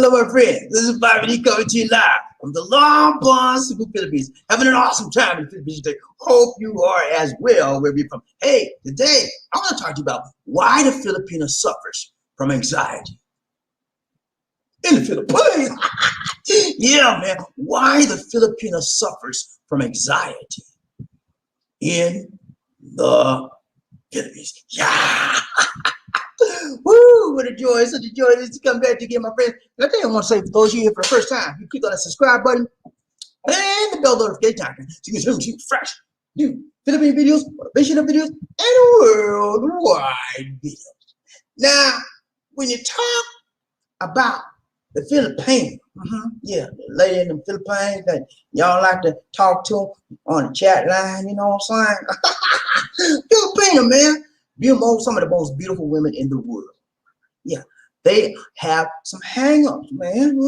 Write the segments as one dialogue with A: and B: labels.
A: Hello, my friends. This is BobbieD coming to you live from the Long Bon Super Philippines. Having an awesome time in the Philippines today. Hope you are as well wherever you're from. Hey, today I want to talk to you about why the Filipino suffers from anxiety. In the Philippines. Yeah, man. Why the Filipino suffers from anxiety in the Philippines. Yeah. Woo, what a joy. Such a joy it is to come back to again, my friends. And I think I want to say, for those of you here for the first time, you click on that subscribe button and the bell notification icon so you can see fresh, new Philippine videos, motivational videos, and worldwide videos. Now, when you talk about the Philippines, yeah, the lady in the Philippines that y'all like to talk to on the chat line, you know what I'm saying? Filipino, man. Some of the most beautiful women in the world. Yeah, they have some hang-ups, man.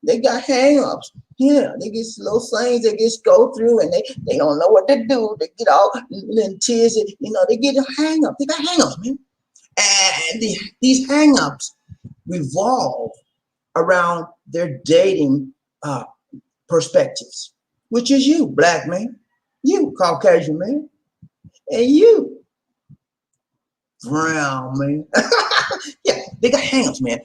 A: They got hang-ups. Yeah, they get slow things they just go through and they don't know what to do. They get all little tears, you know, they get a hang-up. They got hang-ups, man. And these hang-ups revolve around their dating perspectives, which is you, black man, you, Caucasian man, and you, brown man. Yeah, they got hang-ups, man,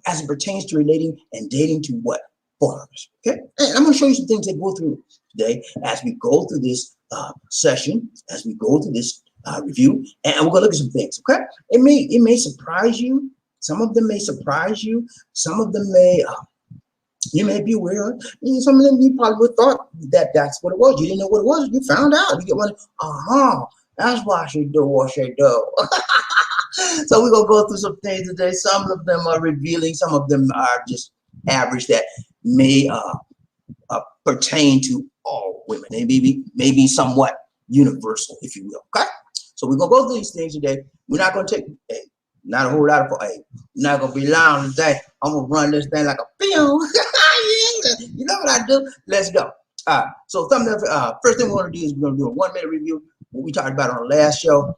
A: as it pertains to relating and dating to what? Foreigners. Okay? And I'm going to show you some things they go through today as we go through this session, as we go through this review, and we're going to look at some things, okay? It may surprise you. Some of them may surprise you. Some of them may you may be aware of. And some of them you probably would thought that that's what it was. You didn't know what it was. You found out. You get one, that's why she do what she do. So we're going to go through some things today. Some of them are revealing. Some of them are just average that may pertain to all women. They may be somewhat universal, if you will. Okay? So we're going to go through these things today. We're not going to take not a whole lot of not going to be long today. I'm going to run this thing like a film. You know what I do? Let's go. All right. So first thing we want to do is we're going to do a 1-minute review. What we talked about on the last show.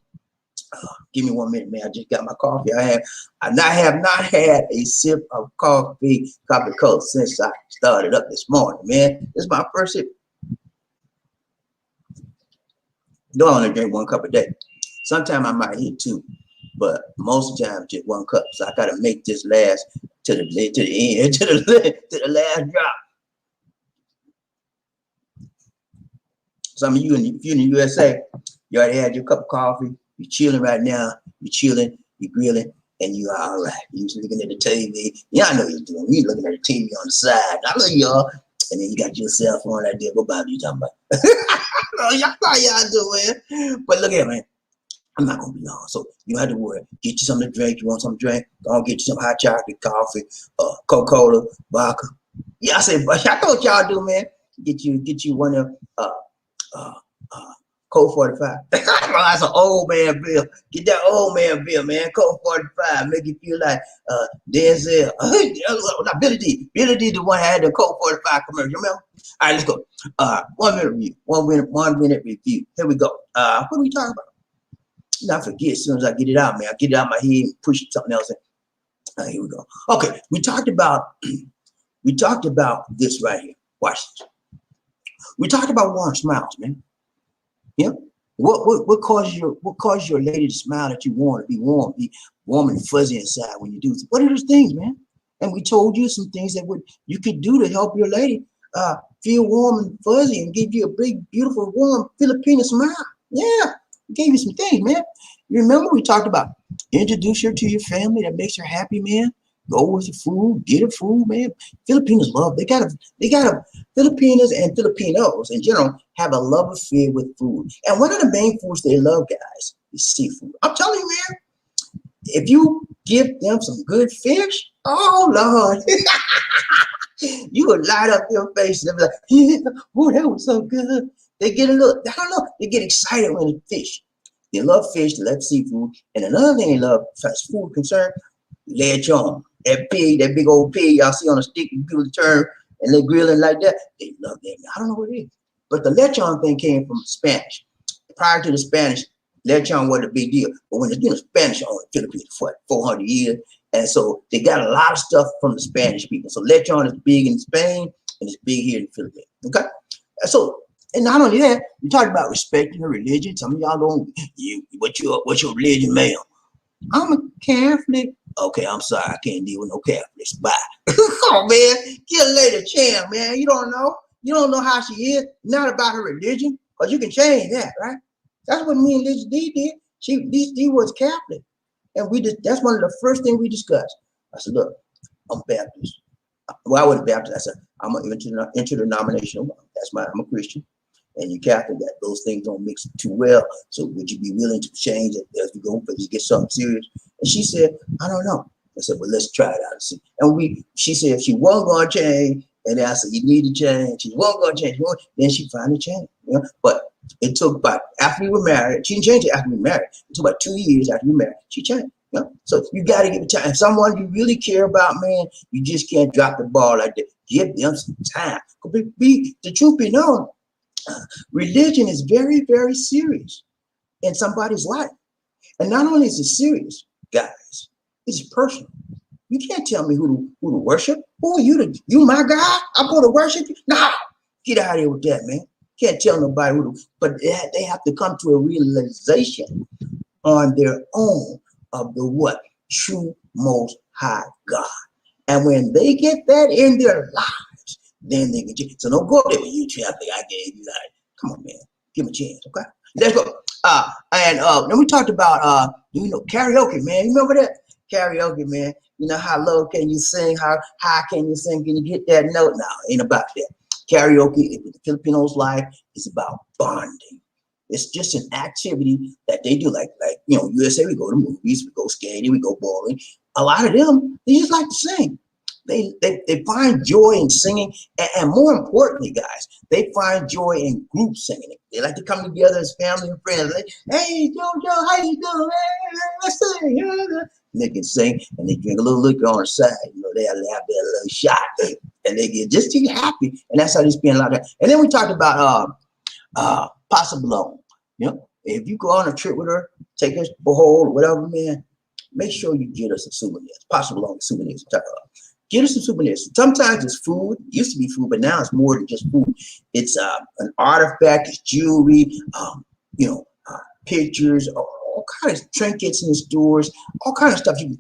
A: Give me 1 minute, man. I just got my coffee. I have not had a sip of coffee cold since I started up this morning, man. This is my first sip. No, I only drink 1 cup a day. Sometimes I might hit 2, but most of the time just 1 cup. So I gotta make this last to the end, to the last drop. Some of you, if you're in the USA, you already had your cup of coffee. You're chilling right now. You're chilling. You're grilling, and you're all right. You're looking at the TV. Yeah, I know you're doing. You're looking at the TV on the side. I know y'all. And then you got your cell phone right there. What about you talking about? Y'all how y'all doing? But look here, man. I'm not gonna be long, so you don't have to worry. Get you something to drink. You want something to drink? Go and get you some hot chocolate, coffee, Coca-Cola, vodka. Yeah, I said, but I know what y'all do, man. Get you one of Coke 45. That's an old man bill. Get that old man bill, man. Coke 45. Make you feel like Denzel. Not Billy D. Billy D the one that had the Coke 45 commercial. Remember? All right, let's go. 1 minute review. 1 minute review. Here we go. What are we talking about? I forget as soon as I get it out, man. I get it out of my head and push something else in. Here we go. Okay, we talked about this right here. Watch this. We talked about warm smiles, man. Yeah. What causes your lady to smile that you want to be warm and fuzzy inside when you do? What are those things, man? And we told you some things that you could do to help your lady feel warm and fuzzy and give you a big, beautiful, warm Filipino smile. Yeah, we gave you some things, man. You remember we talked about introduce her to your family that makes her happy, man. Go with the food, get her food, man. Filipinos love. They got a Filipinos and Filipinos in general have a love affair with food. And one of the main foods they love, guys, is seafood. I'm telling you, man. If you give them some good fish, oh Lord, you would light up your face and be like, yeah, oh, that was so good. They get I don't know, they get excited when it's fish. They love fish, they love seafood. And another thing they love, as food concerned, Lechons. That pig, that big old pig y'all see on a stick, and people turn and they're grilling like that. They love that. I don't know what it is. But the lechon thing came from Spanish. Prior to the Spanish, Lechon wasn't a big deal. But when the Spanish owned the Philippines for 400 years, and so they got a lot of stuff from the Spanish people. So Lechon is big in Spain and it's big here in the Philippines. Okay, so and not only that, we talked about respecting the religion. Some of y'all don't. What's your religion, ma'am? I'm a Catholic. Okay, I'm sorry, I can't deal with no Catholics. Bye. Come on, man, get a lady a chance, man. You don't know. You don't know how she is. Not about her religion, because you can change that, right? That's what me and Liz D did. D was Catholic, and that's one of the first things we discussed. I said, look, I'm Baptist. Well, I wasn't Baptist. I said, I'm an interdenominational. I'm a Christian, and you Catholic. That those things don't mix too well. So would you be willing to change it as we go, but you get something serious? And she said, I don't know. I said, well, let's try it out and see. And she said she wasn't going to change, and then I said, you need to change. She wasn't going to change. Then she finally changed. You know, but it took about after we were married. She didn't change it after we were married. It took about 2 years after we were married. She changed. You know? So you got to give it time. If someone you really care about, man, you just can't drop the ball like that. Give them some time. The truth be known, religion is very, very serious in somebody's life. And not only is it serious, guys, it's personal. You can't tell me who to worship. Who are you to? You my God? I'm going to worship you? Nah, get out of here with that, man. Can't tell nobody who to. But they have to come to a realization on their own of the what? True Most High God. And when they get that in their lives, then they can change. So don't go there with you, Chappie. I gave you that. Come on, man. Give me a chance, okay? Let's go. Then we talked about karaoke, man. You remember that? Karaoke, man. You know how low can you sing? How high can you sing? Can you get that note? No, ain't about that. Karaoke in the Filipinos' life is about bonding. It's just an activity that they do, like USA. We go to movies, we go skating, we go bowling. A lot of them, they just like to sing. They find joy in singing, and more importantly, guys, they find joy in group singing. They like to come together as family and friends. Like, hey, Joe, how you doing? Hey, let's sing. And they can sing, and they drink a little liquor on the side. They have their little shot, and they get just too happy. And that's how they spend a lot of time. And then we talked about possible. If you go on a trip with her, take us behold, whatever, man, make sure you get us some souvenirs. Possible souvenirs. Get us some souvenirs. Sometimes it's food. It used to be food, but now it's more than just food. It's an artifact, it's jewelry, pictures, all kinds of trinkets in the stores, all kinds of stuff you can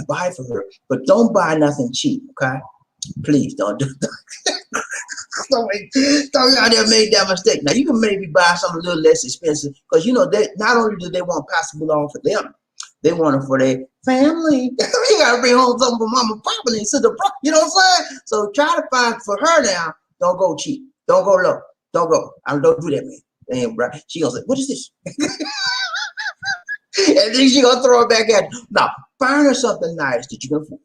A: buy for her. But don't buy nothing cheap, okay? Please don't do that. Don't out there make that mistake. Now you can maybe buy something a little less expensive because they not only do they want possible on for them, they want it for their family. You gotta bring home something for mama, papa, and sister, bro. You know what I'm saying? So try to find for her now. Don't go cheap. Don't go low. Don't go. Don't do that, man. Damn, bro. She gonna say, "What is this?" And then she gonna throw it back at you. Now find her something nice that you can afford,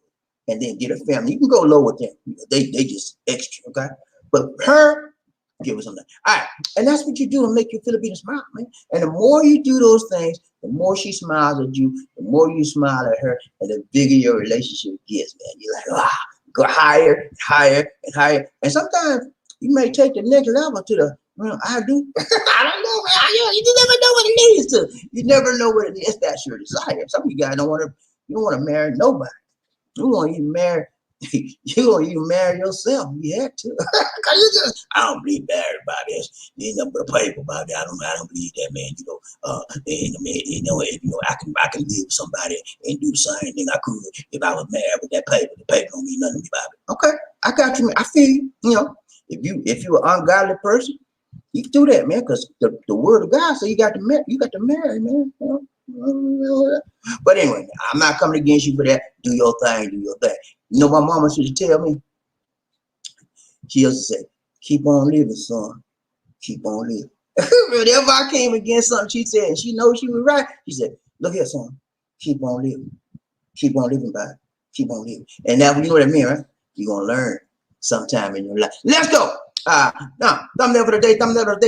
A: and then get a family. You can go low with them. They just extra, okay? But her, give her something. All right, and that's what you do to make your Filipino smile, man. And the more you do those things, the more she smiles at you, the more you smile at her, and the bigger your relationship gets, man. You're like, go higher, higher, and higher. And sometimes you may take the next level to the, I do. I don't know, man. You never know what it leads to. You never know what it is. That's your desire. Some of you guys don't want to marry nobody. You want to marry. You want to marry yourself. You had to. Cause I don't believe married by this. You ain't nothing but a paper about that. I don't believe that, man. I can live with somebody and do the same thing I could if I was married with that paper. The paper don't mean nothing to me about it. Okay, I got you, man. I feel you. If you're an ungodly person, you can do that, man. Because the word of God says you got to marry, man. But anyway, I'm not coming against you for that. Do your thing. Do your thing. My mama used to tell me, she used to say, keep on living, son. Keep on living. Whenever I came against something she said, and she knows she was right, she said, look here, son. Keep on living. Keep on living, by it. Keep on living. And now, you know what I mean, right? You're going to learn sometime in your life. Let's go. Now, thumbnail for the day, thumbnail for the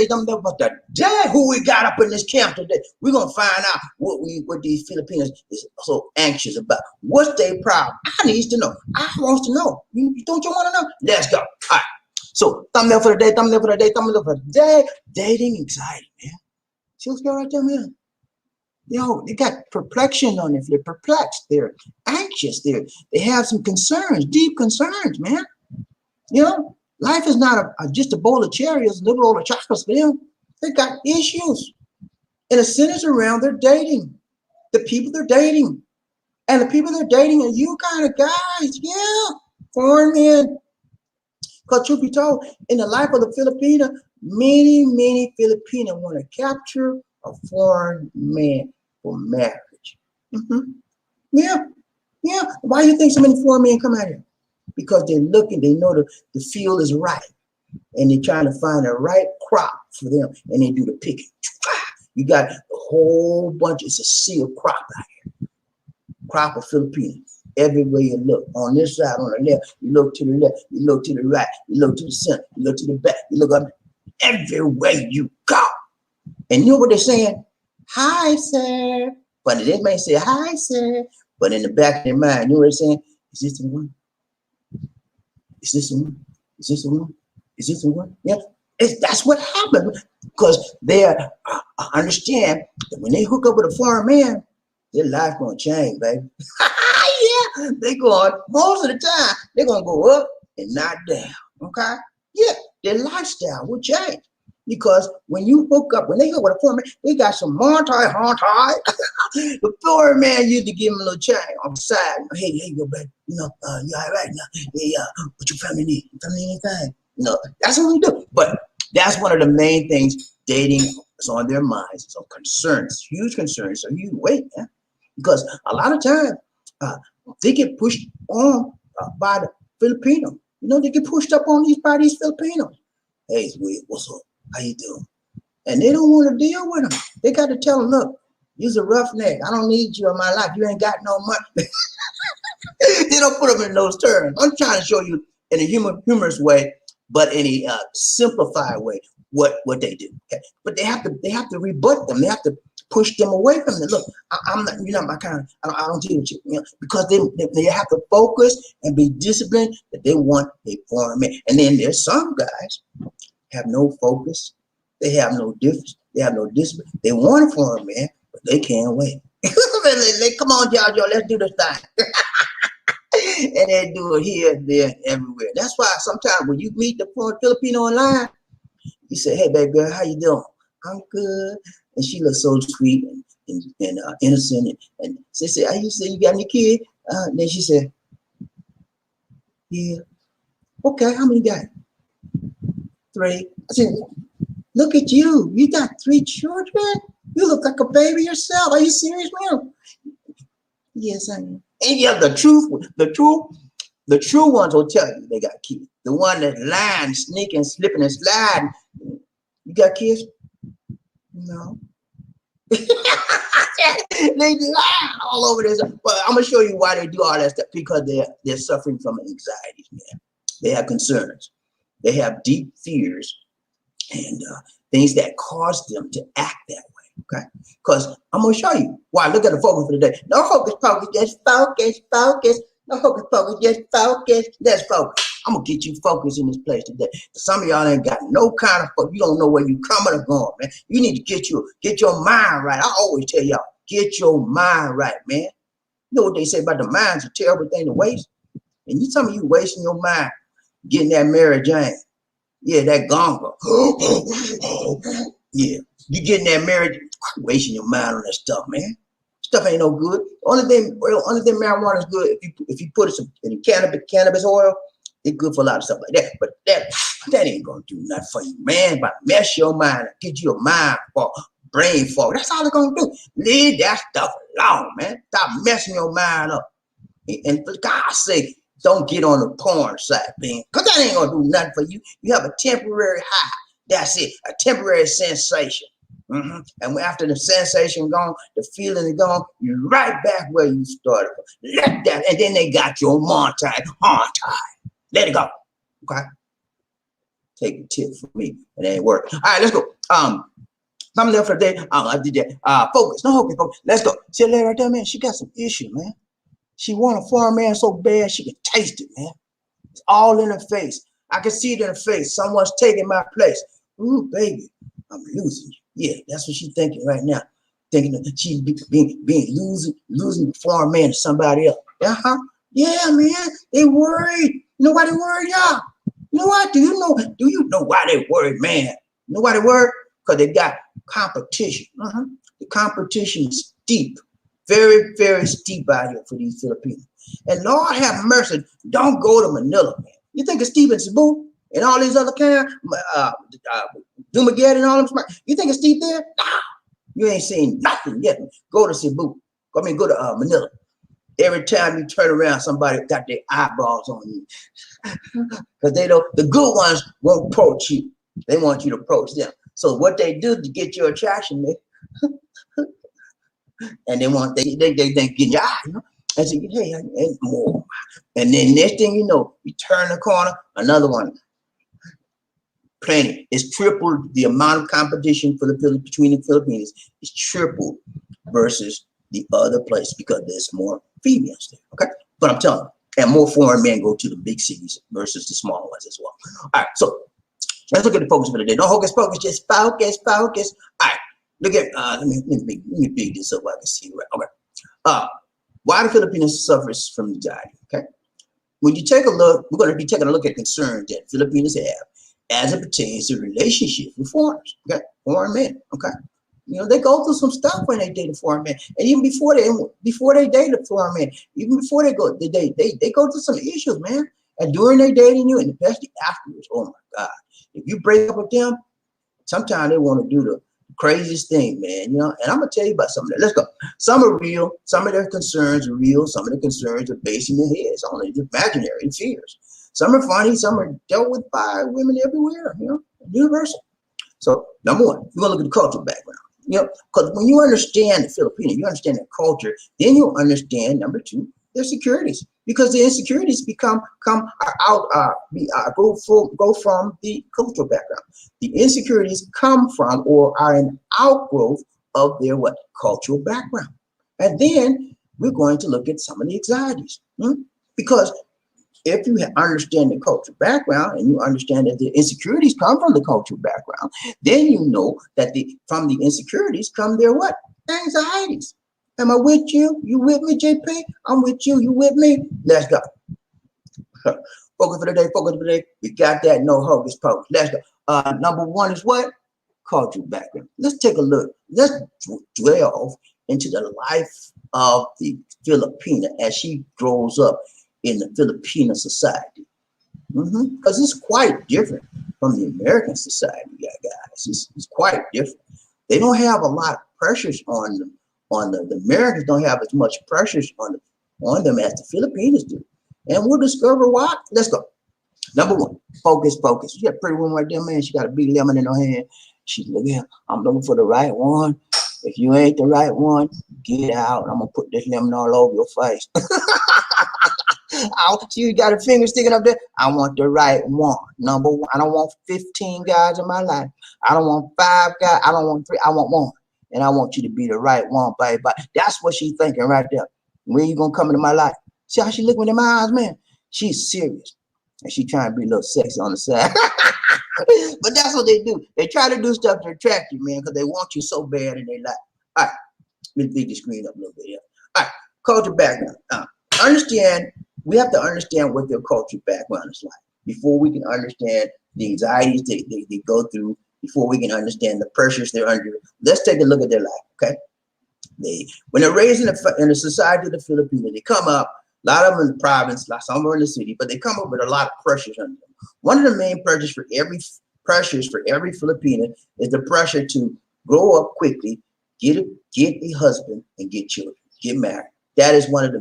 A: day, who we got up in this camp today. We're going to find out what these Filipinos is so anxious about. What's their problem? I need to know. I want to know. Don't you want to know? Let's go. All right. So, thumbnail for the day, thumbnail for the day, thumbnail for the day. Dating anxiety, man. See what's going right there, man? You know, they got perplexion on it. They're perplexed. They're anxious. They have some concerns, deep concerns, man. You know, life is not just a bowl of cherries, a little bowl of chocolates for them. They got issues. And the centers around they're dating, the people they're dating. And the people they're dating are you kind of guys, yeah, foreign men. Because truth be told, in the life of the Filipina, many Filipinos want to capture a foreign man for marriage. Yeah, yeah. Why do you think so many foreign men come out here? Because they're looking, they know the field is right. And they're trying to find the right crop for them. And they do the picking. You got a whole bunch, it's a seal crop out here. Crop of Filipinos. Everywhere you look, on this side, on the left, you look to the left, you look to the right, you look to the center, you look to the back, you look up. Everywhere you go. And you know what they're saying? Hi, sir. But they may say, hi, sir. But in the back of their mind, you know what they're saying? Is this the one? Is this the one? Is this the one? Is this the one? Yeah. That's what happened. Because they understand that when they hook up with a foreign man, their life gonna change, baby. Yeah, they going, most of the time, they're gonna go up and not down. Okay? Yeah, their lifestyle will change. Because when you hook up, when they hook with a foreign man, they got some montage. The foreign man used to give him a little change on the side. Hey, go back. You know, you all right now? Hey, what your family need? Your family need anything? You know, that's what we do. But that's one of the main things dating is on their minds. Some concerns, huge concerns. So you wait, man. Because a lot of times they get pushed on by the Filipino. You know, they get pushed up on by these Filipinos. Hey, what's up? How you doing? And they don't want to deal with them. They got to tell them, look, you're a roughneck. I don't need you in my life. You ain't got no money. They don't put them in those terms. I'm trying to show you in a humorous way, but in a simplified way what they do. Okay? But they have to rebut them. They have to push them away from them. Look, I'm not, you're not my kind. I don't deal with you, you know, because they have to focus and be disciplined that they want a foreign man. And then there's some guys have no focus. They have no difference. They have no discipline. They want a foreign man, but they can't wait. Come on, y'all, let's do this thing. And they do it here, there, everywhere. That's why sometimes when you meet the foreign Filipino online, you say, hey, baby girl, how you doing? I'm good. And she looks so sweet and innocent. And she said, you say you got any kid? Then she said, yeah. Okay, how many you got? 3. I said, look at you. You got 3 children? You look like a baby yourself. Are you serious, man? Yes, I am. And yeah, the true ones will tell you they got kids. The one that lying, sneaking, slipping, and sliding. You got kids? No. They lie all over this. But I'm gonna show you why they do all that stuff, because they're suffering from anxieties, man. They have concerns. They have deep fears and things that cause them to act that way. Okay, because I'm gonna show you why. Look at the focus for today. No hocus pocus, just focus. No hocus pocus, just focus. Let's focus. I'm gonna get you focused in this place today. Some of y'all ain't got no kind of focus. You don't know where you coming or going, man. You need to get your mind right. I always tell y'all, get your mind right, man. You know what they say about the mind's a terrible thing to waste. And you tell me you wasting your mind getting that Mary Jane. Yeah, that gonga. Yeah, you getting that Mary, wasting your mind on that stuff, man. Stuff ain't no good. Only thing marijuana is good if you put it in cannabis oil. It's good for a lot of stuff like that. But that ain't gonna do nothing for you, man. But mess your mind, get you a mind for brain fog. That's all it's gonna do. Leave that stuff alone, man. Stop messing your mind up. And for God's sake, don't get on the porn site, man. Because that ain't gonna do nothing for you. You have a temporary high. That's it. A temporary sensation. And after the sensation gone, the feeling is gone, you're right back where you started. Let that, and then they got your montage. Let it go. Okay. Take a tip from me. It ain't work. All right, let's go. Something left for the day. I did that. Focus. No focus. Focus. Let's go. See that lady right there, man? She got some issue, man. She want a foreign man so bad she can taste it, man. It's all in her face. I can see it in her face. Someone's taking my place. Ooh, baby, I'm losing you. Yeah, that's what she's thinking right now. thinking that she's being losing foreign man to somebody else. Yeah, man, they worried. You know why they worried, y'all? You know what? Do you know why they worried, man? You know why they worried? Because they got competition. The competition is steep, very, very steep out here for these Filipinos. And Lord have mercy, don't go to Manila, man. You think it's steep in Cebu and all these other kind, Dumaguete and all them? You think it's steep there? Nah, you ain't seen nothing yet. Go to Cebu. Go to Manila. Every time you turn around, somebody got their eyeballs on you. Because they don't, the good ones won't approach you. They want you to approach them. So what they do to get your attraction, and they get your eye, you know. And say, hey, and more. And then next thing you know, you turn the corner, another one. Plenty. It's tripled the amount of competition between the Philippines. It's tripled versus the other place because there's more females there. Okay, but I'm telling you, and more foreign men go to the big cities versus the smaller ones as well. All right, so let's look at the focus for the day. No hocus pocus, just focus. All right, look at let me big this up so I can see right. Okay, why the Filipinos suffers from anxiety? Okay, when you take a look, we're going to be taking a look at concerns that Filipinos have as it pertains to relationships with foreigners. Okay, foreign men. Okay. You know, they go through some stuff when they date a foreign man. And even before they date a foreign man, even before they go through some issues, man. And during their dating you, and especially afterwards, oh my God. If you break up with them, sometimes they want to do the craziest thing, man. You know, and I'm gonna tell you about some of that. Let's go. Some are real, some of their concerns are real, some of the concerns are based in their heads, only imaginary and fears. Some are funny, some are dealt with by women everywhere, you know, universal. So number one, we're gonna look at the cultural background. You know, because when you understand the Filipino, you understand their culture, then you'll understand, number two, their securities. Because the insecurities go from the cultural background. The insecurities come from or are an outgrowth of their what? Cultural background. And then we're going to look at some of the anxieties. Because if you understand the cultural background and you understand that the insecurities come from the cultural background, then you know that from the insecurities come their what? Anxieties. Am I with you? You with me, JP? I'm with you. You with me? Let's go. Focus for the day. We got that. No hocus pocus. Let's go. Number one is what? Cultural background. Let's take a look. Let's delve into the life of the Filipina as she grows up in the Filipino society, because it's quite different from the American society, guys. It's quite different. They don't have a lot of pressures on them. The Americans don't have as much pressures on them as the Filipinos do, and we'll discover why. Let's go. Number one, focus. You got a pretty woman right there, man. She got a big lemon in her hand. She's looking. I'm looking for the right one. If you ain't the right one, get out. I'm gonna put this lemon all over your face. You got a finger sticking up there. I want the right one. Number one. I don't want 15 guys in my life. I don't want 5 guys. I don't want 3. I want one. And I want you to be the right one, baby. That's what she's thinking right there. When you gonna come into my life? See how she looking in my eyes, man? She's serious. And she trying to be a little sexy on the side. But that's what they do. They try to do stuff to attract you, man, because they want you so bad in their life. All right. Let me beat the screen up a little bit here. All right. Culture background. We have to understand what their culture background is like before we can understand the anxieties they go through, before we can understand the pressures they're under. Let's take a look at their life, okay? When they're raised in the society of the Filipino, they come up, a lot of them in the province, some are in the city, but they come up with a lot of pressures under them. One of the main pressures for every Filipino is the pressure to grow up quickly, get a husband, and get children, get married. That is one of the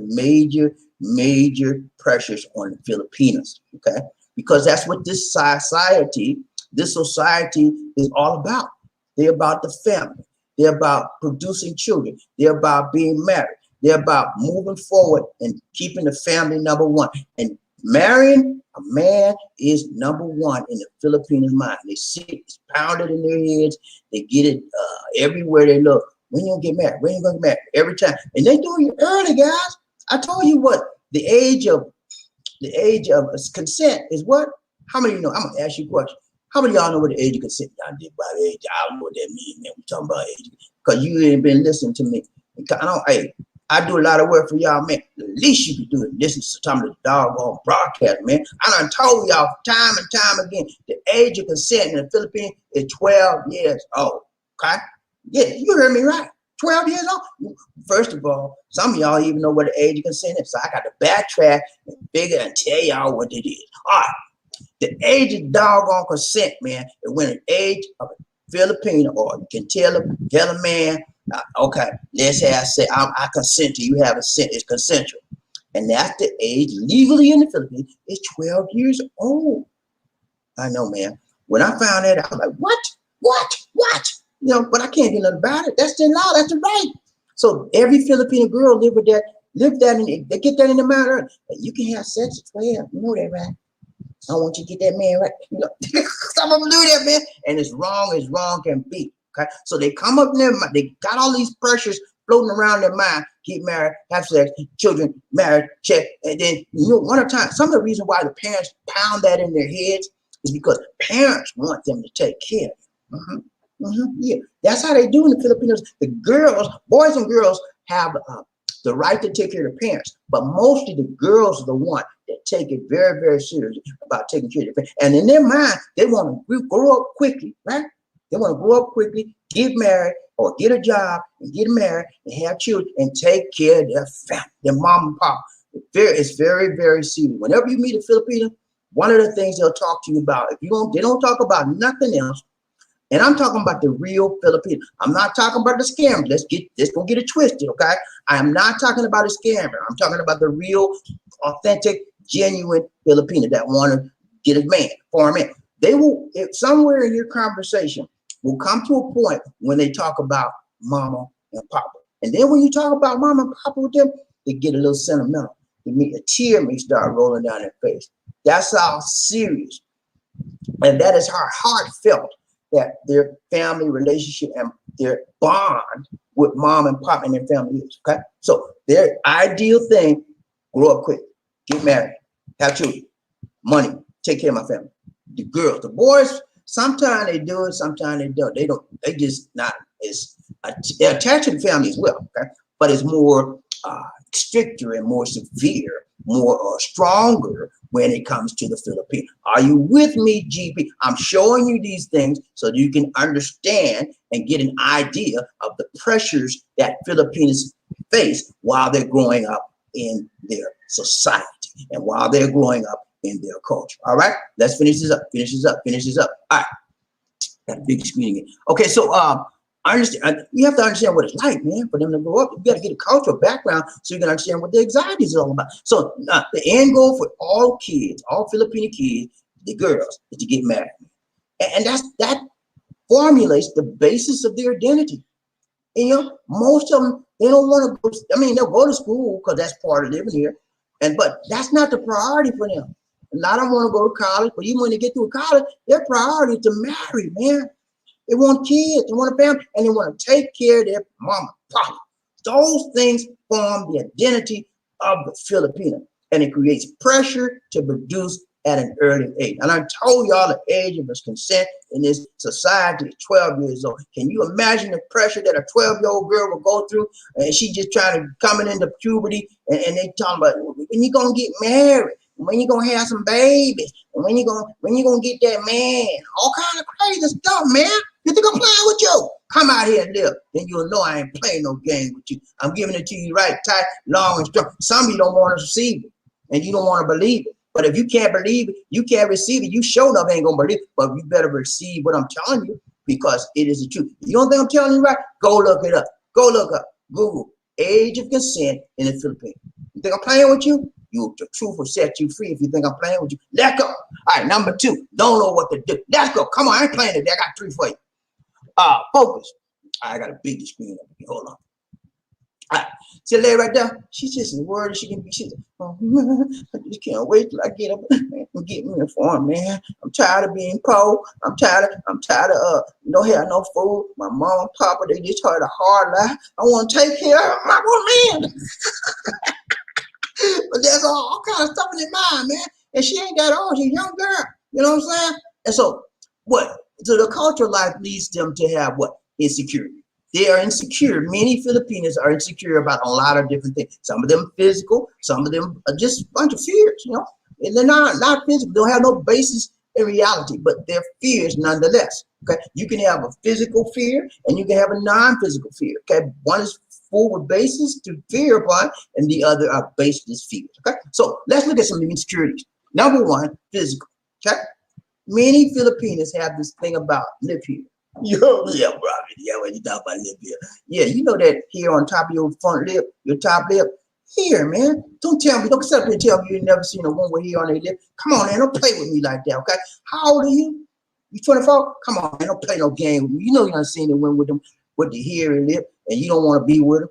A: major pressures on the Filipinos, okay? Because that's what this society is all about. They're about the family. They're about producing children. They're about being married. They're about moving forward and keeping the family number one. And marrying a man is number one in the Filipinos' mind. They see it, it's pounded in their heads. They get it everywhere they look. When you gonna get married? When you gonna get married? Every time. And they doing it early, guys. I told you what the age of consent is what? How many of you know? I'm gonna ask you a question. How many of y'all know what the age of consent? Y'all did by the age. I don't know what that means, man. We talking about age. Because you ain't been listening to me. I do a lot of work for y'all, man. The least you can do is listen to some of the doggone broadcast, man. I done told y'all time and time again, the age of consent in the Philippines is 12 years old. Okay? Yeah, you heard me right. 12 years old. First of all, some of y'all even know what the age of consent is. So I got to backtrack and figure and tell y'all what it is. All right. The age of doggone consent, man, is when the age of a Filipino, or you can tell a man, okay, let's say I consent to you have a consent, it's consensual. And that's the age legally in the Philippines is 12 years old. I know, man. When I found that, I was like, what? You know, but I can't do nothing about it. That's the law, that's the right. So every Filipino girl live that they get that in the mind early. You can have sex at 12, you know that, right? I want you to get that man right. You know, some of them do that, man. And as wrong can be. Okay. So they come up in their mind, they got all these pressures floating around their mind, get married, have sex, children, married, check. And then, you know, one at a time, some of the reason why the parents pound that in their heads is because parents want them to take care of them. Yeah. That's how they do in the Filipinos. The girls, boys and girls have the right to take care of their parents, but mostly the girls are the one that take it very, very seriously about taking care of their parents. And in their mind, they want to grow up quickly, right? They want to grow up quickly, get married, or get a job and get married and have children and take care of their family, their mom and pop. It's very, very serious. Whenever you meet a Filipino, one of the things they'll talk to you about, they don't talk about nothing else. And I'm talking about the real Filipino. I'm not talking about the scammer. Let's go get it twisted, okay? I am not talking about a scammer. I'm talking about the real, authentic, genuine Filipino that want to get a man, for a man. They will, if somewhere in your conversation, will come to a point when they talk about mama and papa. And then when you talk about mama and papa with them, they get a little sentimental. A tear may start rolling down their face. That's how serious. And that is how heartfelt that their family relationship and their bond with mom and pop and their family is. Okay. So their ideal thing, grow up quick, get married, have children, money, take care of my family. The girls, the boys, sometimes they do it, sometimes they don't. They just not they're attached to the family as well. Okay. But it's more stricter and more severe, more stronger when it comes to the Philippines. Are you with me, GP? I'm showing you these things so you can understand and get an idea of the pressures that Filipinos face while they're growing up in their society and while they're growing up in their culture. All right, let's finish this up. All right, got a big screen again. Okay, so understand. You have to understand what it's like, man, for them to grow up. You got to get a cultural background so you can understand what the anxiety is all about. So the end goal for all kids, all Filipino kids, the girls, is to get married, and that formulates the basis of their identity. And, you know, most of them, they don't want to go. I mean, they'll go to school because that's part of living here, but that's not the priority for them. A lot of them want to go to college, but even when they get through college, their priority is to marry, man. They want kids, they want a family, and they want to take care of their mama, papa. Those things form the identity of the Filipino, and it creates pressure to produce at an early age. And I told y'all the age of consent in this society is 12 years old. Can you imagine the pressure that a 12-year-old girl will go through? And she just trying to coming into puberty, and they talking about when you gonna get married, when you gonna have some babies, and when you gonna get that man, all kind of crazy stuff, man. You think I'm playing with you? Come out here and live. Then you'll know I ain't playing no game with you. I'm giving it to you right, tight, long, and strong. Some of you don't want to receive it, and you don't want to believe it. But if you can't believe it, you can't receive it. You sure enough ain't gonna believe it. But you better receive what I'm telling you because it is the truth. You don't think I'm telling you right? Go look it up. Go look up. Google age of consent in the Philippines. You think I'm playing with you? The truth will set you free if you think I'm playing with you. Let's go. All right, number 2, don't know what to do. Let's go. Come on, I ain't playing today. I got 3 for you. Focus. I got a big screen up here. Hold on. All right. See the lady right there? She's just as worried as she can be. She's oh, I just can't wait till I get up and get me a form, man. I'm tired of being poor. I'm tired of no hair, no food. My mom and papa, they just had a hard life. I want to take care of my own man. But there's all kind of stuff in their mind, man. And she ain't that old. She's a young girl. You know what I'm saying? And so what? So the cultural life leads them to have what? Insecurity. They are insecure. Many Filipinos are insecure about a lot of different things. Some of them physical, some of them are just a bunch of fears, And they're not physical. They don't have no basis in reality, but they're fears nonetheless. Okay. You can have a physical fear and you can have a non-physical fear. Okay. One is full with basis to fear upon, and the other are baseless fears. Okay. So let's look at some of the insecurities. Number one, physical. Okay. Many Filipinos have this thing about lip here. Yo, yeah, bro. Yeah, when you talk about lip here. Yeah, you know that here on top of your front lip, your top lip. Here, man. Don't tell me. Don't sit up here and tell me you ain't never seen a woman with hair on their lip. Come on, man. Don't play with me like that, okay? How old are you? You 24? Come on, man. Don't play no game with me. You know you done seen the women with them with the hair and lip, and you don't want to be with them.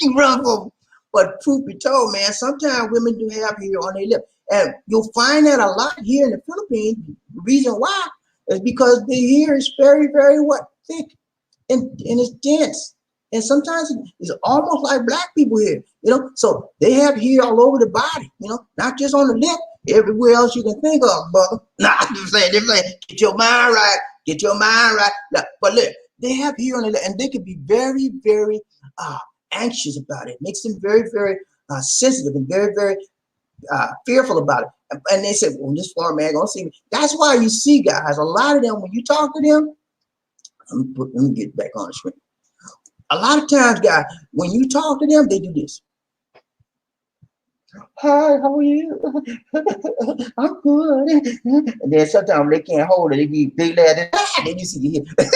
A: You run for them. But truth be told, man, sometimes women do have hair on their lip. And you'll find that a lot here in the Philippines. The reason why is because the hair is very, very thick and it's dense. And sometimes it's almost like black people here, So they have hair all over the body, not just on the lip, everywhere else you can think of, brother. Nah, I'm saying, get your mind right, get your mind right. Nah, but look, they have hair on the lip, and they can be very, very anxious about it. It makes them very, very sensitive and very, very fearful about it. And they say, well, this foreign man gonna see me. That's why you see guys, a lot of them, when you talk to them, let me get back on the screen. A lot of times, guys, when you talk to them, they do this. Hi, how are you? I'm good. And then sometimes they can't hold it. They be big lad. Then you see the hair.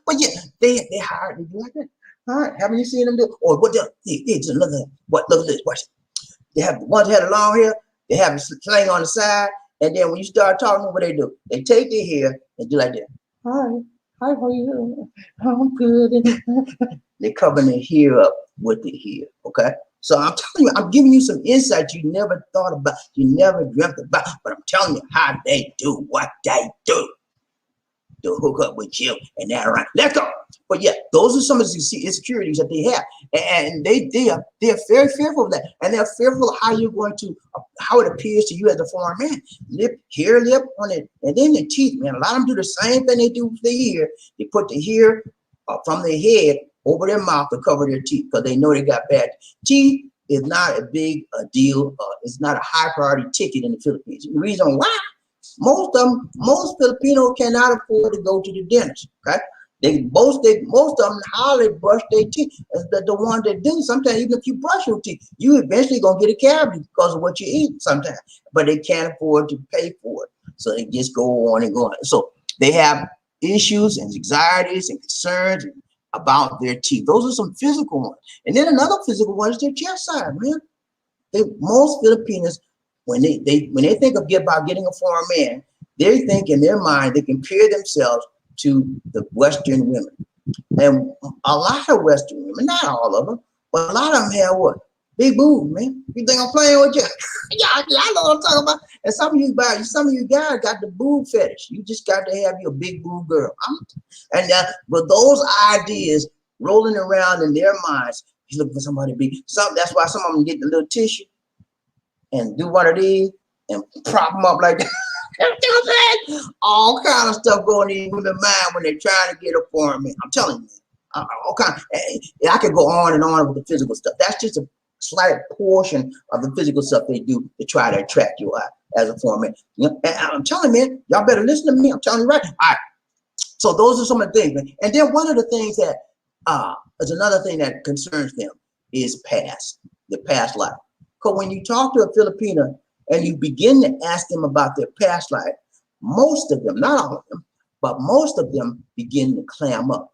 A: But yeah, they hard. They do like that. Hi, haven't you seen them do? Or what? Just another. What? Look at this. Watch. They have the ones that had a long hair. They have a sling on the side. And then when you start talking, what they do? They take their hair and do like that. Hi, how are you? I'm good. They cover their hair up with the hair, okay? So I'm telling you, I'm giving you some insight you never thought about, you never dreamt about, but I'm telling you how they do what they do to hook up with you and that around. Let's go. But yeah, those are some of the insecurities that they have, and they're very fearful of that, and they're fearful of how you're going to, how it appears to you as a foreign man. Lip on it, and then the teeth, man. A lot of them do the same thing they do with the hair. They put the hair from their head over their mouth to cover their teeth because they know they got bad teeth. Is not a big deal. It's not a high priority ticket in the Philippines. The reason why, most Filipinos cannot afford to go to the dentist. Okay. Most of them hardly brush their teeth. The ones that do, sometimes even if you brush your teeth, you eventually gonna get a cavity because of what you eat sometimes. But they can't afford to pay for it, so they just go on and go on. So they have issues and anxieties and concerns about their teeth. Those are some physical ones. And then another physical one is their chest size, man. Most Filipinos, when they think about getting a foreign man, they think in their mind they compare themselves to the Western women. And a lot of Western women, not all of them, but a lot of them have what? Big boobs, man. You think I'm playing with you? Yeah, I know what I'm talking about. And some of you guys got the boob fetish. You just got to have your big boob girl. But those ideas rolling around in their minds, he's looking for somebody big. That's why some of them get the little tissue and do one of these and prop them up like that. All kind of stuff going in women's mind when they're trying to get a foreign man. I'm telling you, all kind. I could go on and on with the physical stuff. That's just a slight portion of the physical stuff they do to try to attract you out as a foreign man. And I'm telling you, man, y'all better listen to me. I'm telling you right. All right. So those are some of the things, man. And then one of the things that is another thing that concerns them is the past life. Because when you talk to a Filipino and you begin to ask them about their past life, most of them, not all of them, but most of them begin to clam up.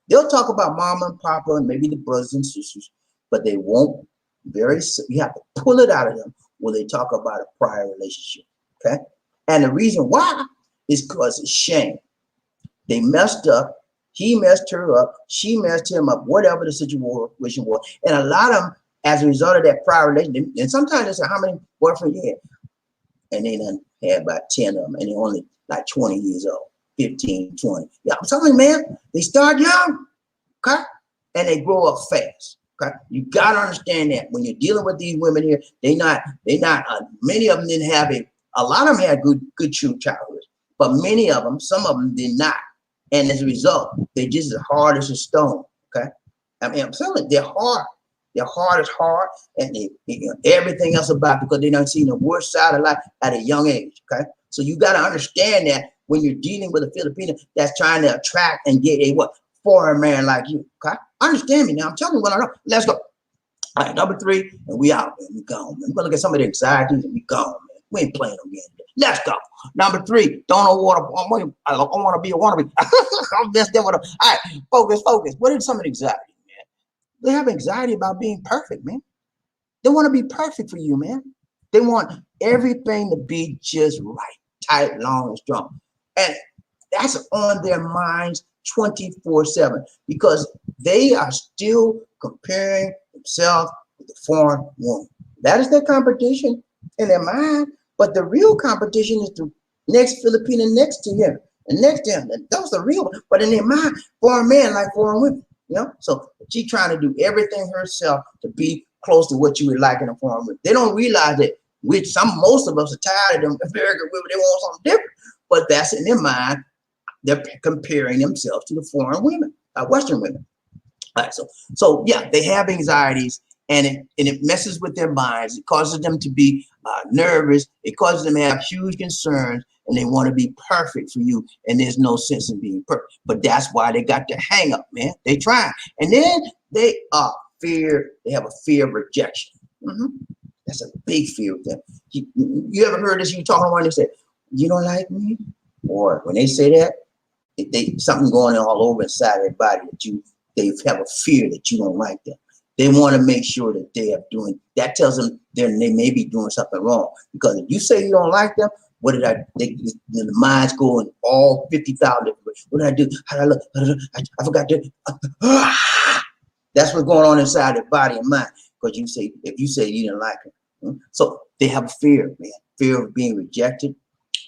A: They'll talk about mama and papa and maybe the brothers and sisters, but they won't. You have to pull it out of them when they talk about a prior relationship. Okay, and the reason why is because it's shame. They messed up. He messed her up. She messed him up. Whatever the situation was, and a lot of them, as a result of that prior relationship, and sometimes they say how many boyfriends you had, and they done had about 10 of them, and they're only like 20 years old, 15, 20. Yeah, I'm telling you, man, they start young, okay, and they grow up fast. Okay, you gotta understand that when you're dealing with these women here, they not. Many of them didn't have a lot of them had good true childhood, But many of them, some of them did not. And as a result, they're just as hard as a stone. Okay. I mean, I'm telling you, they're hard. Their heart is hard, and everything else about it, because they don't see the worst side of life at a young age. Okay. So you got to understand that when you're dealing with a Filipino that's trying to attract and get a foreign man like you. Okay. Understand me now. I'm telling you what I know. Let's go. All right, number 3, and we out, man. We gone, man. We're gonna look at some of the anxieties and we gone, man. We ain't playing no game. Let's go. Number 3, don't know what I want to be a wannabe. I'm messed up with them. All right, focus. What is some of the anxiety, man? They have anxiety about being perfect, man. They want to be perfect for you, man. They want everything to be just right, tight, long, and strong. And that's on their minds 24/7, because they are still comparing themselves with the foreign woman. That is their competition in their mind. But the real competition is the next Filipino next to him and next to him. Those are real. But in their mind, foreign men like foreign women. You know, so she trying to do everything herself to be close to what you would like in a foreign woman. They don't realize that most of us are tired of them American women. They want something different. But that's in their mind. They're comparing themselves to the foreign women, Western women. All right, so yeah, they have anxieties, and it messes with their minds. It causes them to be nervous. It causes them to have huge concerns, and they want to be perfect for you. And there's no sense in being perfect. But that's why they got the hang up, man. They try, and then they fear. They have a fear of rejection. That's a big fear with them. You ever heard this? You talking to one, they say, "You don't like me," or when they say that, they something going on all over inside their body that they have a fear that you don't like them. They want to make sure that they are doing, that tells them they may be doing something wrong. Because if you say you don't like them, what did the minds go in all 50,000 different ways. What did I do? How did I look? I forgot to. That's what's going on inside their body and mind. Because if you say you didn't like them. So they have a fear, man. Fear of being rejected,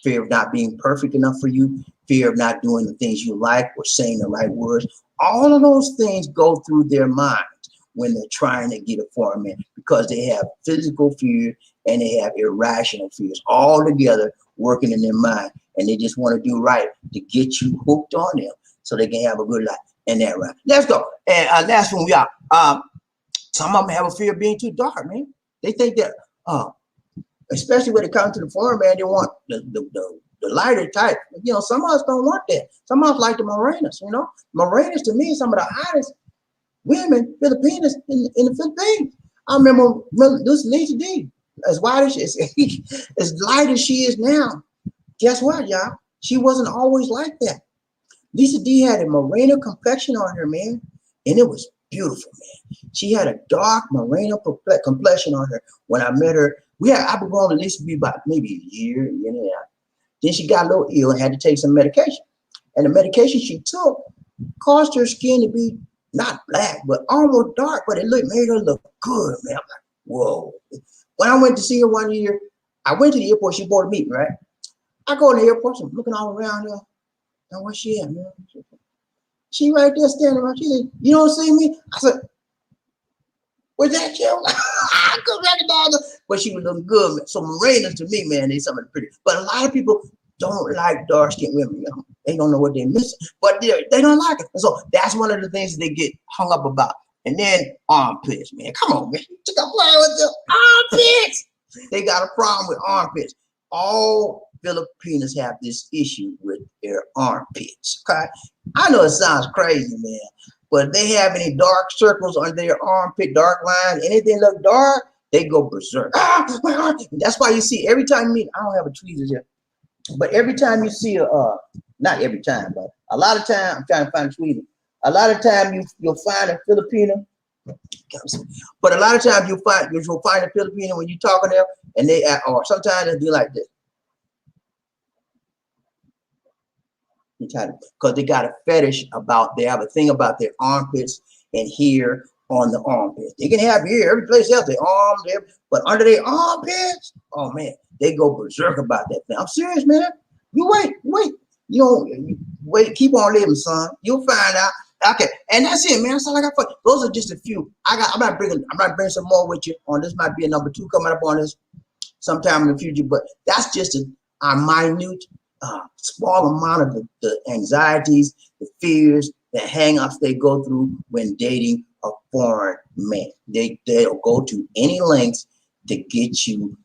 A: fear of not being perfect enough for you, fear of not doing the things you like or saying the right words. All of those things go through their minds when they're trying to get a foreign man, because they have physical fear and they have irrational fears all together working in their mind, and they just want to do right to get you hooked on them so they can have a good life. And that right. Let's go. And last one we are. Some of them have a fear of being too dark, man. They think that, especially when it comes to the foreign man, they want the lighter type. You know, some of us don't want that. Some of us like the Morenas, you know. Morenas, to me, some of the hottest women, Filipinas in the Philippines. I remember this Lisa D, as white as she is, as light as she is now. Guess what, y'all? She wasn't always like that. Lisa D had a morena complexion on her, man, and it was beautiful, man. She had a dark morena complexion on her. When I met her, I've been going to Lisa D about maybe a year and a half. Then she got a little ill and had to take some medication. And the medication she took caused her skin to be not black, but almost dark, but it made her look good, man. I'm like, whoa. When I went to see her one year, I went to the airport, she bought meat, right? I go to the airport, I'm looking all around here. Now, where's she at, man? She right there standing around. She said, "You don't see me?" I said, "Was that you?" I couldn't recognize her, but she was looking good, man. So Morenas to me, man, they something pretty. But a lot of people don't like dark-skinned women, you know. They don't know what they're missing, but they don't like it. And so that's one of the things they get hung up about. And then armpits, man. Come on, man. You got to play with the armpits. They got a problem with armpits. All Filipinos have this issue with their armpits. Okay, I know it sounds crazy, man, but if they have any dark circles on their armpit, dark lines, anything look dark, they go berserk. My arm. That's why you see every time you meet, I don't have a tweezers here, but every time you see not every time, but a lot of time, I'm trying to find a tweezer. A lot of time you'll find a Filipino, but a lot of times you'll find a Filipino when you talking to them, and they or sometimes they'll do like this. Because they got a fetish about, they have a thing about their armpits and here on the armpits. They can have here every place else, their arms, but under their armpits, oh man, they go berserk about that thing. I'm serious, man. You wait. You don't wait, keep on living, son. You'll find out. Okay, and that's it, man. That's all I got for you. Those are just a few. I'm not bringing some more with you on this. Might be a number 2 coming up on this sometime in the future, but that's just a minute small amount of the anxieties, the fears, the hang-ups they go through when dating a foreign man. They'll go to any lengths to get you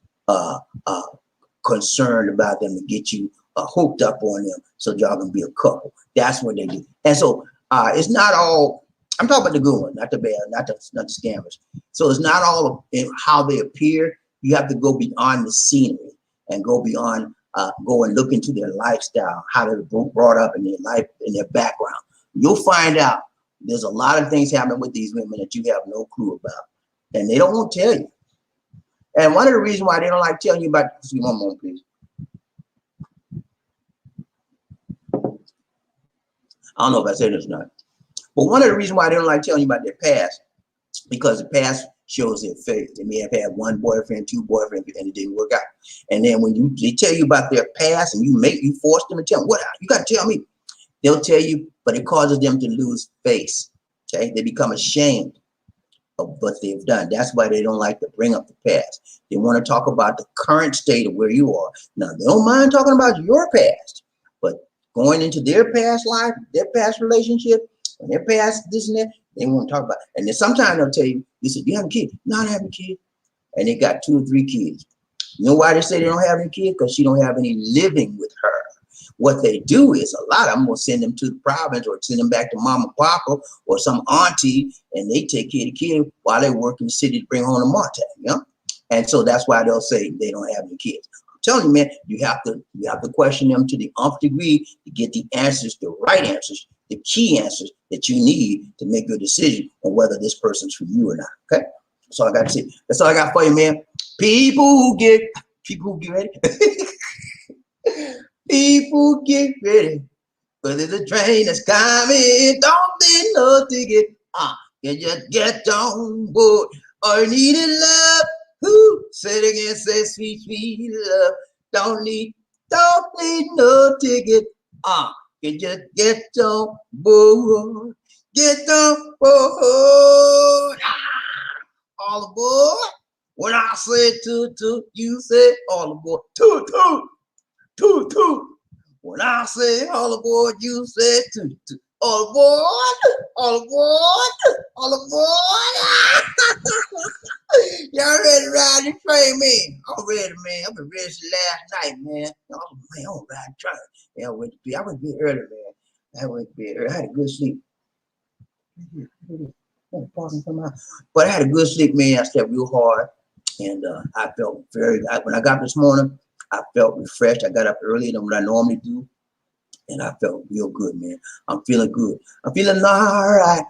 A: concerned about them, to get you hooked up on them, so y'all can be a couple. That's what they do. And so it's not all. I'm talking about the good one, not the bad, not the scammers. So it's not all in how they appear. You have to go beyond the scenery and go beyond, go and look into their lifestyle, how they were brought up in their life, in their background. You'll find out there's a lot of things happening with these women that you have no clue about, and they don't want to tell you. And one of the reasons why they don't like telling you about, excuse me, one moment, please. I don't know if I said this or not, but one of the reasons why they don't like telling you about their past, because the past shows their faith. They may have had one boyfriend, two boyfriends, and it didn't work out. And then when they tell you about their past, and you force them to tell them, what you got to tell me. They'll tell you, but it causes them to lose face. Okay, they become ashamed of what they've done. That's why they don't like to bring up the past. They want to talk about the current state of where you are. Now, they don't mind talking about your past, but going into their past life, their past relationship, and their past this and that, they want to talk about it. And then sometimes they'll tell you, they say, you have a kid? No, I don't have a kid. And they got 2 or 3 kids. You know why they say they don't have any kids? Because she don't have any living with her. What they do is a lot of them will send them to the province or send them back to mama, papa, or some auntie, and they take care of the kid while they work in the city to bring home the Martin, you know? And so that's why they'll say they don't have any kids. I'm telling you, man, you have to question them to the nth degree to get the answers, the right answers, the key answers that you need to make your decision on whether this person's for you or not. Okay, that's all I got to say. That's all I got for you, man. People who get ready. People get ready, but there's a train that's coming. Don't need no ticket. You just get on board. Or needed love. Who say it again? Say sweet, sweet love. Don't need no ticket. You just get on board. Get on board. All aboard. When I say toot toot, you say all aboard. Toot toot. Toot toot. When I say all aboard, you say toot toot. All aboard, all aboard, all aboard. Y'all ready to ride the train, man? I'm ready, man. I've been ready since last night, man. Oh man, I'm ride the train. Yeah, I went to bed early, man. I went to bed early. I had a good sleep. But I had a good sleep, man. I slept real hard, and I felt when I got up this morning, I felt refreshed. I got up earlier than what I normally do, and I felt real good, man. I'm feeling good. I'm feeling all right.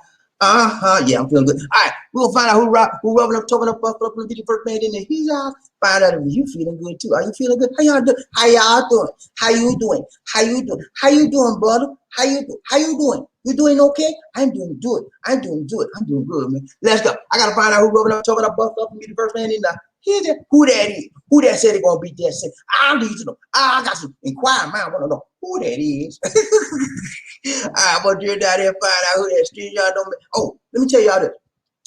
A: Yeah, I'm feeling good. All right, we'll find out who rubbing up, talking up, buffalo, and get your first man in there. He's out. Find out if you feeling good too. Are you feeling good? How y'all doing? How y'all doing? How you doing? How you doing? How you doing, brother? How you doing? How you doing? You doing okay? I'm doing good. I'm doing good. I'm doing good, man. Let's go. I gotta find out who rubbing up, talking up, buffalo, and get the first man in there. Here's it. Who that is? Who that said they're gonna beat that shit? I need to know. I got some inquiring mind. I wanna know who that is. All right, I'm gonna drill down there and find out who that street y'all don't. Oh, let me tell y'all this.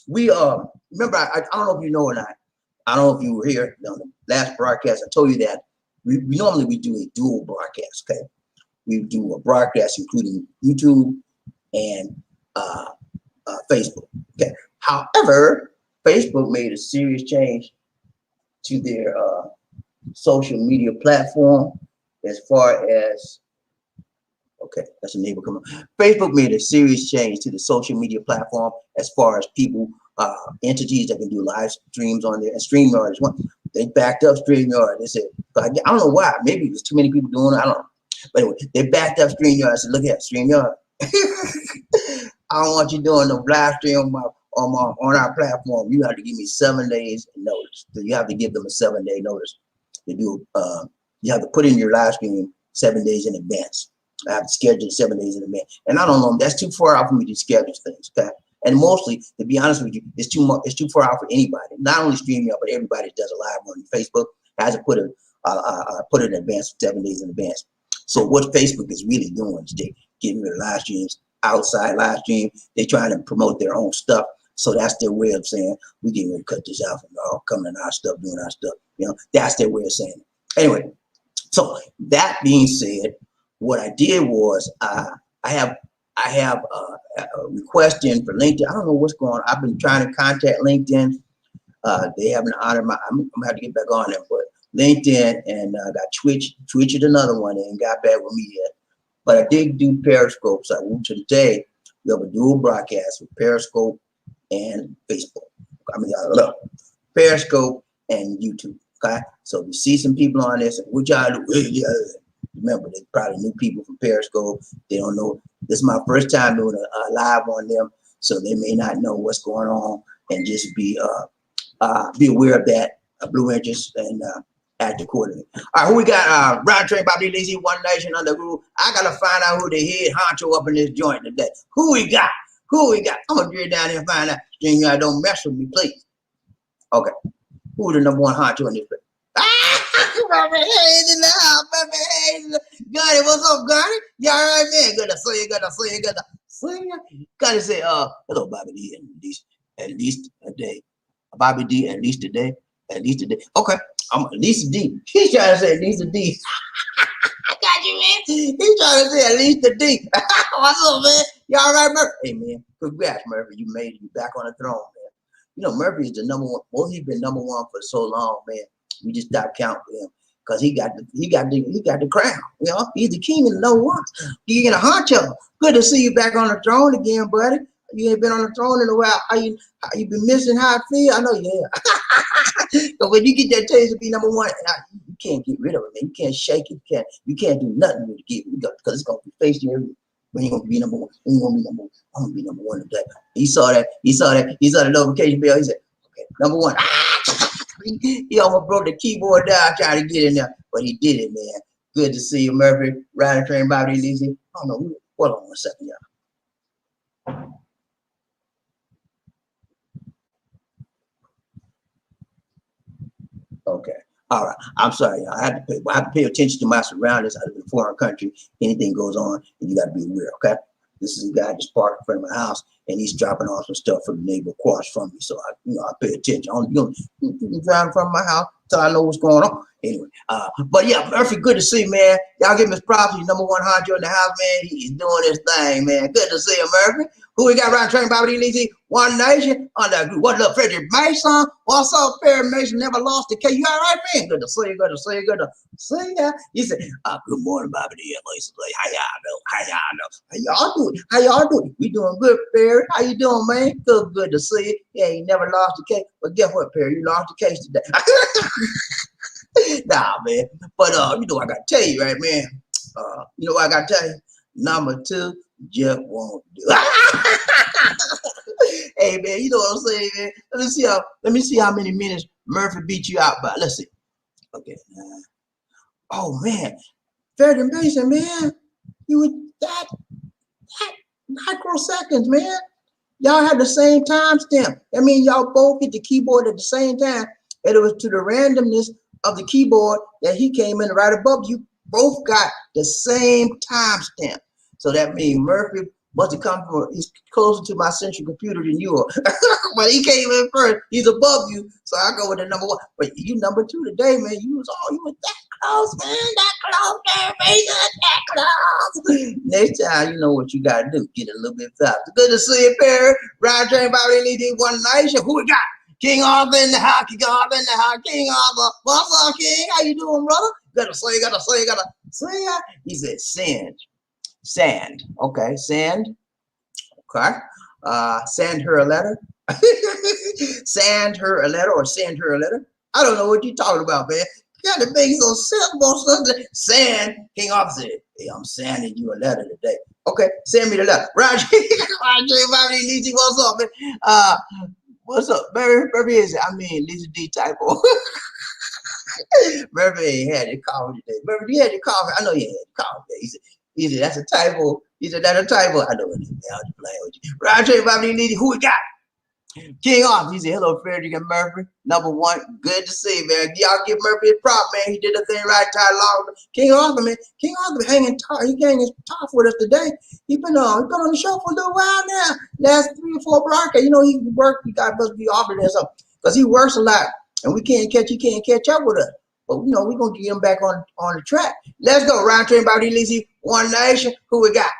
A: We remember I don't know if you know or not. I don't know if you were here on the last broadcast. I told you that we normally do a dual broadcast. Okay, we do a broadcast including YouTube and Facebook. Okay. However, Facebook made a serious change to their social media platform as far as, okay, that's a neighbor coming. Facebook made a serious change to the social media platform as far as people, entities that can do live streams on there, and StreamYard is one. They backed up StreamYard. They said, I don't know why. Maybe there's too many people doing it. I don't know. But anyway, they backed up StreamYard. I said, look at StreamYard. I don't want you doing no live stream on our platform. You have to give me 7 days notice. So you have to give them a 7-day notice. You do. You have to put in your live stream 7 days in advance. I have to schedule 7 days in advance, and I don't know. That's too far out for me to schedule things. Okay, and mostly, to be honest with you, it's too much. It's too far out for anybody. Not only StreamYard, but everybody that does a live on Facebook has to put it in advance, 7 days in advance. So what Facebook is really doing is they getting rid of live streams, outside live stream. They're trying to promote their own stuff. So that's their way of saying, we getting ready to cut this out from coming in our stuff, doing our stuff. You know, that's their way of saying it. Anyway, So that being said, what I did was I have a request in for LinkedIn. I don't know what's going on. I've been trying to contact LinkedIn. They haven't honored my. I'm gonna have to get back on them, but LinkedIn and got Twitch. Twitch is another one. They ain't got back with me yet. But I did do Periscope. So today we have a dual broadcast with Periscope and Facebook. I mean, look, Periscope and YouTube. Okay, so we see some people on this, which I remember they probably new people from Periscope. They don't know. This is my first time doing a live on them, so they may not know what's going on and just be aware of that blue interest and act accordingly. All right, who we got? Round train, BobbieD, Lazy, One Nation under rule. I gotta find out who the head honcho up in this joint today. Who we got? Who we got? I'm gonna drill down here and find out. Then don't mess with me, please. Okay. Who the number one honcho in this place? Baby, hey, in the house, baby, hey. Gunny, what's up, Gunny? You all right, man? Good to see you, good to see you, good to see you. Gotta say, hello, BobbieD, at least a day. BobbieD, at least a day. At least a day. Okay, I'm at least a D. He's trying to say at least a D. I got you, man. He's trying to say at least a D. What's up, man? You all right, Murphy? Hey, man, congrats, Murphy. You made it. You back on the throne, man. You know, Murphy is the number one. Well, he's been number one for so long, man. We just stopped counting him because he got the crown. You know, he's the king of the number one. You get a honcho. Good to see you back on the throne again, buddy. You ain't been on the throne in a while. How you been missing how I feel? I know you have. But when you get that taste to be number one, you can't get rid of it, man. You can't shake it. You can't do nothing with it because it's gonna be facing you. When you gonna be number one, when you gonna be number one, I'm gonna be number one today. He saw the notification bell. He said, okay, number one. He almost broke the keyboard down trying to get in there, but he did it, man. Good to see you, Murphy. Riding train, BobbieD, Lazy. I don't know. Hold on 1 second, y'all. Okay. All right. I'm sorry, y'all. I have to pay attention to my surroundings. I live in a foreign country. Anything goes on, and you got to be aware. Okay. This is a guy just parked in front of my house, and he's dropping off some stuff for the neighbor across from me. So I pay attention. You drive in front of my house, so I know what's going on. Anyway, but yeah, Murphy, good to see, man. Y'all give him his props. He's number one honcho in the house, man. He's doing his thing, man. Good to see him, Murphy. Who we got around train, BobbieD, Lazy, One Nation on that group. What up, Frederick Mason? What's up, Perry Mason? Never lost the K. You all right, man? Good to see you. Good to see you. Good to see you. He said, good morning, BobbieD. How y'all know? How y'all doing? How y'all doing? We doing good, Perry. How you doing, man? Good to see you. Yeah, you never lost the case. But guess what, Perry? You lost the case today. Nah, man. But you know what I gotta tell you, right, man? You know what I gotta tell you? Number two, just won't do. Hey, man, you know what I'm saying, man? Let me see how many minutes Murphy beat you out by. Let's see. Okay. Oh man, Frederick Mason, man. You were that microseconds, man. Y'all had the same timestamp. I mean, y'all both hit the keyboard at the same time. And it was to the randomness of the keyboard that he came in right above you. Both got the same timestamp. So that means Murphy must have come from, he's closer to my central computer than you are. But he came in first. He's above you. So I go with the number one. But you number two today, man. You was that close, man. That close, man. That close. Next time, you know what you got to do. Get a little bit faster. Good to see you, Perry. Ride train, BobbieD, Lazy, One Nation. Who we got? King Arthur in the house. King Arthur in the house. King Arthur. What's up, King? How you doing, brother? Gotta say. He said, sand. Okay, sand. Okay. Send her a letter. Send her a letter or send her a letter. I don't know what you're talking about, man. You got to make so simple something. Send. King Arthur said, hey, I'm sending you a letter today. Okay, send me the letter. Roger, BobbieD, Lazy, what's up, man? What's up, Murphy? Is it? I mean, Lisa D typo. Murphy ain't had it coffee today. Murphy, you had your coffee. I know you had coffee today. He said, that's a typo. He said, that's a typo. I know it is. I'll just playing with you. Roger, BobbieD, Lazy, who we got? King Arthur. He said, hello, Frederick and Murphy. Number one, good to see you, man. Y'all give Murphy his prop, man. He did the thing right, tied long. King Arthur, man. King Arthur hanging tough. He hanging tough with us today. He been on the show for a little while now. Last 3 or 4 broadcasts. You know, he got must be offered or something. Because he works a lot. And he can't catch up with us. But you know, we're gonna get them back on the track. Let's go. Round train by Lizzy, One Nation. Who we got?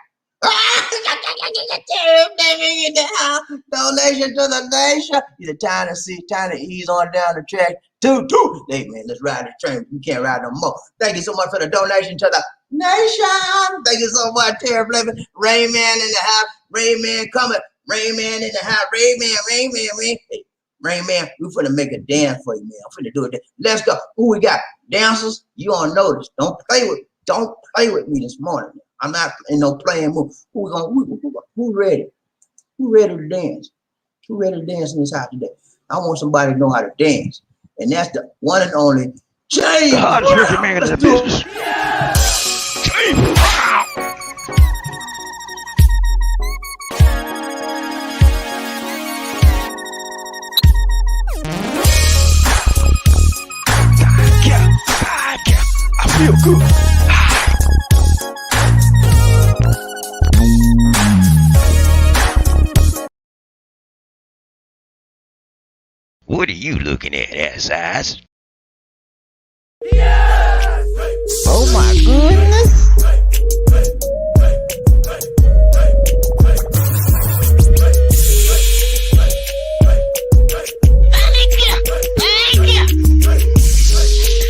A: Donation to the nation. Either time to ease on down the track. Two. Hey man, let's ride the train. We can't ride no more. Thank you so much for the donation to the nation. Thank you so much, Terry Flavor. Rain Man in the house. Rain Man coming. Rain Man in the house. Rain Man. Hey, Rain Man, we finna make a dance for you, man. I'm finna do it. Let's go. Who we got? Dancers? You on notice. Don't play with me this morning. I'm not in no playing mood. Who ready? Who ready to dance? Who ready to dance in this house today? I want somebody to know how to dance. And that's the one and only James.
B: The hottest working man in the business. I feel good. What are you looking at, ass eyes?
C: Oh my goodness. Thank you.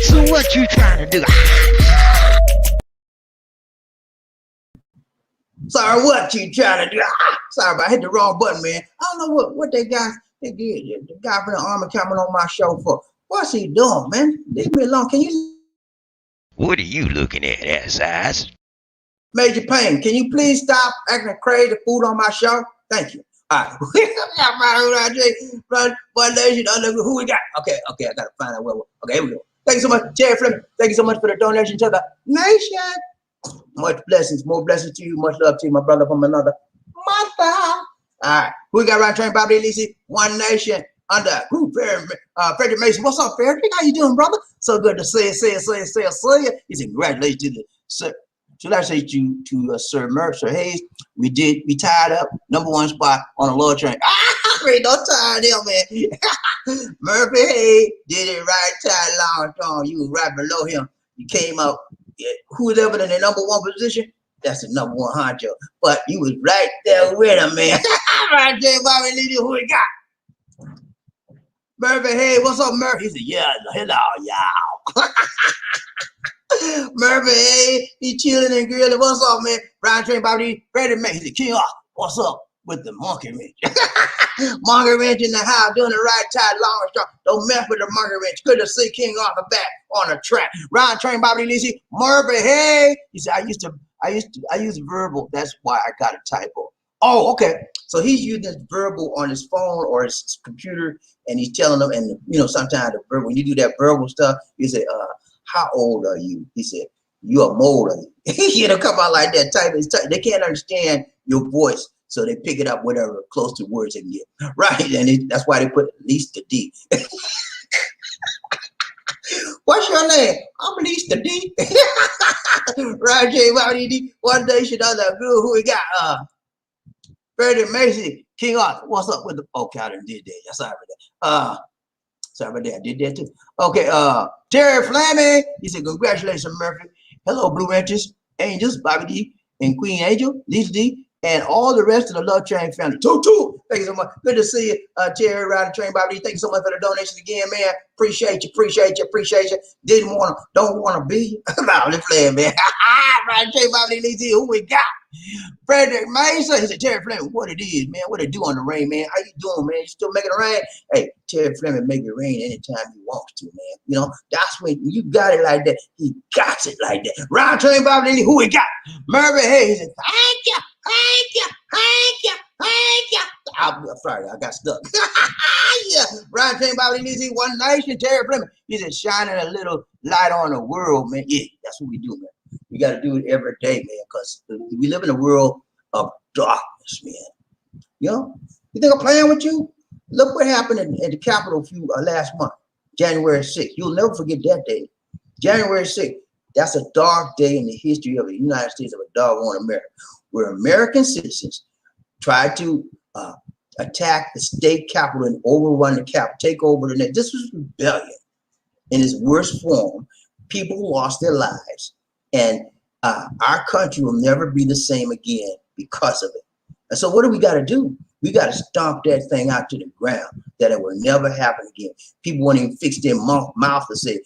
C: So what you trying to do?
A: Sorry, what you trying to do? Sorry, but I hit the wrong button, man. I don't know what they got. They did. The guy from the Army coming on my show for. What's he doing, man? Leave me alone. Can you?
B: What are you looking at, ass eyes?
A: Major Pain, can you please stop acting crazy food on my show? Thank you. All right. One nation, who we got? Okay, I gotta find out where. Okay, here we go. Thank you so much, Jerry Fleming. Thank you so much for the donation to the nation. Much blessings, more blessings to you. Much love to you, my brother from another mother. All right, who we got right train, Bobby Lizzy, One Nation, under Frederick Mason. What's up, Frederick? How you doing, brother? So good to see you. He said, congratulations to the sir. Should I say to Sir Mercer Hayes? We tied up #1 spot on a lower train. Don't tie them, man. Murphy Hayes did it right, tied long strong. You was right below him. You came up. Who's ever in the #1 position? That's the #1 honcho. But you was right there with him, man. Right there, Bobby Lee, who we got? Murphy, hey, what's up, Murphy? He said, yeah, hello, y'all. Murphy, hey, he chilling and grilling. What's up, man? Brian Train, Bobby, Freddie May. He said, King, what's up with the monkey wrench? Monkey wrench in the house, doing the right side, long and strong. Don't mess with the monkey wrench. Good to see King Arthur back on the track. Brian Train, Bobby Lee, Murphy, hey. He said, I use verbal. That's why I got a typo. Oh, okay. So he's using this verbal on his phone or his computer, and he's telling them. And you know, sometimes the verbal, when you do that verbal stuff, you say, "How old are you?" He said, "You're a molder." You know, come out like that. Type. They can't understand your voice, so they pick it up whatever close to words they can get. Right, and that's why they put at least the D. What's your name? I'm Lisa D. Right, J. One day she does that good. Who we got? Freddie Mason, King Arthur. What's up with the? Okay, I done did that. Sorry about that. Sorry about that. I did that too. Okay, Terry Flammy. He said, congratulations, Murphy. Hello, Blue Ranchers, Angels, BobbieD, and Queen Angel, Lisa D, and all the rest of the Love Train family. Two. Thank you so much. Good to see you, Terry, Rider Train, BobbieD. Thank you so much for the donations again, man. Appreciate you. Don't wanna be. No, let's play it, man. Rider Train, BobbieD, Lisa D. Who we got? Frederick Mason. He said, Terry Fleming, what it is, man? What it do on the rain, man? How you doing, man? You still making it rain? Hey, Terry Fleming make it rain anytime he wants to, man. You know, that's when you got it like that. He got it like that. Round train, Bobby, who we got? Murphy Hayes. He said, thank you. I'm sorry, I got stuck. Yeah, Round train, Bobby, One Nation, Terry Fleming. He said, shining a little light on the world, man. Yeah, that's what we do, man. We got to do it every day, man, because we live in a world of darkness, man. You know, you think I'm playing with you? Look what happened in the Capitol last month, January 6th. You'll never forget that day. January 6th, that's a dark day in the history of the United States of a doggone America, where American citizens tried to attack the state capitol and overrun the capitol, take over the net. This was rebellion. in its worst form. People lost their lives, and our country will never be the same again because of it. And so what do we got to do? We got to stomp that thing out to the ground, that it will never happen again. People won't even fix their mouth to say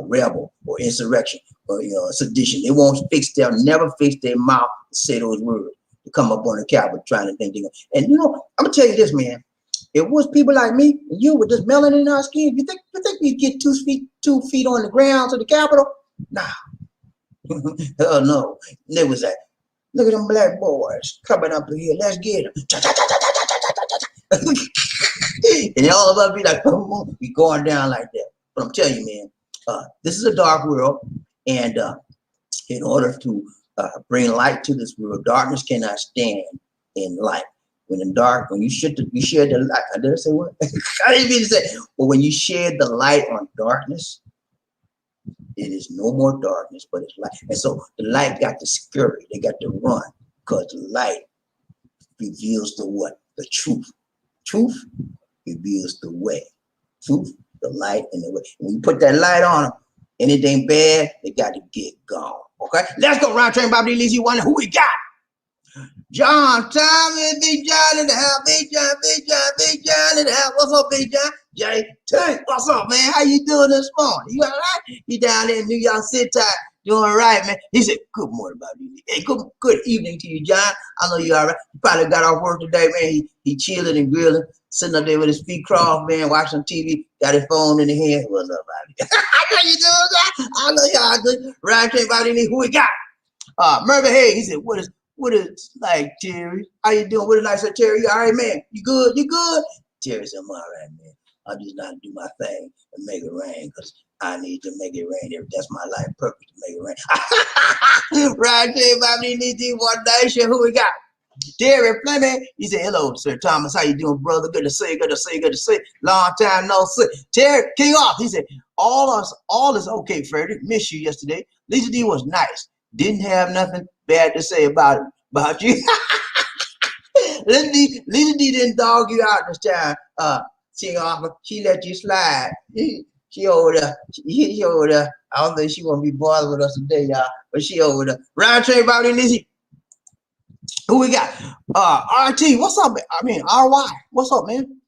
A: rebel or insurrection or sedition. They won't fix, they'll never fix their mouth to say those words, to come up on the Capitol trying to think they're gonna. And I'm gonna tell you this, man. It was people like me and you with this melanin in our skin. You think we'd get 2 feet on the ground to the Capitol? Nah. Hell no. There was that. Look at them black boys coming up here. Let's get them. And all of us be like, we going down like that. But I'm telling you, man, this is a dark world, and in order to bring light to this world, darkness cannot stand in light. When you share the light, did I say what? I didn't mean to say. But when you share the light on darkness, it is no more darkness, but it's light. And so the light got to scurry. They got to run, because the light reveals the what? The truth. Truth reveals the way. Truth, the light, and the way. When you put that light on them, anything bad, they got to get gone. Okay? Let's go. Round train, BobbieD. You wonder who we got? John, Tommy, Big John in the house. Big John in the house. What's up, Big John? Jay, Tank, what's up, man? How you doing this morning? You all right? You down there in New York City, doing right, man? He said, good morning, BobbieD. Hey, good evening to you, John. I know you all right. You probably got off work today, man. He chilling and grilling, sitting up there with his feet crossed, man, watching TV, got his phone in the hand. What's up, BobbieD? How you doing, John? I know y'all good. Right, BobbieD, who we got? Mervyn Hayes, he said, what is like, Terry? How you doing? What is like, said, Terry? You all right, man? You good? You good? Terry said, I'm all right, man. I'm just not do my thing and make it rain, because I need to make it rain. That's my life purpose, to make it rain. Right there, BobbieD, one nation. Who we got? Terry Fleming. He said, hello, Sir Thomas. How you doing, brother? Good to see you. Long time no see. Terry, king off. He said, all is okay, Freddie. Missed you yesterday. Lisa D was nice. Didn't have nothing bad to say about you. Lisa D didn't dog you out this time. She let you slide. She over there. I don't think she won't be bothered with us today, y'all. But she over there. Round train, BobbieD, Lizzie. Who we got? RT, what's up? I mean, RY, what's up, man?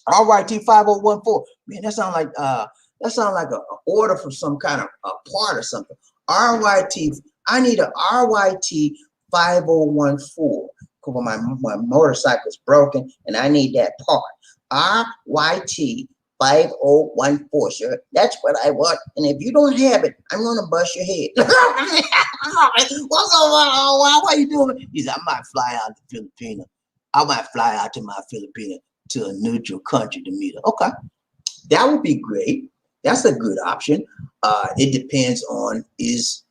A: RYT 5014. Man, that sounds like an order for some kind of a part or something. RYT. I need a RYT 5014. Because my motorcycle's broken and I need that part. RYT 5014, sir. That's what I want. And if you don't have it, I'm gonna bust your head. What's up, why you doing? He said, I might fly out to Filipina. I might fly out to my Filipina to a neutral country to meet her. Okay. That would be great. That's a good option. It depends on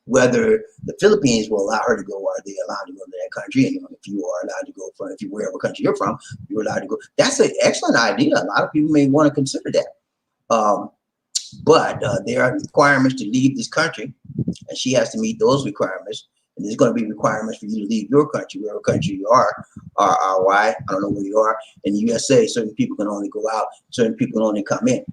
A: whether the Philippines will allow her to go, or are they allowed to go to that country? And if you are allowed to go from, if you wherever country you're from, you're allowed to go. That's an excellent idea. A lot of people may want to consider that. But there are requirements to leave this country, and she has to meet those requirements. And there's going to be requirements for you to leave your country, wherever country you are. I don't know where you are. In the USA, certain people can only go out, certain people can only come in.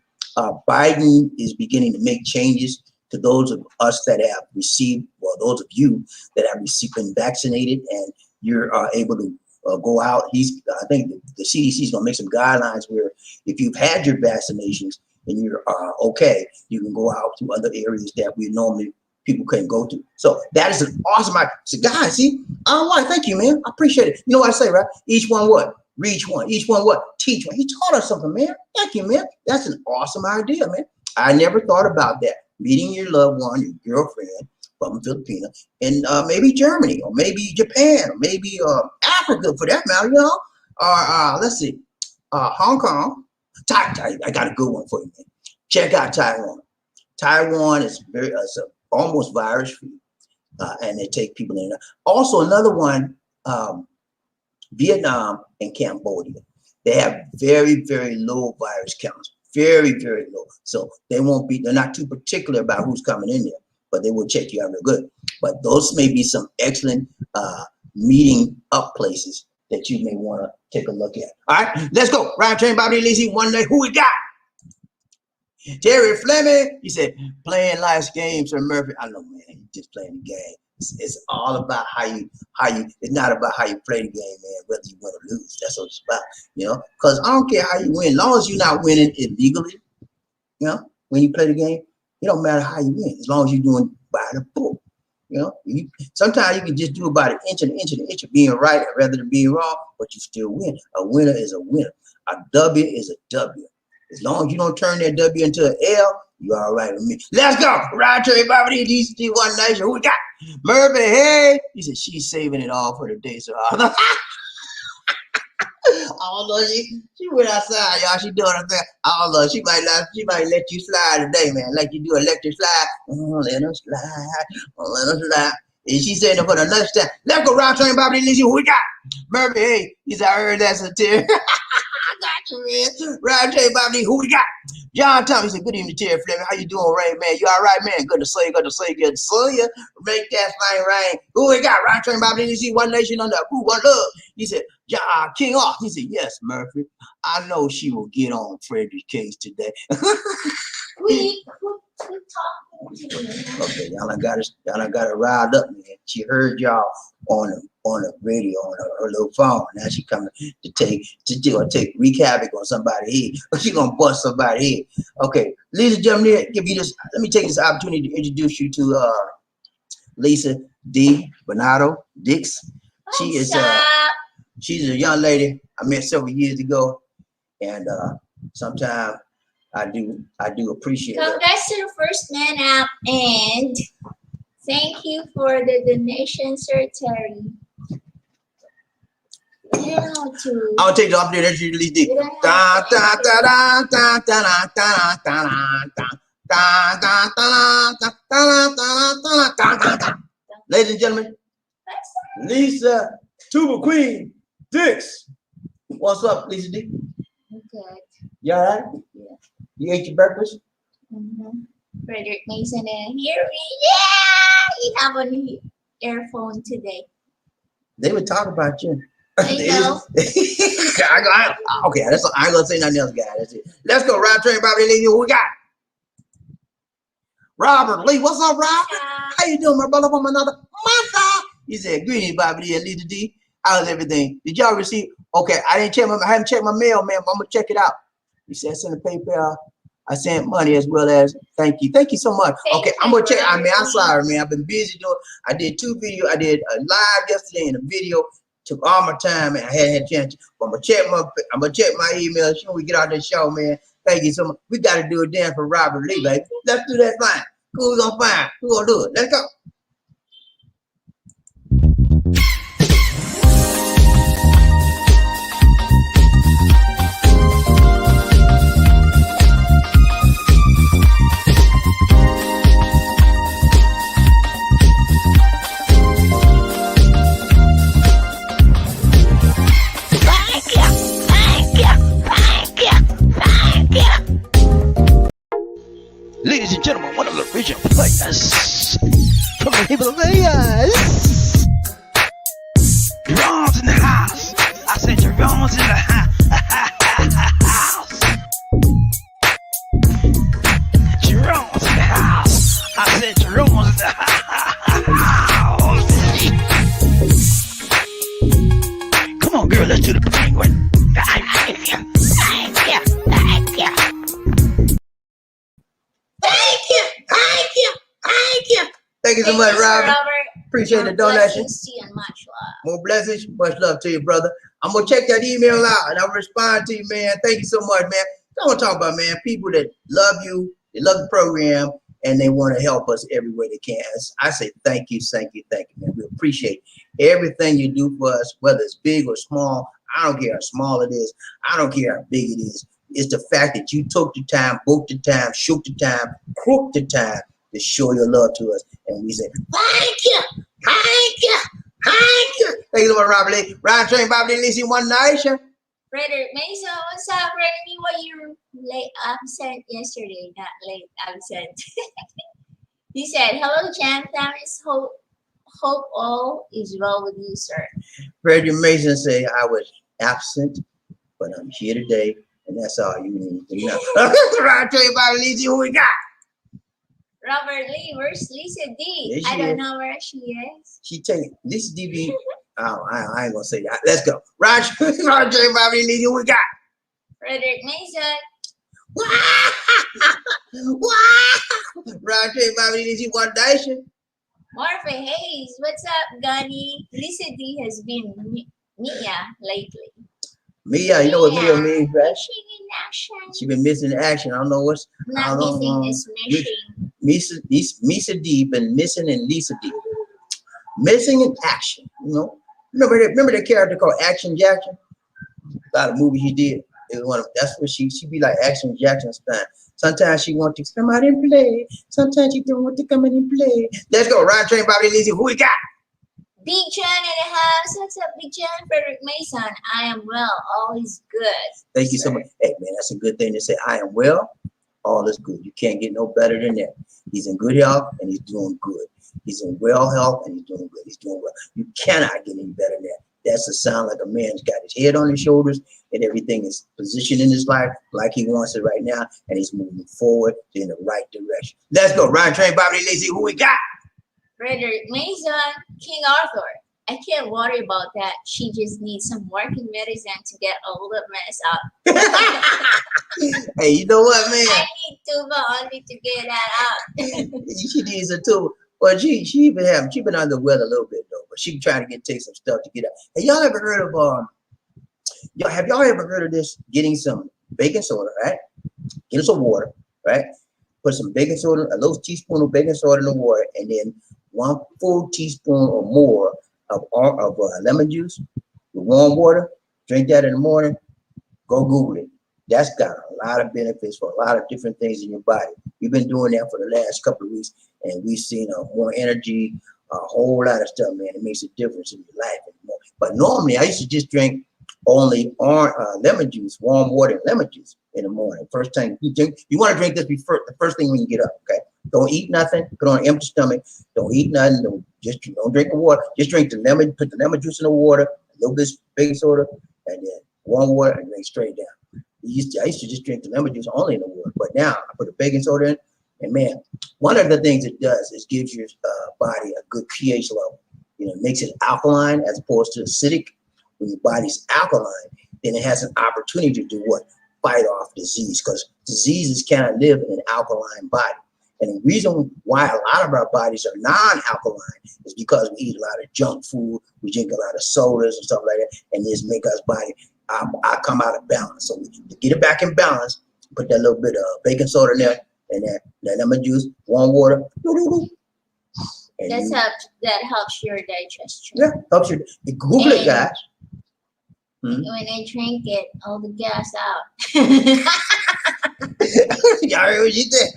A: Biden is beginning to make changes to those of us that have received, well, those of you that have received, been vaccinated, and you're able to go out. I think the CDC is going to make some guidelines where if you've had your vaccinations and you're okay, you can go out to other areas that we normally people couldn't go to. So that is an awesome idea. So guys, see, all right, thank you, man. I appreciate it. You know what I say, right? Each one what? Reach one. Each one what? Teach one. He taught us something, man. Thank you, man. That's an awesome idea, man. I never thought about that. Meeting your loved one, your girlfriend from Filipina, and maybe Germany, or maybe Japan, or maybe Africa for that matter, you know? Or let's see, Hong Kong. I got a good one for you, man. Check out Taiwan. Taiwan is almost virus-free, and they take people in. Also, another one, Vietnam and Cambodia. They have very, very low virus counts. Very, very low. So they're not too particular about who's coming in there, but they will check you out real good. But those may be some excellent meeting up places that you may want to take a look at. All right, let's go. Round train, BobbieD, one day. Who we got? Terry Fleming, he said, playing life's game, Sir Murphy. I know, man, you just playing the game. It's all about how you, it's not about how you play the game, man, whether you win or lose. That's what it's about, you know, because I don't care how you win, as long as you're not winning illegally, you know, when you play the game, it don't matter how you win, as long as you're doing by the book. You know, sometimes you can just do about an inch and an inch and an inch of being right rather than being wrong, but you still win. A winner is a winner. A W is a W. As long as you don't turn that W into an L, you're all right with me. Let's go. Right to everybody. DC One Nation. Who we got? Murphy, hey. He said she's saving it all for the day. So I don't know. She went outside, y'all. She doing her thing. I don't know. She might let you slide today, man. Like you do electric slide. Oh, let her slide. Oh, let her slide. And she said for the next time. Let's go round train, Bobby. Let's see who we got. Murphy, hey. He said, I heard that's a tear. I got you, man. Round train, Bobby. Who we got? John Thomas. He said, good evening, Terry Fleming. How you doing, Ray, man? You all right, man? Good to see you. Good to see you. Good to see you. Make that thing rain. Who we got? Round train, Bobby. Let's see. One nation under. Who? One love. He said, King off. He said, yes, Murphy. I know she will get on Frederick's case today.
C: We talking to you.
A: Okay, y'all got it riled up, man. She heard y'all on the radio on her little phone. Now she coming to wreak havoc on somebody's head. She gonna bust somebody's head. Okay, ladies and gentlemen, let me take this opportunity to introduce you to Lisa D. Bernardo Dix. She's a young lady I met several years ago, and sometimes I do appreciate her.
C: Congrats to the first man up, and thank you for the donation, Sir Terry. You don't know to.
A: I'll take the opportunity to introduce D. Ladies and gentlemen, Lisa Tuba Queen Dix. What's up, Lisa D?
C: Good.
A: You all right?
C: Yeah.
A: You ate your breakfast?
C: Frederick Mason and here we have an earphone today.
A: They would talk about you.
C: I know.
A: Okay, that's all. I ain't gonna say nothing else, guys. That's it. Let's go. Round train, Bobby Lee. Who we got? Robert Lee. What's up, Robert? How you doing, my brother from another mother? He said, greetings, Bobby Lee and Lisa D. How's everything? Did y'all receive? Okay, I haven't checked my mail, man, but I'm gonna check it out. He said, send a PayPal. I sent money as well as thank you. Thank you so much. Okay, I'm gonna check. I'm sorry, man. I've been busy doing. I did 2 videos. I did a live yesterday and a video. Took all my time and I hadn't had a chance. But I'm gonna check my email as soon as we get out this show, man. Thank you so much. We gotta do it then for Robert Lee, baby. Let's do that fine. Who we gonna find? Who gonna do it? Let's go.
B: Ladies and gentlemen, one of the original players from the Himalayas. Jerome's in the house. I said Jerome's in the house. Jerome's in the house. I said Jerome's in the house. Come on, girl, let's do the penguin.
A: Thank you so much, Robert. Appreciate the donation.
C: Much love.
A: More blessings, much love to you, brother. I'm gonna check that email out and I'll respond to you, man. Thank you so much, man. I want to talk about, man, people that love you, they love the program, and they want to help us every way they can. I say thank you, man. We appreciate everything you do for us, whether it's big or small. I don't care how small it is. I don't care how big it is. It's the fact that you took the time, booked the time, shook the time, crooked the time to show your love to us. And we say, thank you, thank you, thank you. Thank you so much, Robert Lee. Ryan Train, Bobby Lee, Lisa, One Nation.
C: Frederick Mason, what's up, Frederick? What you late absent yesterday? Not late absent. He said, hello, champ. Hope all is well with you, sir.
A: Frederick Mason say I was absent, but I'm here today. And that's all you need to know. Right, tell you about Lizzie, who we got?
C: Robert Lee, where's Lisa D?
A: There
C: I
A: she
C: don't
A: is.
C: know where she is.
A: She take this DB. Oh, I ain't gonna say that. Let's go. Roger, tell you about Lizzie, who we got?
C: Frederick Mason.
A: Roger, tell you about Lizzie, what nation?
C: Marfa Hayes. What's up, Gunny? Lisa D has been Mia lately.
A: Mia, you know what Mia means, right?
C: Missing in action.
A: She been missing in action. I don't know what's.
C: Not missing, is missing.
A: Misa D been missing in Lisa D. Missing in action. You know, remember that character called Action Jackson? A lot of movies he did. It was one of, that's what she be like Action Jackson style. Sometimes she want to come out and play. Sometimes she don't want to come in and play. Let's go. Ryan Train, Bobby Lizzie. Who we got?
C: Big John in the house. What's up, Big John? Frederick Mason. I am well. All is good.
A: Thank you so much. Hey man, that's a good thing to say. I am well. All is good. You can't get no better than that. He's in good health and he's doing good. He's in well health and he's doing good. He's doing well. You cannot get any better than that. That's a sound like a man's got his head on his shoulders and everything is positioned in his life like he wants it right now, and he's moving forward in the right direction. Let's go. Ryan Train, Bobby Lizzie. Who we got?
C: Frederick Mason, King Arthur. I can't worry about that. She just needs some working medicine to get all the mess out.
A: Hey, you know what, man?
C: I need tuba only to get that out.
A: She needs a too. Well, she been under the weather a little bit though, but she trying to take some stuff to get out. Hey, y'all ever heard of have y'all ever heard of this? Getting some baking soda, right? Get some water, right? Put some baking soda, a little teaspoon of baking soda in the water, and then 1 full teaspoon or more of lemon juice with warm water. Drink that in the morning. Go Google it. That's got a lot of benefits for a lot of different things in your body. We've been doing that for the last couple of weeks, and we've seen more energy, a whole lot of stuff, man. It makes a difference in your life anymore. But normally, I used to just drink only lemon juice, warm water, and lemon juice in the morning. First time you drink, you want to drink this before the first thing when you get up. Okay, don't eat nothing. Put on an empty stomach. Don't eat nothing. Don't drink the water. Just drink the lemon. Put the lemon juice in the water, a little bit of baking soda, and then warm water, and drink straight down. I used to just drink the lemon juice only in the water, but now I put the baking soda in, and man, one of the things it does is gives your body a good pH level. You know, it makes it alkaline as opposed to acidic. When your body's alkaline, then it has an opportunity to do what? Fight off disease, because diseases cannot live in an alkaline body. And the reason why a lot of our bodies are non-alkaline is because we eat a lot of junk food, we drink a lot of sodas and stuff like that, and this make us body I come out of balance. So to get it back in balance, put that little bit of baking soda in there and that lemon juice, warm water. And
C: That helps your digestion.
A: Yeah, helps you. Google it, guys.
C: When I drink it, all the gas out.
A: Y'all heard what you did.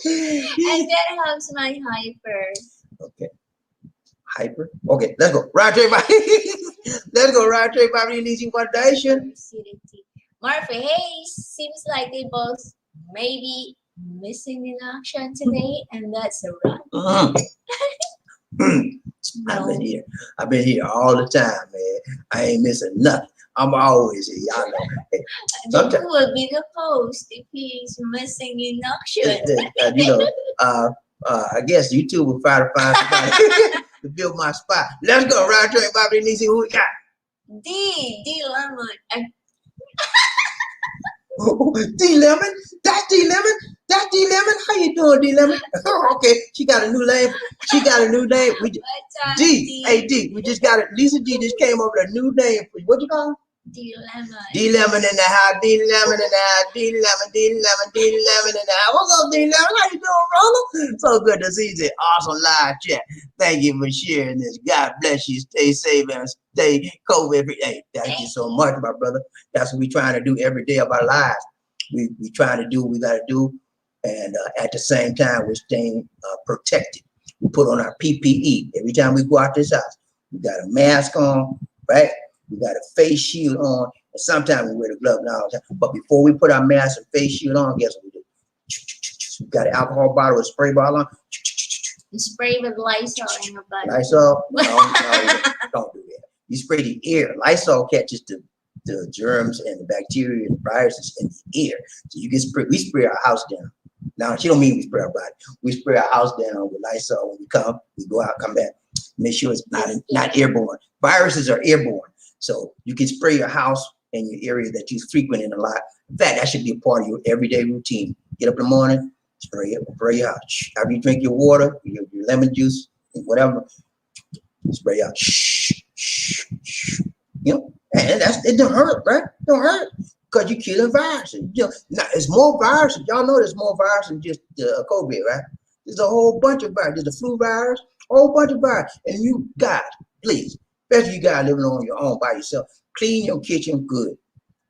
C: And that helps my hyper.
A: Okay. Hyper. Okay, let's go. Right train, Bobby. Let's go. Right train, Bobby. Leasing foundation.
C: Marfa Hayes, seems like they both may be missing in action today, and that's a run.
A: I've been here all the time, man. I ain't missing nothing. I'm always here. Y'all know.
C: Who will be the host if he's missing in action?
A: I guess YouTube will try to find somebody to build my spot. Let's go. Round train, Bobby Nisi. Who we got?
C: D Lemon.
A: D Lemon? That's D Lemon? That's D Lemon? How you doing, D Lemon? Okay, she got a new name. She got a new name. D. Hey, D. We just got it. Lisa D just came up with a new name for you. What you call?
C: D Lemon.
A: D Lemon in the house. D Lemon in the house. D Lemon. D Lemon. D Lemon in the house. What's up, D Lemon? How you doing, brother? So good to see you. Awesome live chat. Thank you for sharing this. God bless you. Stay safe and stay COVID free. Hey, thank you so much, my brother. That's what we're trying to do every day of our lives. We trying to do what we got to do, and at the same time, we're staying protected. We put on our PPE every time we go out this house. We got a mask on, right? We got a face shield on, and sometimes we wear the glove now. But before we put our mask and face shield on, guess what we do? We got an alcohol bottle with a spray bottle on.
C: You spray with Lysol in your butt.
A: Lysol? No, don't do that. You spray the air. Lysol catches the the germs and the bacteria and the viruses in the air. So you can spray. We spray our house down. Now she don't mean we spray our body. We spray our house down with Lysol when we come. We go out, come back. Make sure it's not airborne. Viruses are airborne. So you can spray your house and your area that you frequent in a lot. In fact, that should be a part of your everyday routine. Get up in the morning, spray your house. After you drink your water, your lemon juice, whatever, spray out. You know, and it don't hurt, right? It don't hurt because you're killing viruses. You know, now, it's more viruses. Y'all know there's more viruses than just COVID, right? There's a whole bunch of viruses. There's the flu virus, a whole bunch of viruses. And you guys, please, especially you guys living on your own by yourself, clean your kitchen good,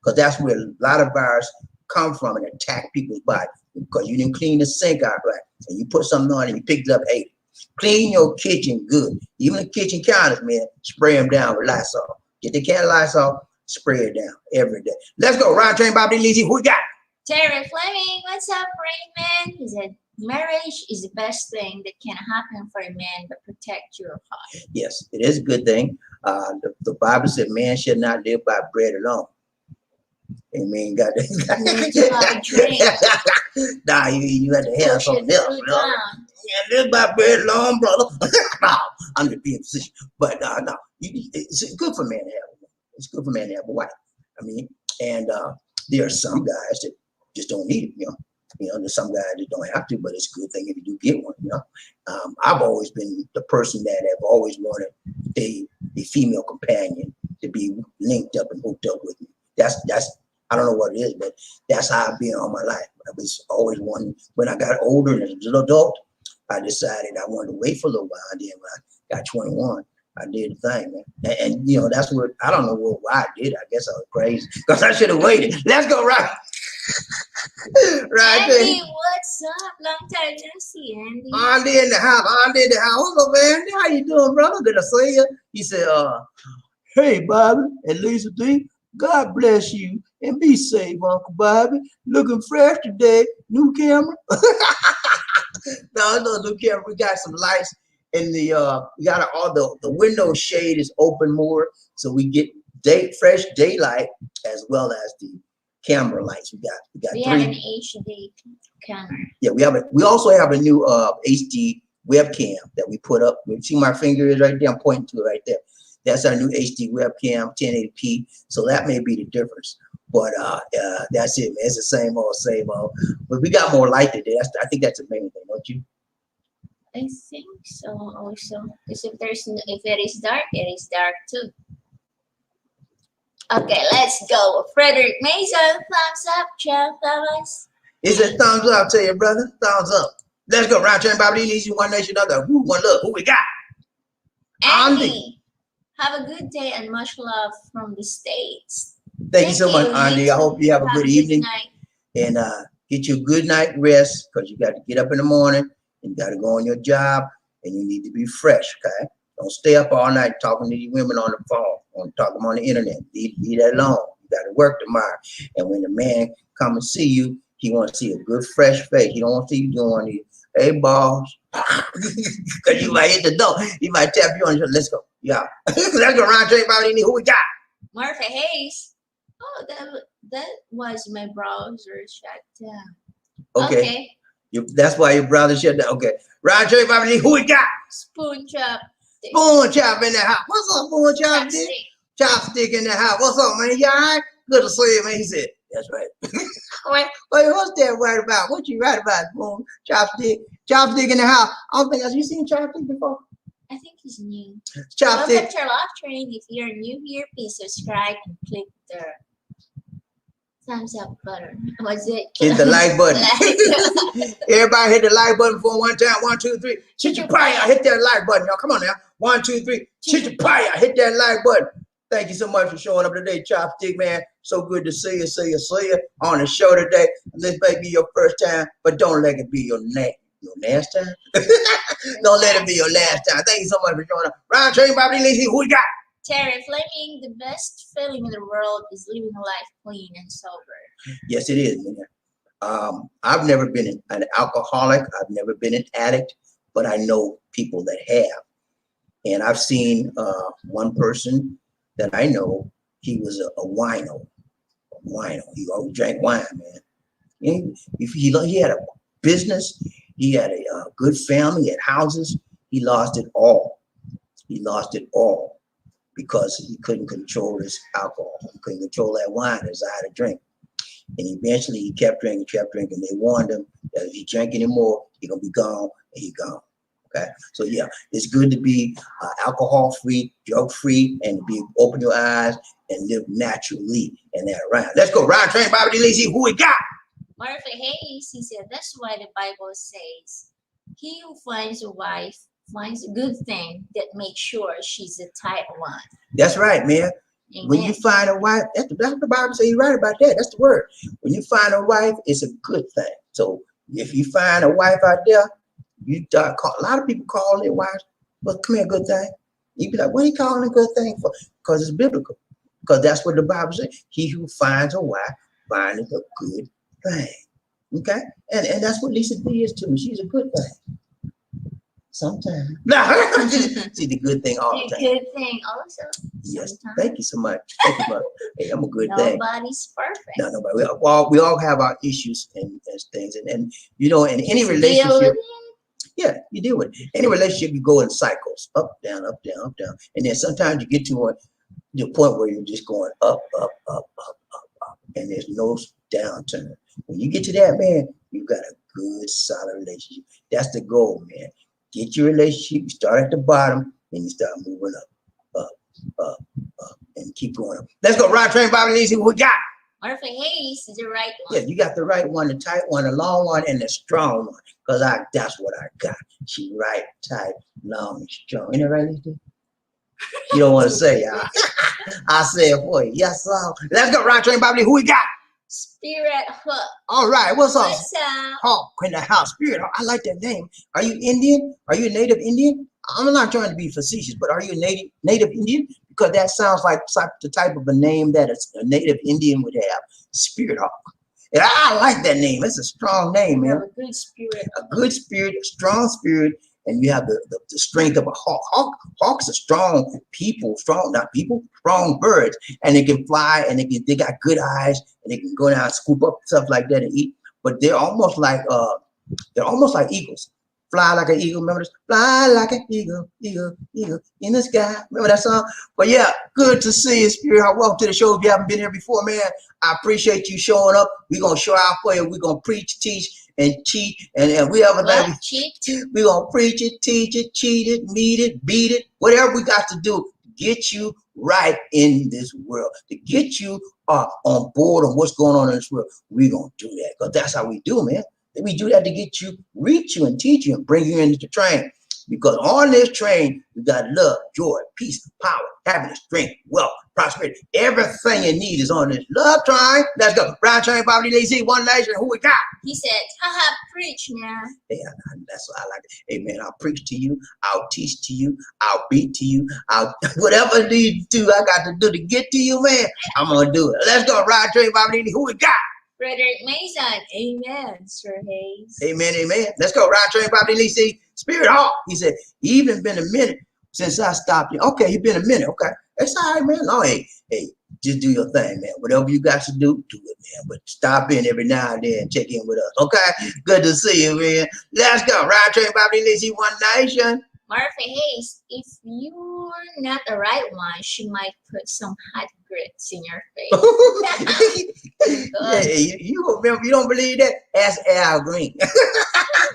A: because that's where a lot of viruses come from and attack people's body. Because you didn't clean the sink out right, and you put something on it and you picked it up, ate it. Clean your kitchen good. Even the kitchen counters, man, spray them down with Lysol. Get the can of Lysol, spray it down every day. Let's go. Ryan Train, BobbieD, Lizzie, who we got?
C: Terry Fleming, what's up, Raymond? He said, marriage is the best thing that can happen for a man, but protect your heart.
A: Yes, it is a good thing. The Bible said man should not live by bread alone. Amen. Got nah, you had to have something else. Yeah, live by bread alone, brother. No, I'm just being position. But no, it's good for man to have a woman. It's good for man to have a wife. I mean, and there are some guys that just don't need it, you know. There's some guys that don't have to, but it's a good thing if you do get one, you know. I've always been the person that have always wanted a female companion to be linked up and hooked up with me. That's I don't know what it is, but that's how I've been all my life. I was always wanting. When I got older and as an adult, I decided I wanted to wait for a little while. And then when I got 21, I did the thing, man. And you know, that's what I don't know why I did. I guess I was crazy because I should have waited. Let's go, right? Right.
C: Andy, what's up? Long time no see, Andy.
A: Andy in the house. Andy in the house. What's up, Andy? How you doing, brother? Good to see you. He said, hey, Bobby and Lisa D, God bless you and be safe, Uncle Bobby. Looking fresh today. New camera. No, new camera. We got some lights in the we got all the window shade is open more, so we get fresh daylight as well as the camera lights. We got
C: we
A: three.
C: have an HD camera.
A: Yeah, we also have a new HD webcam that we put up. You see my finger is right there. I'm pointing to it right there. That's our new HD webcam, 1080p. So that may be the difference. But that's it, man. It's the same old, same old. But we got more light today. I think that's the main thing, don't you?
C: I think so also. Because if it is dark, it is dark too. Okay, let's go. Frederick Mason, thumbs up, Jeff Thomas.
A: He said thumbs up to you, brother. Thumbs up. Let's go. Round turn, BobbieD, Lizzie, one nation, other. Woo, one love. Who we got?
C: Andy. Have a good day and much love from the States.
A: Thank you so much, Andy. I hope you have a good evening. And get you a good night rest, because you got to get up in the morning and you got to go on your job and you need to be fresh, okay? Don't stay up all night talking to these women on the phone, or talking on the internet. Leave that alone. You got to work tomorrow. And when the man come and see you, he want to see a good, fresh face. He don't want to see you doing these, hey, boss. Because you might hit the door. He might tap you on your, let's go. Yeah. Let's go around, Jay, BobbieD. Who we got?
C: Martha Hayes. Oh, that was my browser shut down.
A: Okay. That's why your browser shut down. Okay. Round Jay, BobbieD. Who we got?
C: Spoon Chop.
A: Spoon Chop in the house. What's up, Spoon Chop? Chopstick in the house. What's up, man? You all right? Good to see you, man. He said, that's right. Wait, what's that right about? What you right about, Spoon? Chopstick. Chopstick in the house. I don't think, have you seen Chopstick before?
C: I think he's new.
A: Chopstick.
C: Welcome to our Love Train. If you're new here, please subscribe and click the thumbs up button. What's it?
A: Hit the like button. Everybody hit the like button for one time. 1, 2, 3. Chichapaya. Hit that like button, y'all. Come on now. 1, 2, 3. Chichapaya. Hit that like button. Thank you so much for showing up today, Chopstick, man. So good to see you on the show today. This may be your first time, but don't let it be your last time. Don't let it be your last time. Thank you so much for showing up. Round train, BobbieD, Lizzie, who we got?
C: Terry Fleming, the best feeling in the world is living a life clean and sober.
A: Yes, it is, man. I've never been an alcoholic. I've never been an addict, but I know people that have. And I've seen one person that I know he was a wino. A wino. He always drank wine, man. He had a business. He had a good family. He had houses. He lost it all. He lost it all because he couldn't control his alcohol. He couldn't control that wine, his desire to drink. And eventually he kept drinking. They warned him that if he drank anymore, he's going to be gone, and he's gone. Okay? So, yeah, it's good to be alcohol-free, drug-free, and to be open your eyes and live naturally in that round. Let's go. Round train, BobbieD. Let's see who we got.
C: Martha Hayes, he said, that's why the Bible says, he who finds a wife finds a good thing that makes sure she's a tight one.
A: That's right, man.
C: Amen.
A: When you find a wife, that's what the Bible says. You're right about that. That's the word. When you find a wife, it's a good thing. So if you find a wife out there, a lot of people call their wives, well, come here, good thing. You be like, what are you calling a good thing for? Because it's biblical. Because that's what the Bible says. He who finds a wife finds a good thing. Okay? And that's what Lisa D is to me. She's a good thing. Sometimes. See the good thing all the time.
C: Good thing also.
A: Yes.
C: Sometimes.
A: Thank you so much. Thank you, brother. Hey, I'm a good thing.
C: Nobody's perfect.
A: No, nobody. We all have our issues and things. And you know, in any relationship, yeah, you deal with it. Any relationship, you go in cycles, up, down, up, down, up, down. And then sometimes you get to the point where you're just going up, up, up, up, up, up. And there's no downturn. When you get to that, man, you've got a good, solid relationship. That's the goal, man. Get your relationship, you start at the bottom, then you start moving up, and keep going up. Let's go, round train, BobbieD. Let's see what we got.
C: Martha Hayes is the right one.
A: Yeah, you got the right one, the tight one, the long one, and the strong one. Because that's what I got. She right, tight, long, and strong. Ain't that right, Lisa? You don't want to say, I'll say it for you. Yes, sir. Let's go, round train, BobbieD. Who we got?
C: Spirit Hook.
A: All right, what's up?
C: What's up?
A: Hawk in the house. Spirit Hawk. I like that name. Are you Indian? Are you a native Indian? I'm not trying to be facetious, but are you a native Indian? Because that sounds like the type of a name that a native Indian would have. Spirit Hawk. And I like that name. It's a strong name, man.
C: A good spirit.
A: A good spirit, a strong spirit, and you have the strength of a hawk. Hawks are strong people, strong birds, and they can fly, and they got good eyes, and they can go down and scoop up stuff like that and eat. But they're almost like eagles. Fly like an eagle. Remember this? Fly like an eagle, eagle, eagle in the sky. Remember that song? But yeah, good to see you, Spirit. Welcome to the show. If you haven't been here before, man, I appreciate you showing up. We're going to show out for you. We're going to preach, teach, and cheat. And we have a
C: cheat.
A: We're going to preach it, teach it, cheat it, meet it, beat it, whatever we got to do to get you right in this world, to get you on board on what's going on in this world. We're going to do that because that's how we do, man. We do that to get you, reach you, and teach you, and bring you into the train. Because on this train, you got love, joy, peace, power, happiness, strength, wealth, prosperity. Everything you need is on this love train. Let's go. Round train, BobbieD. Let's see one nation. Who we got?
C: He said, haha, preach, man.
A: Yeah, that's what I like. Hey, man, I'll preach to you. I'll teach to you. I'll beat to you. Whatever I need to do, I got to do to get to you, man. I'm going to do it. Let's go. Round train, BobbieD. Who we got?
C: Frederick Mason. Amen, Sir Hayes.
A: Amen, amen. Let's go. Round train, BobbieD. Let's see. Spirit Hawk. He said, even been a minute since I stopped you. Okay, it's been a minute. Okay. That's all right, man. No, hey, just do your thing, man. Whatever you got to do it, man. But stop in every now and then and check in with us. Okay? Good to see you, man. Let's go. Round train, BobbieD. Let's see one nation.
C: Martha Hayes, if you're not the right one, she might put some hot grits in your face.
A: Yeah, you remember? You don't believe that? Ask Al Green.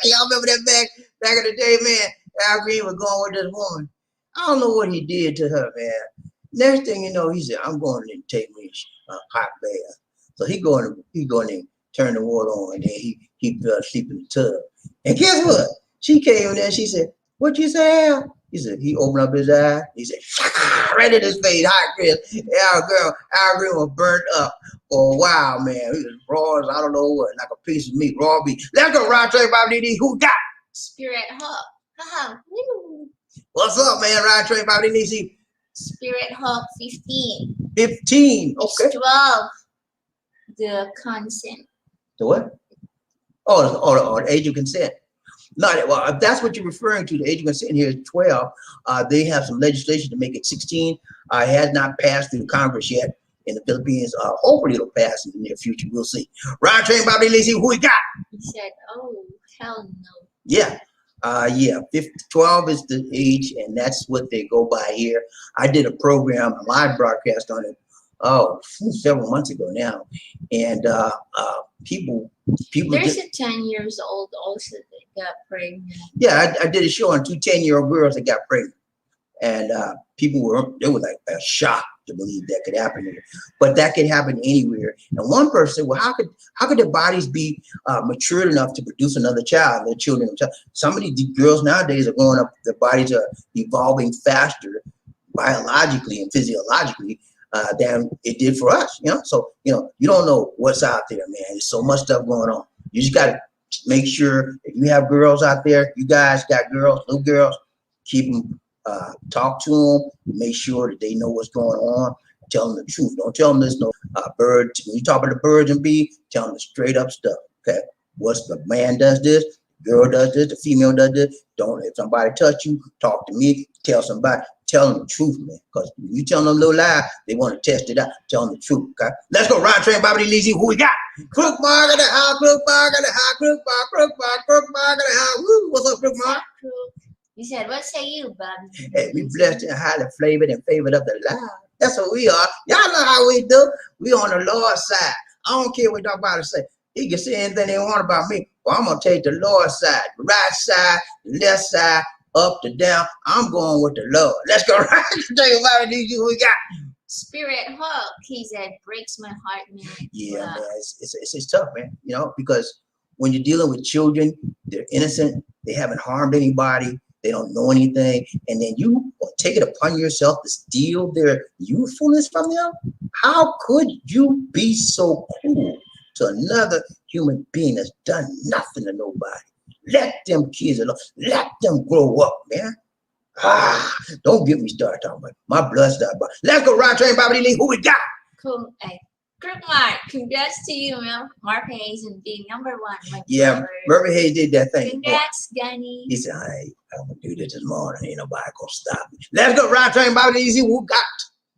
A: Y'all remember that back in the day, man? Al Green was going with this woman. I don't know what he did to her, man. Next thing you know, he said, "I'm going to take me a hot bath." So he going to turn the water on, and then he fell asleep in the tub. And guess what? She came in there. She said, "What you say, Al?" He said, he opened up his eye. He said, right in his face, hot grits. Al Green was burnt up for a while, man. He was raw as I don't know what, like a piece of meat, raw beef. Let's go, round train, BobbieD. Who got?
C: Spirit Hawk. Haha.
A: What's up, man? Round train, BobbieD.
C: Spirit Hawk 15.
A: 15. Okay.
C: 12. The consent.
A: The what? Oh, the age of consent. Not well. If that's what you're referring to, the age of consent here is 12. They have some legislation to make it 16. It has not passed through Congress yet in the Philippines. Hopefully it'll pass in the near future. We'll see. Ryan Train, Bobby Lee, see who we got.
C: He said, "Oh hell no."
A: Yeah. Yeah, 12 is the age, and that's what they go by here. I did a program, a live broadcast on it, several months ago now, and people.
C: There's a 10 years old also that got pregnant.
A: Yeah, I did a show on two 10-year-old girls that got pregnant, and people were like shocked to believe that could happen here, but that could happen anywhere. And one person said, "Well, how could their bodies be matured enough to produce another child, their children?" Some of these girls nowadays are growing up; their bodies are evolving faster, biologically and physiologically, than it did for us. So you don't know what's out there, man. There's so much stuff going on. You just got to make sure if you have girls out there, you guys got girls, little girls, keep them. Talk to them, make sure that they know what's going on, tell them the truth. Don't tell them there's no bird. When you talk about the birds and bees, tell them the straight up stuff. Okay, what's the man does this, the girl does this, the female does this. Don't, if somebody touch you, talk to me, tell somebody, tell them the truth, man. Because when you tell them a little lie, they want to test it out. Tell them the truth. Okay, let's go. Ryan Train, Bobby Lee, who we got? Crook Mark in the house, Crook Mark in the house, Crook Mark in the house. Woo, what's up, Crook Mark?
C: He said, "What say you, Bobby?"
A: Hey, we blessed and highly flavored and favored of the Lord. That's what we are. Y'all know how we do. We on the Lord's side. I don't care what nobody say. He can say anything they want about me. Well, I'm gonna take the Lord's side, the right side, the left side, up to down. I'm going with the Lord. Let's go right. Tell you about these we got.
C: Spirit Hook. He said, "Breaks my heart, man."
A: Yeah, man, it's tough, man. Because when you're dealing with children, they're innocent. They haven't harmed anybody. They don't know anything, and then you take it upon yourself to steal their youthfulness from them. How could you be so cruel to another human being that's done nothing to nobody? Let them kids alone. Let them grow up, man. Don't get me started talking about my blood started. Let's go, Ryan Train, Bobby Lee. Who we got?
C: Cool. Hey, Crook Mark, congrats to you, man. Mark Hayes and being #1.
A: Yeah, Murphy Hayes did that thing.
C: Congrats, Gunny.
A: He said, I'm going to do this morning. Ain't nobody going to stop me. Let's go, Ryan Train, Bobby Lee. Who got?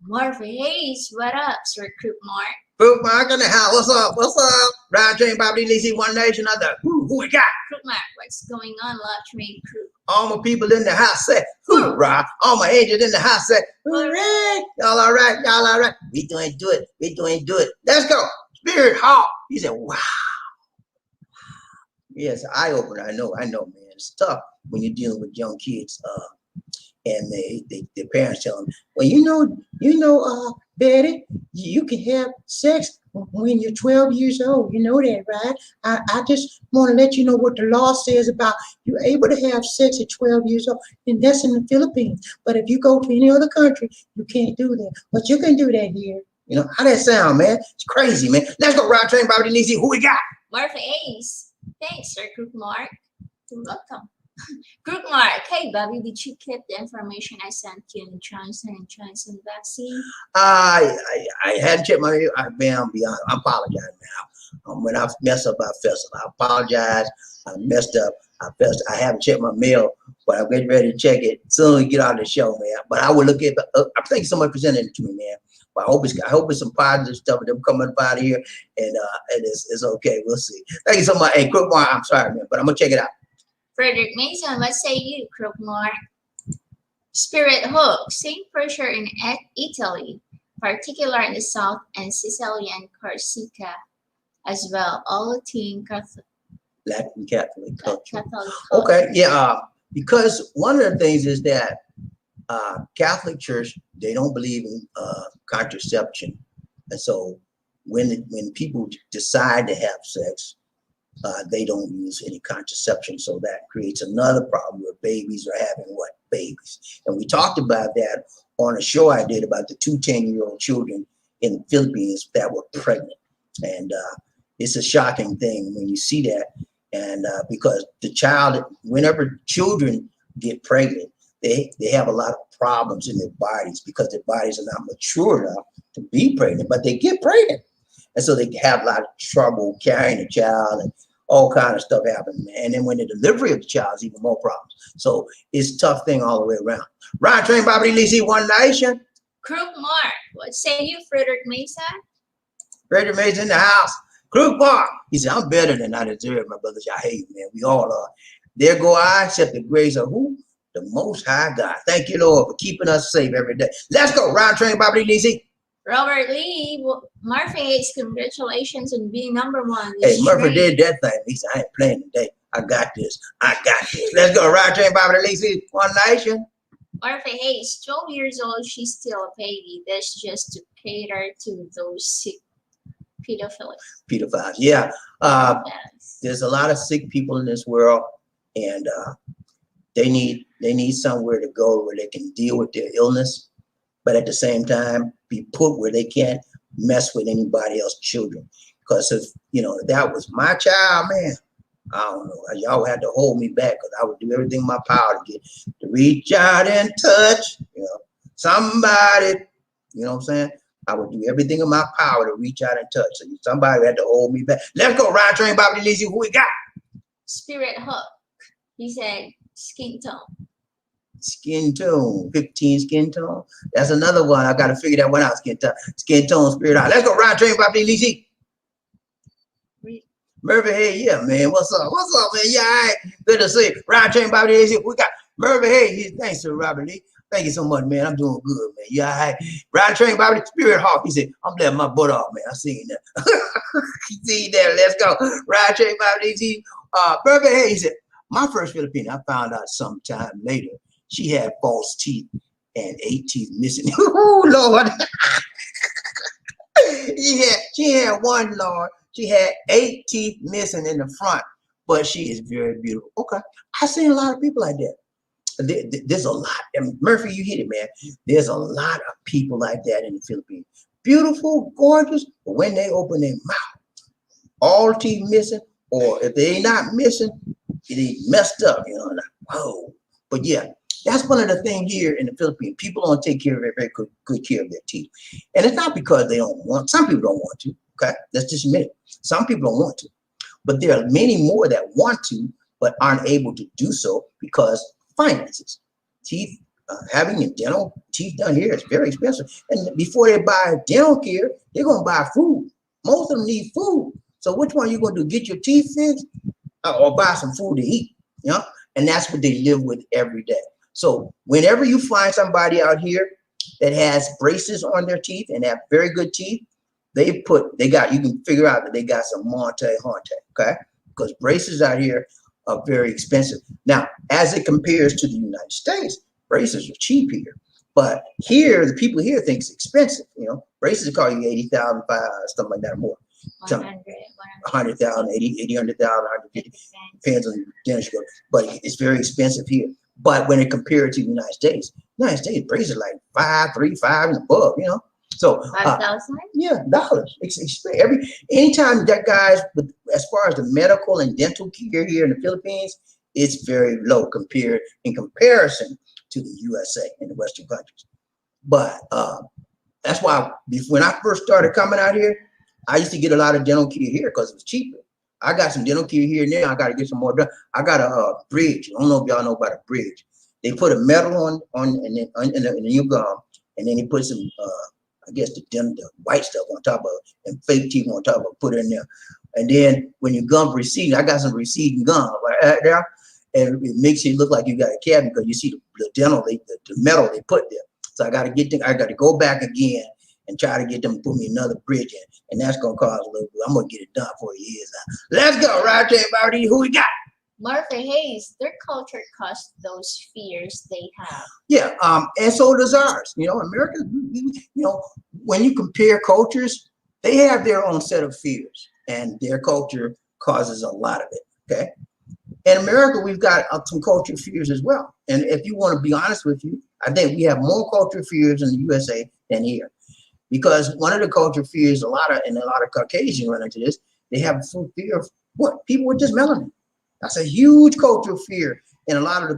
C: Murphy Hayes, what up, Sir Crook Mark?
A: Crook Mark in the house. What's up? What's up? Ryan Train, Bobby Lee. One nation, other. Who we got?
C: Crook Mark, what's going on, Lot Train Crew?
A: All my people in the house say, hoorah. All my angels in the house say, hooray. Y'all all right? Y'all all right? We doing good. We doing good. Let's go. Spirit Hawk. He said, wow. Yes, eye opener. I know, man. It's tough when you're dealing with young kids. And their parents tell them, well, Betty, you can have sex when you're 12 years old. You know that, right? I just want to let you know what the law says about you're able to have sex at 12 years old, and that's in the Philippines. But if you go to any other country, you can't do that. But you can do that here. How that sound, man? It's crazy, man. Let's go, Ride Train, Bobby Denise. Who we got?
C: Murphy Ace. Thanks, Sir Crook Mark. You're welcome. Crook Mark, hey, Bobby, did you keep the information I sent you on the Johnson & Johnson vaccine?
A: I hadn't checked my mail. I apologize now. When I mess up, I fess up. I apologize. I messed up. I haven't checked my mail, but I'm getting ready to check it soon as we get out of the show, man. But I will look at it. Thank you so much for sending it to me, man. But I hope it's some positive stuff with them coming up out of here, and it's okay. We'll see. Thank you so much. Hey, Crook Mark, I'm sorry, man, but I'm gonna check it out.
C: Frederick Mason, what say you, Crook Mark? Spirit Hook, same pressure in Italy, particularly in the south, and Sicily and Corsica as well. All Latin Catholic.
A: Latin Catholic.
C: Catholic.
A: Okay, yeah. Because one of the things is that Catholic Church, they don't believe in contraception, and so when people decide to have sex, they don't use any contraception, so that creates another problem where babies are having babies. And we talked about that on a show I did about the 2 10-year-old children in the Philippines that were pregnant, and it's a shocking thing when you see that. And because the child, whenever children get pregnant, they have a lot of problems in their bodies because their bodies are not mature enough to be pregnant, but they get pregnant. And so they have a lot of trouble carrying the child and all kind of stuff happening, man. And then when the delivery of the child is even more problems. So it's a tough thing all the way around. Ryan Train, Bobby Lisi, One Nation.
C: Crook Mark, what say you, Frederick Mesa?
A: Frederick Mesa in the house. Crook Mark. He said, I'm better than I deserve, my brothers. I hate you, man. We all are. There go I, except the grace of who? The Most High God. Thank you, Lord, for keeping us safe every day. Let's go. Ryan Train, Bobby Lisi.
C: Robert Lee, Murphy Hayes, congratulations on being #1.
A: Hey, Murphy did that thing. He said, I ain't playing today. I got this. I got this. Let's go. Ryan Train, Bobby Lisi, One Nation.
C: Murphy Hayes, 12 years old, she's still a baby. That's just to cater to those sick
A: Pedophiles. Yeah. There's a lot of sick people in this world, and they need somewhere to go where they can deal with their illness, but at the same time be put where they can't mess with anybody else's children. Because if that was my child, man, I don't know. Y'all had to hold me back because I would do everything in my power to reach out and touch, somebody. You know what I'm saying? I would do everything in my power to reach out and touch. So somebody had to hold me back. Let's go. Ryan Train, Bobby Lisi. Who we got?
C: Spirit Hook. He said skin tone.
A: Skin tone. 15 skin tone. That's another one. I got to figure that one out. Skin tone, spirit out. Let's go. Ryan Train, Bobby Lisi. Murphy, hey, yeah, man. What's up? What's up, man? Yeah, all right. Good to see you. Ryan Train, Bobby Lisi. We got Murphy, hey. Thanks to Robert Lee. Thank you so much, man. I'm doing good, man. Yeah, all right. Ryan Train, Bobby Spirit Hawk. He said, I'm letting my butt off, man. I seen that. See that? Let's go. Ryan Train, Bobby Lisi. Murphy, hey, he said, my first Filipina, I found out sometime later, she had false teeth and 8 teeth missing. Oh, Lord. She had one, Lord. She had 8 teeth missing in the front, but she is very beautiful. Okay. I've seen a lot of people like that. There's a lot. And Murphy, you hit it, man. There's a lot of people like that in the Philippines. Beautiful, gorgeous, but when they open their mouth, all teeth missing, or if they ain't not missing, it ain't messed up, like, whoa. But yeah, that's one of the things here in the Philippines. People don't take care of very good care of their teeth. And it's not because they don't want. Some people don't want to. Okay, let's just admit it. Some people don't want to. But there are many more that want to, but aren't able to do so because finances. Teeth, having your dental teeth done here is very expensive. And before they buy dental care, they're going to buy food. Most of them need food. So which one are you going to do? Get your teeth fixed or buy some food to eat? And that's what they live with every day. So whenever you find somebody out here that has braces on their teeth and have very good teeth, you can figure out that they got some Monte, okay? Because braces out here are very expensive. Now, as it compares to the United States, braces are cheap here. But here, the people here think it's expensive. Braces call you 80,000, something like that, more. 100,000, 80, 100,000, 150, depends on the dentist. But it's very expensive here. But when it compared to the United States braces are like $5 and above, So
C: 5,000?
A: Yeah, dollars. Anytime that guys, as far as the medical and dental care here in the Philippines, it's very low in comparison to the USA and the Western countries. But that's why when I first started coming out here, I used to get a lot of dental care here because it was cheaper. I got some dental care here now. I got to get some more done. I got a bridge. I don't know if y'all know about a bridge. They put a metal on and then in your gum, and then they put some I guess the white stuff on top of it and fake teeth on top of it, put it in there. And then when your gum receding, I got some receding gum right there, and it makes it look like you got a cavity because you see the dental, the metal they put there. So I got to go back again and try to get them to put me another bridge in, and that's gonna cost a little bit. I'm gonna get it done for years now. Let's go, right there, Bobby. Who we got?
C: Murphy Hayes, their culture caused those fears they have.
A: Yeah, and so does ours. America, when you compare cultures, they have their own set of fears, and their culture causes a lot of it, okay? In America, we've got some culture fears as well. And if you want to be honest with you, I think we have more culture fears in the USA than here. Because one of the culture fears, a lot of Caucasians run into this, they have a fear of what? People with just melanin. That's a huge cultural fear in a lot of the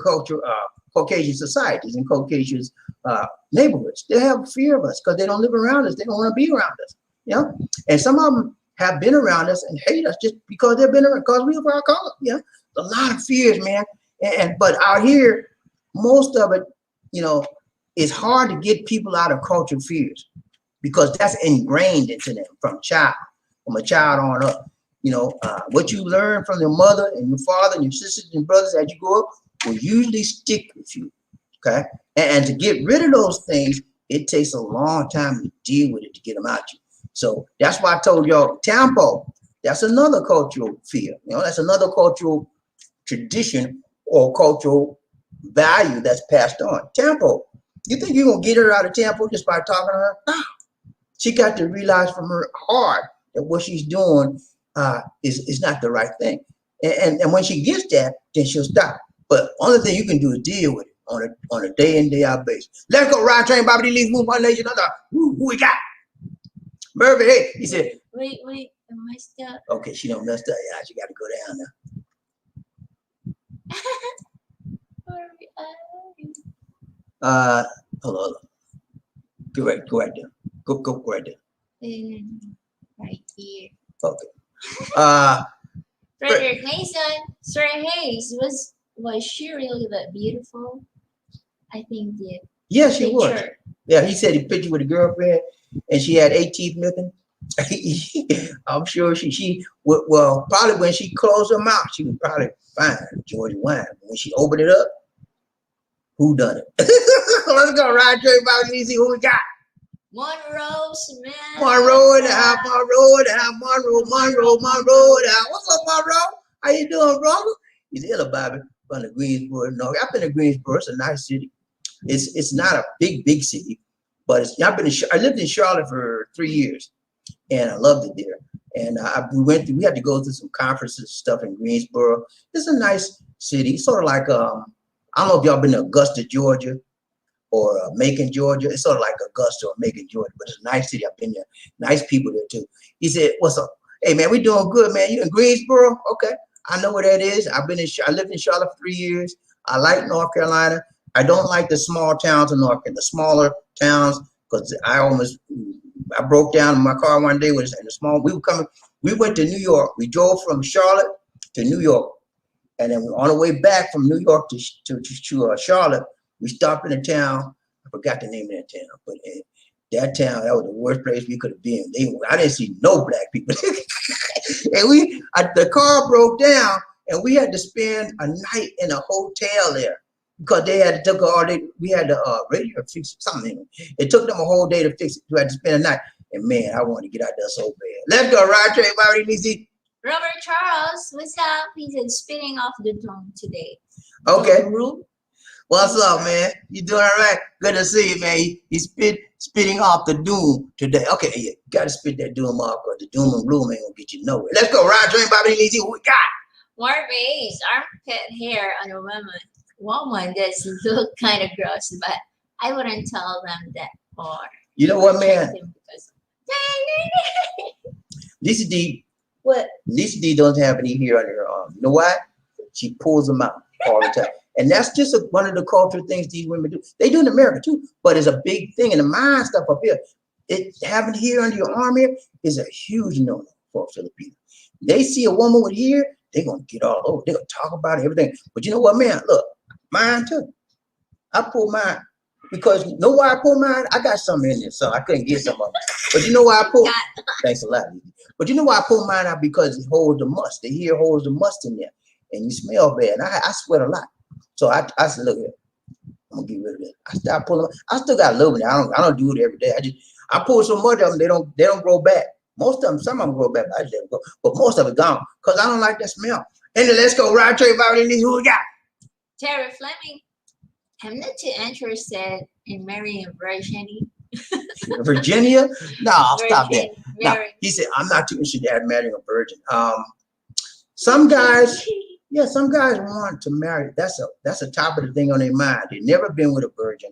A: Caucasian societies and Caucasian neighborhoods. They have fear of us because they don't live around us. They don't want to be around us. And some of them have been around us and hate us just because they've been around, because we are our color. You know, a lot of fears, man. But out here, most of it, you know, it's hard to get people out of cultural fears because that's ingrained into them from a child on up. You know, what you learn from your mother and your father and your sisters and brothers as you grow up will usually stick with you. Okay, and to get rid of those things, it takes a long time to deal with it to get them out you. So that's why I told y'all Tampo. That's another cultural fear. You know, that's another cultural tradition or cultural value that's passed on. Tampo. You think you're gonna get her out of Tampo just by talking to her? No. She got to realize from her heart that what she's doing is not the right thing. And when she gets that, then she'll stop. But only thing you can do is deal with it on a day in, day out basis. Let's go ride train, BobbieD, leave, move, one nation, another. Who we got? Murphy, hey, he said.
C: Wait, am I still?
A: Okay, she don't messed up. Yeah, she got to go down now. Hold on. Go right there. Go right there.
C: Right here.
A: Okay.
C: Frederick Mason, Sir Hayes, was she really that beautiful? I think the
A: yeah, she was. Yeah, he said he pictured with a girlfriend and she had 8 teeth missing. I'm sure she well probably when she closed her mouth, she would probably find Georgia wine. When she opened it up, who done it? Let's go ride train, BobbieD, see who we got.
C: Monroe Smith.
A: Monroe in the house, Monroe in the house, Monroe in the house. What's up, Monroe? How you doing, brother? He's hello, Bobby, from the Greensboro. No, I've been to Greensboro. It's a nice city. It's not a big city, but I lived in Charlotte for 3 years, and I loved it there. And we had to go through some conferences and stuff in Greensboro. It's a nice city, sort of like I don't know if y'all been to Augusta, Georgia, or Macon, Georgia. It's sort of like Augusta or Macon, Georgia, but it's a nice city. I've been there. Nice people there too. He said, "What's up? Hey man, we doing good, man. You in Greensboro? Okay, I know where that is. I lived in Charlotte for 3 years. I like North Carolina. I don't like the small towns in North Carolina, the smaller towns, because I broke down in my car one day in the small. We went to New York. We drove from Charlotte to New York, and then on the way back from New York to Charlotte, we stopped in a town. I forgot the name of that town, but that town, that was the worst place we could have been. I didn't see no black people. And the car broke down, and we had to spend a night in a hotel there because they had to we had the radio fix something. It took them a whole day to fix it. We had to spend a night. And man, I wanted to get out there so bad. Let's go ride train, BobbieD.
C: Robert Charles, what's up? He said spinning off the dome today.
A: Okay. What's up, man? You doing all right? Good to see you, man. He's spitting off the doom today. Okay, yeah, gotta spit that doom off, because the doom and gloom ain't gonna get you nowhere. Let's go ride train, BobbieD. Who we got?
C: More base, armpit hair on a woman does look kind of gross, but I wouldn't tell them that part.
A: You know what, man? Lisa D.
C: What?
A: Lisa D doesn't have any hair on her arm. You know why? She pulls them out all the time. And that's just one of the cultural things these women do. They do in America too, but it's a big thing in the mind stuff up here. Having hair under your arm here is a huge no-no for a Filipino. They see a woman with hair, they're gonna get all over. They're gonna talk about everything. But you know what, man? Look, mine too. I pull mine because you know why I pull mine? I got something in there, so I couldn't get some of it. But you know why I pull? Thanks a lot. But you know why I pull mine out? Because it holds the must. The hair holds the must in there, and you smell bad. And I sweat a lot. So I said, look here, I'm gonna get rid of it. I stopped pulling. I still got a little bit. I don't do it every day. I pull so much of them, they don't grow back. Most of them, some of them grow back. I just let them go. But most of it gone because I don't like that smell. And then let's go ride train, BobbieD. Who we got?
C: Terry Fleming. I'm not too interested in marrying a virgin.
A: Virginia? No, stop that. No, he said I'm not too interested in marrying a virgin. Some guys. Yeah, some guys want to marry. That's a top of the thing on their mind. They've never been with a virgin,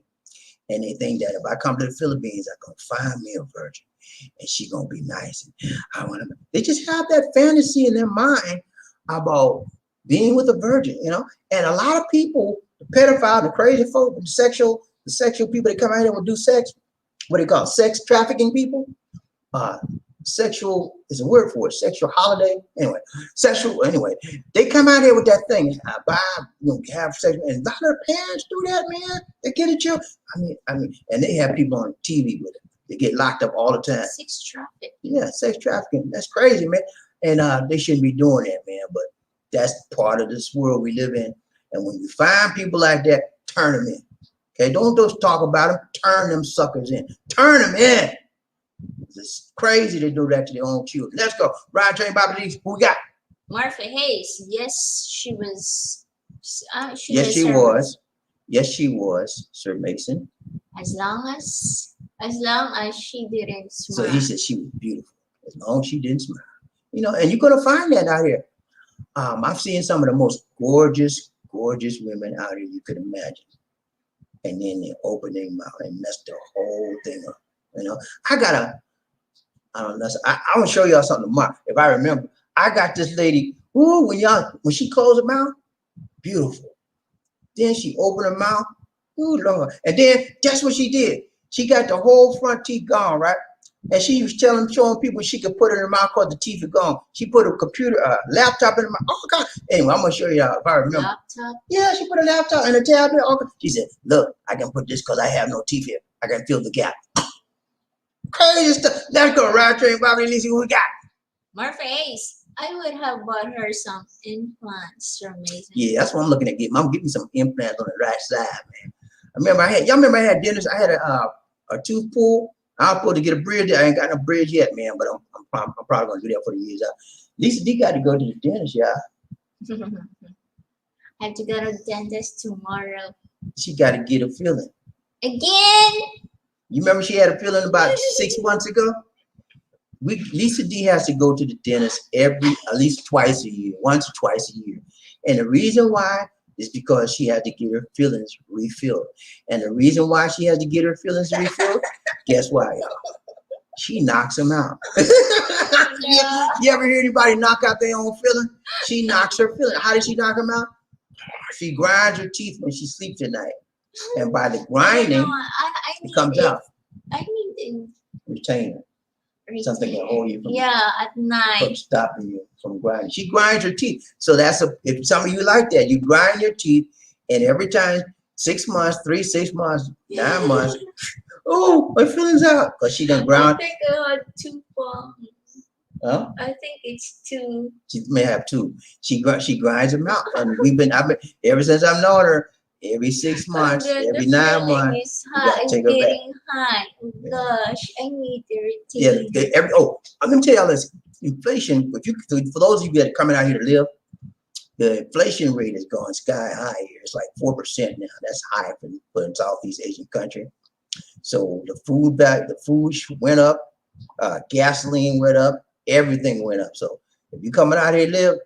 A: and they think that if I come to the Philippines, I'm gonna find me a virgin, and she's gonna be nice. And they just have that fantasy in their mind about being with a virgin, you know. And a lot of people, the pedophile, the crazy folk, the sexual people that come out here and will do sex, what they call sex trafficking people. sexual is a word for it. Sexual holiday. Anyway, sexual. Anyway, they come out here with that thing. Have sex, and a lot of parents do that, man. They get at you. And they have people on TV with it. They get locked up all the time.
C: Sex trafficking.
A: Yeah, sex trafficking. That's crazy, man. And they shouldn't be doing that, man. But that's part of this world we live in. And when you find people like that, turn them in. Okay, don't just talk about them. Turn them suckers in. Turn them in. It's crazy to do that to their own children. Let's go. Ride, train, BobbieD. Who we got?
C: Martha Hayes. Yes, she was.
A: Yes, she was. Yes, she was, Sir Mason.
C: As long as she didn't smile.
A: So he said she was beautiful. As long as she didn't smile. And you're gonna find that out here. I've seen some of the most gorgeous women out here you could imagine. And then they open their mouth and mess the whole thing up. I don't know. I want to show y'all something tomorrow. If I remember, I got this lady. Ooh, when she closed her mouth, beautiful. Then she opened her mouth. Ooh, Lord. And then guess what she did? She got the whole front teeth gone, right? And she was showing people she could put it in her mouth because the teeth are gone. She put a laptop in her mouth. Oh, God. Anyway, I'm going to show you if I remember.
C: Laptop?
A: Yeah, she put a laptop and a tablet. She said, look, I can put this because I have no teeth here. I can fill the gap. Crazy stuff. Let's go. Ride, train, BobbieD. See what we got.
C: Martha Hayes. I would have bought her some implants. They're amazing.
A: Yeah, that's what I'm looking at getting. I'm getting some implants on the right side, man. Y'all remember I had dentist. I had a tooth pull. I was supposed to get a bridge. I ain't got no bridge yet, man, but I'm probably gonna do that for the years out. Lisa D got to go to the dentist, y'all.
C: I have to go to the dentist tomorrow.
A: She got to get a filling.
C: Again?
A: You remember she had a filling about 6 months ago? Lisa D has to go to the dentist at least twice a year, once or twice a year. And the reason why is because she had to get her fillings refilled. And the reason why she had to get her fillings refilled, guess why, y'all? She knocks them out.
C: Yeah.
A: You ever hear anybody knock out their own filling? She knocks her filling. How did she knock them out? She grinds her teeth when she sleeps at night. And by the grinding, it comes out.
C: I need
A: Retainer. Something can hold you
C: at night.
A: From stopping you from grinding. She grinds her teeth. So if some of you like that, you grind your teeth, and every time 6 months, 6 months, 9 months, oh, my feelings out. Because she done ground.
C: I think I had 2 palms.
A: Huh?
C: I think it's 2.
A: She may have 2. She grinds them out. And I've been ever since I've known her, every 6 months, every 9 months, you gotta take her back.
C: High. Oh, gosh, I need the routine.
A: Yeah, I'm gonna tell y'all this. Inflation, for those of you that are coming out here to live, the inflation rate is going sky high here. It's like 4% now. That's high for a Southeast Asian country. So the food went up, gasoline went up, everything went up. So if you coming out here to live,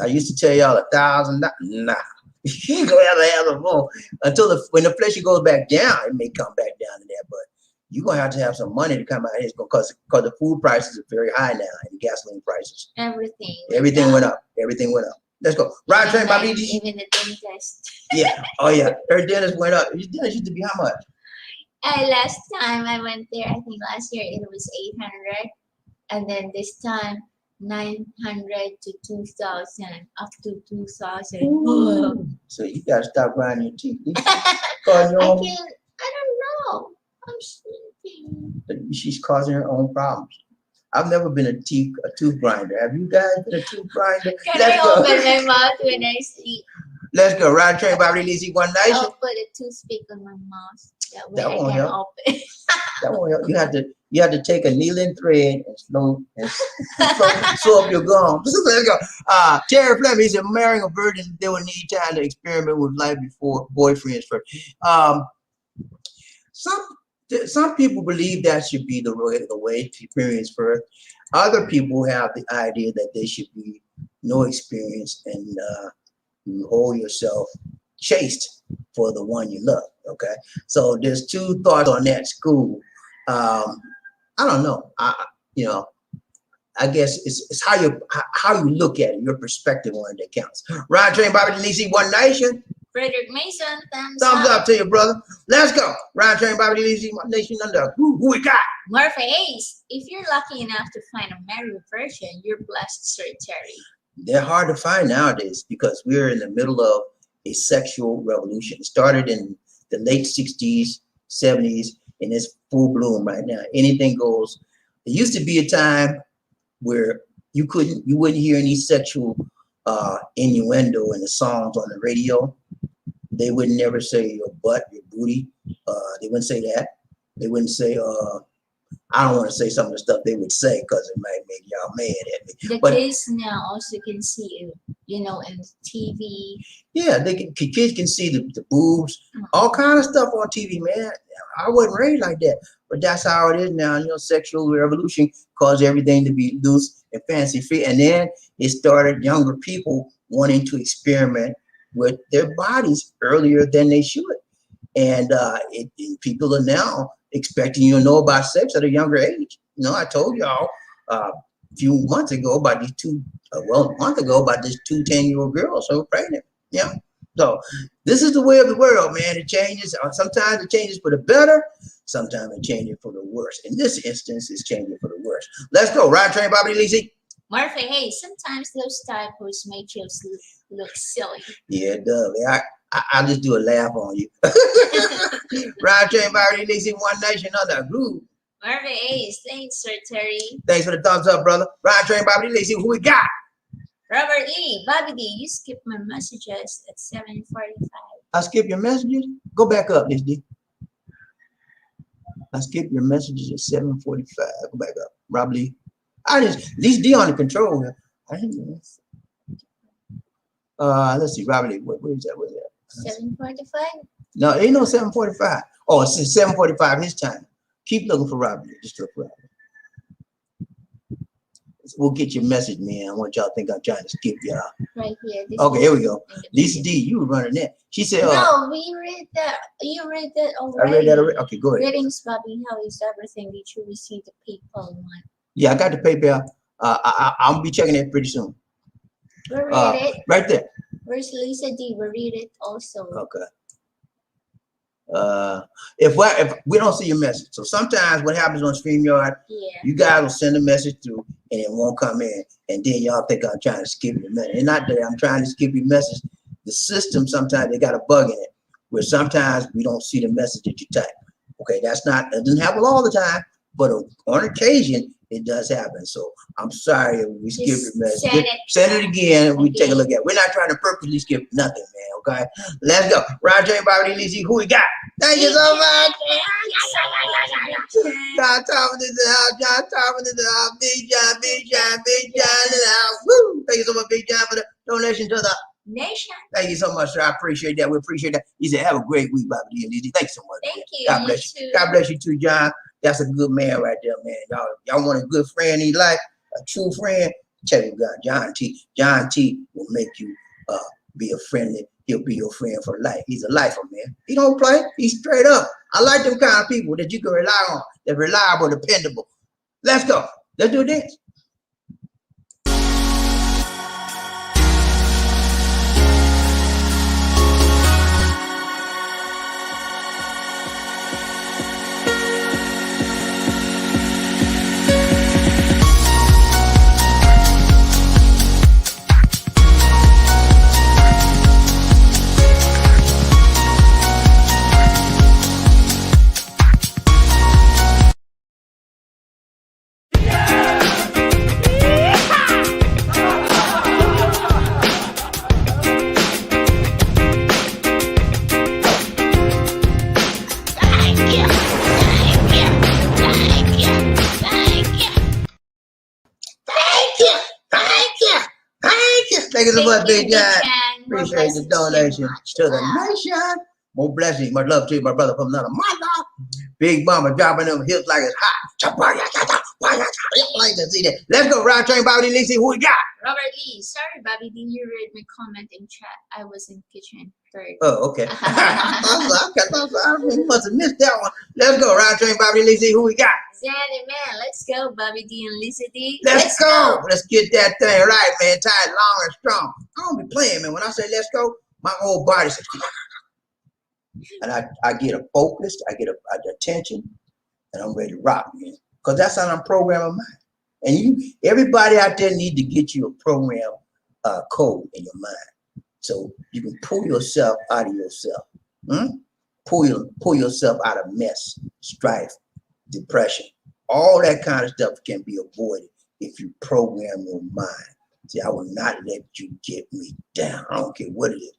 A: I used to tell y'all $1,000. Nah. You ain't gonna have a more until when the inflation goes back down. It may come back down to that, but you're gonna have to have some money to come out here because the food prices are very high now and the gasoline prices. Everything went up. Everything went up. Let's go. Ride, train, BobbieD.
C: Even the dentist.
A: Yeah. Oh yeah. Her dentist went up. Your dentist used to be how much?
C: Last time I went there, I think last year it was 800, and then this time 900 to 2,000, up to 2,000.
A: So you gotta stop grinding your teeth.
C: I don't know. I'm sleeping.
A: She's causing her own problems. I've never been a tooth grinder. Have you guys been a tooth grinder?
C: Can I open my mouth when I sleep?
A: Let's go. Ride, train, BobbieD. One night.
C: I'll put a toothpick on my mouth. That way
A: won't
C: I can
A: help.
C: open.
A: That won't help. You have to take a needle and thread and sew up your gums. Let's go. Terry Fleming said, marrying a virgin, they will need time to experiment with life before boyfriends first. Some people believe that should be the way to experience first. Other people have the idea that there should be no experience and you hold yourself chaste for the one you love. Okay, so there's 2 thoughts on that school. I don't know. I guess it's how you look at it, your perspective on it that counts. Ride, train, BobbieD, One Nation.
C: Frederick Mason,
A: Thumbs up to you, brother. Let's go. Ryan Train, Bobby Lee, my nation under. Who we got?
C: Murphy Ace, if you're lucky enough to find a married version, you're blessed, Sir Terry.
A: They're hard to find nowadays because we're in the middle of a sexual revolution. It started in the late 60s, 70s, and it's full bloom right now. Anything goes. There used to be a time where you wouldn't hear any sexual innuendo in the songs on the radio. They would never say your butt, your booty. They wouldn't say that. They wouldn't say, I don't want to say some of the stuff they would say because it might make y'all mad at me.
C: The kids now also can see, in TV.
A: Yeah, kids can see the boobs, all kind of stuff on TV, man. I wasn't raised like that, but that's how it is now. Sexual revolution caused everything to be loose and fancy free, and then it started younger people wanting to experiment with their bodies earlier than they should, and people are now expecting you to know about sex at a younger age. I told y'all a few months ago about these a month ago about these two 10-year-old girls who were pregnant. Yeah. So this is the way of the world, man. It changes. Sometimes it changes for the better. Sometimes it changes for the worse. In this instance, it's changing for the worse. Let's go. Ryan Train, Bobby Lisi.
C: Murphy, hey, sometimes those typos make you look silly.
A: Yeah, it does. I'll just do a laugh on you. Ryan Train, Bobby Lisi, One Nation Under. Groove.
C: Murphy, hey, thanks, Sir Terry.
A: Thanks for the thumbs up, brother. Ryan Train, Bobby Lisi, who we got?
C: Robert Lee, BobbieD, you skipped my messages at 7:45.
A: I skip your messages? Go back up, Liz D. I skip your messages at 7:45. Go back up. Rob Lee. Liz D on the control here. I didn't know. Let's see, Robert Lee. Where is that? Where's that?
C: 7:45?
A: No, ain't no 7:45. Oh, it's 7:45 his time. Keep looking for Robert Lee. Just look for Robert Lee. We'll get your message, man. I want y'all to think I'm trying to skip y'all.
C: Right here.
A: Okay, here we go. Lisa D, you were running that. She said,
C: no, we read that. You read that already.
A: I read that already. Okay, go ahead.
C: Greetings, Bobby. How is everything? Did you receive the PayPal one?
A: Yeah, I got the PayPal. I'll be checking it pretty soon.
C: We'll read it.
A: Right there.
C: Where's Lisa D? We'll read it also.
A: Okay. If we don't see your message, so sometimes what happens on StreamYard, you guys will send a message through and it won't come in, and then y'all think I'm trying to skip your message. And not that I'm trying to skip your message. The system sometimes they got a bug in it where sometimes we don't see the message that you type. Okay, that doesn't happen all the time, but on occasion it does happen. So I'm sorry if we skip your message. Send it again and we take a look at it. We're not trying to purposely skip nothing, man. Okay, let's go. Roger, Bobby, Lizzie, who we got? Thank you so much. John Thomas in the house. John Thomas in the house. Big John in the house. Woo! Thank you so much, Big John, for the donation to the
C: nation.
A: Thank you so much, sir. I appreciate that. We appreciate that. He said, have a great week, Bobby and Lizzie. Thanks so much.
C: Thank you.
A: God bless you. God bless you too, John. That's a good man right there, man. Y'all want a good friend in your life, a true friend? Tell you God, John T. John T will make you be a friendly. He'll be your friend for life. He's a lifer, man. He don't play. He's straight up. I like them kind of people that you can rely on. They're reliable, dependable. Let's go. Let's do this. Thank you so much, Big John. Appreciate the donation to the nation. More blessings, much love to you, my brother from another mother. Big Mama dropping them hips like it's hot. Like to see that. Let's go, Round Train, Bobby Lee. See who we got.
C: Robert Lee. Sorry, Bobby. Didn't you read my comment in chat? I was in kitchen third.
A: Oh, okay. I must have missed that one. Let's go, Round Train, Bobby Lee. See who we got.
C: Zanny, man. Let's go, Bobby D and Lisa D.
A: Let's go. Let's get that thing right, man. Tight, long, and strong. I don't be playing, man. When I say let's go, my whole body says, and I get a focused, I get a attention, and I'm ready to rock, man. Because that's how I'm programming mine. And everybody out there need to get you a program code in your mind, so you can pull yourself out of yourself. Pull yourself out of mess, strife, depression. All that kind of stuff can be avoided if you program your mind. See, I will not let you get me down. I don't care what it is.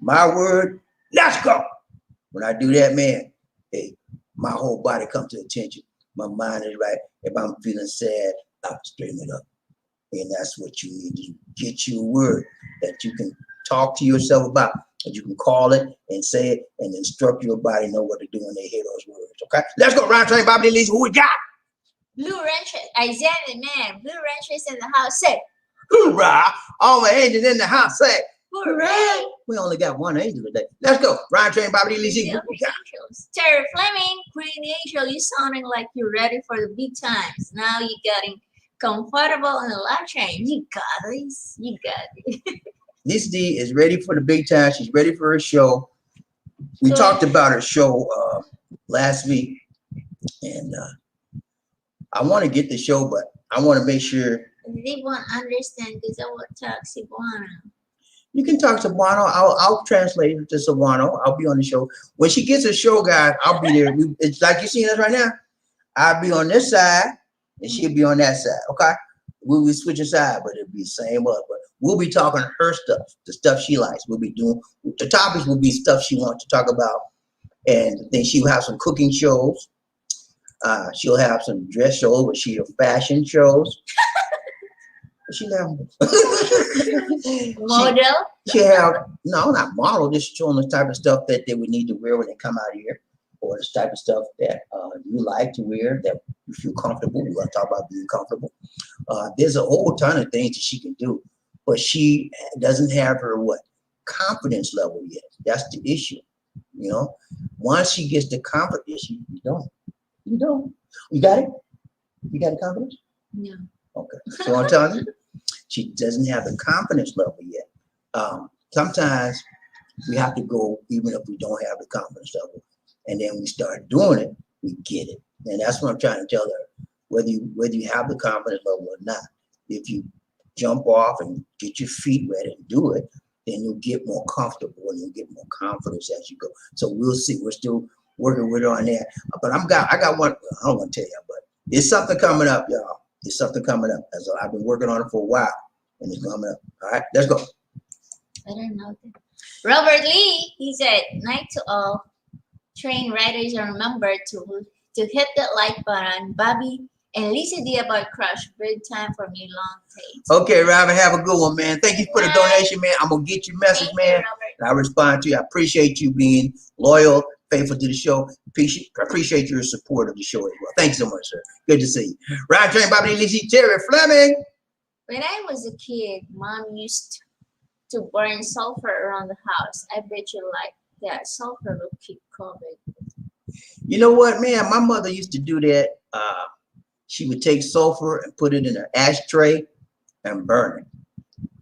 A: My word, let's go. When I do that, man, hey, my whole body comes to attention. My mind is right. If I'm feeling sad, I'll straighten it up. And that's what you need to get you a word that you can talk to yourself about. And you can call it and say it and instruct your body know what to do when they hear those words. Okay? Let's go. Round train, BobbieD, Lisa. Who we got?
C: Blue Ranches. Isaiah the man. Blue Ranches in the house. Say,
A: hoorah. All my angels in the house. Say,
C: hooray.
A: we only got one angel today. Let's go. Round train, BobbieD, Lisa. Who we got?
C: Angels. Terry Fleming. Green Angel. You sounding like you're ready for the big times. Now you getting comfortable in the love train. You got this. You got it.
A: Lisa D is ready for the big time. She's ready for her show. We talked about her show last week, and I want to get the show, but I want to make sure
C: they won't understand because I will talk Cebuano.
A: You can talk to Cebuano. I'll translate it to Cebuano. I'll be on the show. When she gets a show, guys, I'll be there. It's like you're seeing us right now. I'll be on this side, and she'll be on that side. Okay, we'll be switching sides, but it'll be the same up. But we'll be talking her stuff, the stuff she likes. We'll be doing the topics will be stuff she wants to talk about, and then she'll have some cooking shows. She'll have some dress shows, but she'll fashion shows. She have
C: model.
A: She have no, not model. Just showing the type of stuff that they would need to wear when they come out here, or the type of stuff that you like to wear that you feel comfortable. We're gonna talk about being comfortable. There's a whole ton of things that she can do, but she doesn't have her confidence level yet. That's the issue. You know, once she gets the confidence, you don't. You don't. You got it? You got the confidence?
C: No.
A: Okay. So I'm telling you, she doesn't have the confidence level yet. Sometimes we have to go, even if we don't have the confidence level, and then we start doing it, we get it. And that's what I'm trying to tell her. Whether you have the confidence level or not, if you jump off and get your feet ready and do it, then you'll get more comfortable and you'll get more confidence as you go. So we'll see. We're still working with her on that. But I got one. I don't want to tell you, but there's something coming up, y'all. There's something coming up. As I've been working on it for a while, and it's coming up. All right, let's go.
C: I don't know. Robert Lee, he said, "Night to all train riders, and remember to hit that like button. Bobbie and Lisa D about Crush. Big time for me, long takes."
A: Okay, Robert, have a good one, man. Thank you for the donation, man. I'm gonna get your message, man. And I respond to you. I appreciate you being loyal, faithful to the show. Appreciate your support of the show as well. Thank you so much, sir. Good to see you. Ryan Train, BobbieD, Lisa, Terry Fleming.
C: When I was a kid, Mom used to burn sulfur around the house. I bet you like that. Sulfur will keep COVID.
A: You know what, man? My mother used to do that. She would take sulfur and put it in an ashtray and burn it.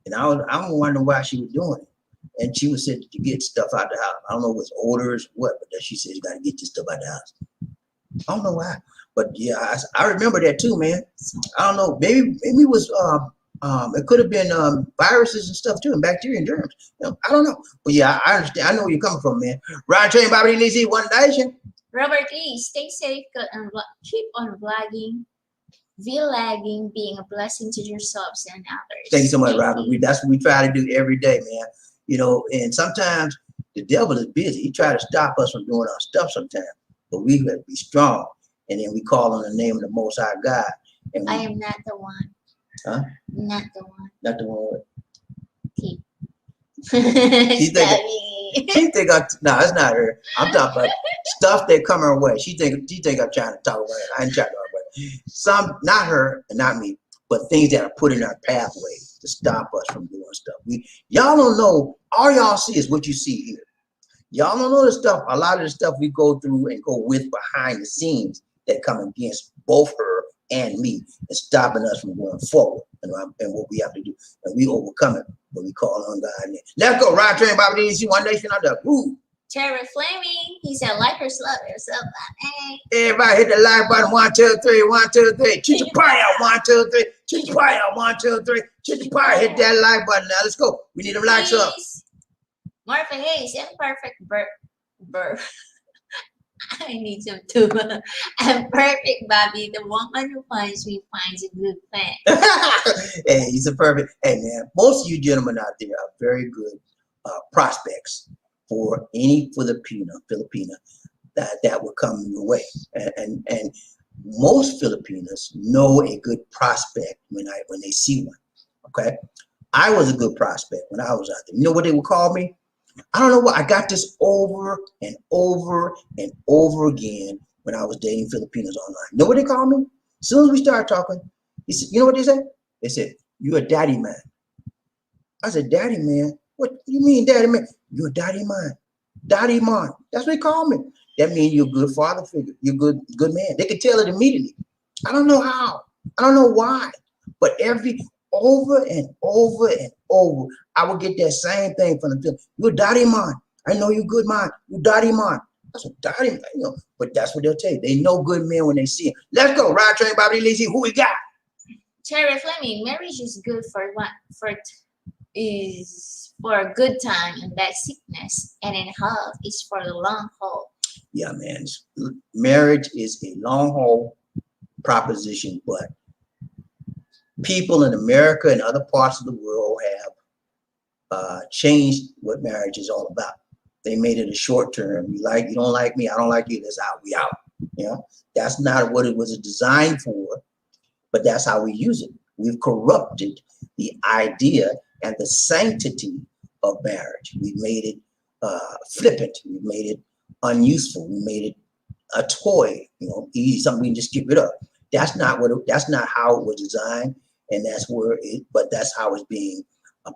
A: And I don't wonder why she was doing it. And she would say to get stuff out the house. I don't know if it's odors or what, but she said you got to get this stuff out the house. I don't know why, but yeah, I remember that too, man. I don't know, maybe it was it could have been viruses and stuff too, and bacteria and germs. You know, I don't know, but yeah, I understand. I know where you're coming from, man. Ryan Train, BobbieD, Lisa, One Nation.
C: Robert Lee, stay safe and keep on vlogging, vlogging, being a blessing to yourselves and others.
A: Thank you so much, Robert. That's what we try to do every day, man. You know, and sometimes the devil is busy. He tries to stop us from doing our stuff sometimes, but we have to be strong. And then we call on the name of the Most High God. And
C: I am not the one.
A: Huh?
C: Not the one.
A: Not the one with.
C: Keep.
A: She think no, it's not her. I'm talking about stuff that come her way. She think I'm trying to talk about it. I ain't trying to talk about it. Some, not her and not me, but things that are put in our pathway to stop us from doing stuff. Y'all don't know. All y'all see is what you see here. Y'all don't know the stuff. A lot of the stuff we go through and go with behind the scenes that come against both her and me and stopping us from going forward. And what we have to do. And we overcome it, but we call on God. Let's go. Ride train, BobbieD. See one nation under. Woo.
C: Terry Flaming, he said, like yourself, hey.
A: Everybody hit the like button. 1, 2, 3, 1, 2, 3. Chicha pie out. 1, 2, 3. Chicha pie out. 1, 2, 3. Chicha pie. Hit that like button now. Let's go. We need them likes up.
C: Martha Hayes, imperfect birth. I need some too. I'm perfect, Bobby. The woman who finds me finds a good fan.
A: Hey, he's a perfect. Hey, man, most of you gentlemen out there are very good prospects for any Filipina that will come your way. And most Filipinos know a good prospect when they see one. Okay, I was a good prospect when I was out there. You know what they would call me? I don't know what. I got this over and over and over again when I was dating Filipinos online. You know what they call me? As soon as we started talking, he said, you know what they said? They said, "You're a daddy man." I said, "Daddy man? What do you mean, daddy man?" "You're a daddy man. Daddy man." That's what they call me. That means you're a good father figure. You're a good man. They could tell it immediately. I don't know how. I don't know why. But over and over and over, I would get that same thing from them. "You're a daddy man. I know you're good man. You're daddy man." That's what daddy man, you know. But that's what they'll tell you. They know good men when they see him. Let's go. Ride train, BobbieD. See who we got.
C: Terry Fleming, marriage is good for a good time and bad sickness, and in health is for the long haul.
A: Yeah, man. Marriage is a long haul proposition, but people in America and other parts of the world have changed what marriage is all about. They made it a short term. You don't like me, I don't like you, that's out, we out. You know, that's not what it was designed for, but that's how we use it. We've corrupted the idea and the sanctity of marriage. We've made it flippant. We've made it unuseful. We made it a toy, you know, easy, something we can just get rid of. That's not how it was designed, and but that's how it's being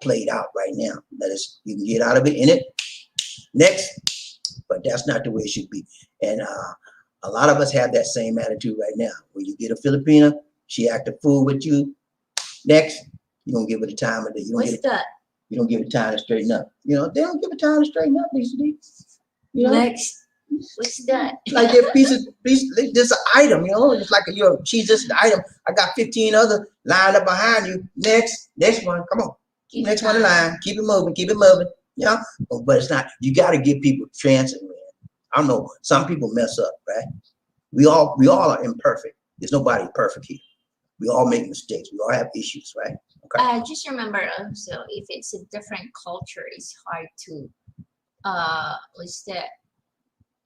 A: played out right now. That is, you can get out of it in it. Next, but that's not the way it should be. And a lot of us have that same attitude right now. When you get a Filipina, she act a fool with you. Next, you don't give her the time of day. You don't give her time to straighten up. You know, they don't give her time to straighten up, Lisa D. You know?
C: Next. What's that?
A: Like that piece, this an item, you know, it's like she's just an item. I got 15 other lined up behind you. Next one, come on. Next one in line. Keep it moving, you know. But it's not, you got to give people chances, man. I don't know, some people mess up, right? We all are imperfect. There's nobody perfect here. We all make mistakes. We all have issues, right? Okay.
C: Just remember also, if it's a different culture, it's hard to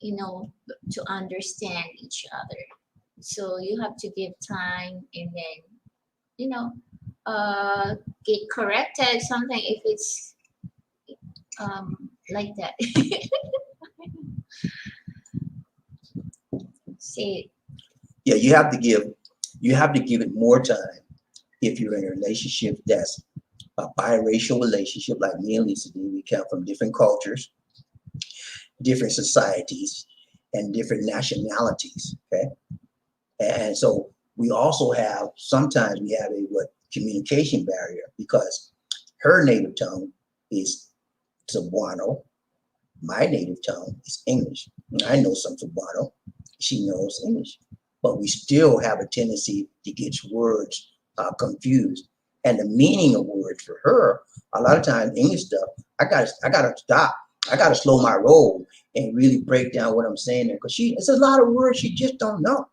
C: you know, to understand each other. So you have to give time, and then, you know, get corrected something if it's like that. See.
A: Yeah, you have to give it more time if you're in a relationship that's a biracial relationship like me and Lisa D. We come from different cultures, different societies, and different nationalities. Okay, and so we also sometimes we have a communication barrier, because her native tongue is Cebuano, my native tongue is English. And I know some Cebuano, she knows English, but we still have a tendency to get words confused, and the meaning of words for her. A lot of times, English stuff, I gotta stop. I gotta slow my roll and really break down what I'm saying there, because it's a lot of words she just don't know.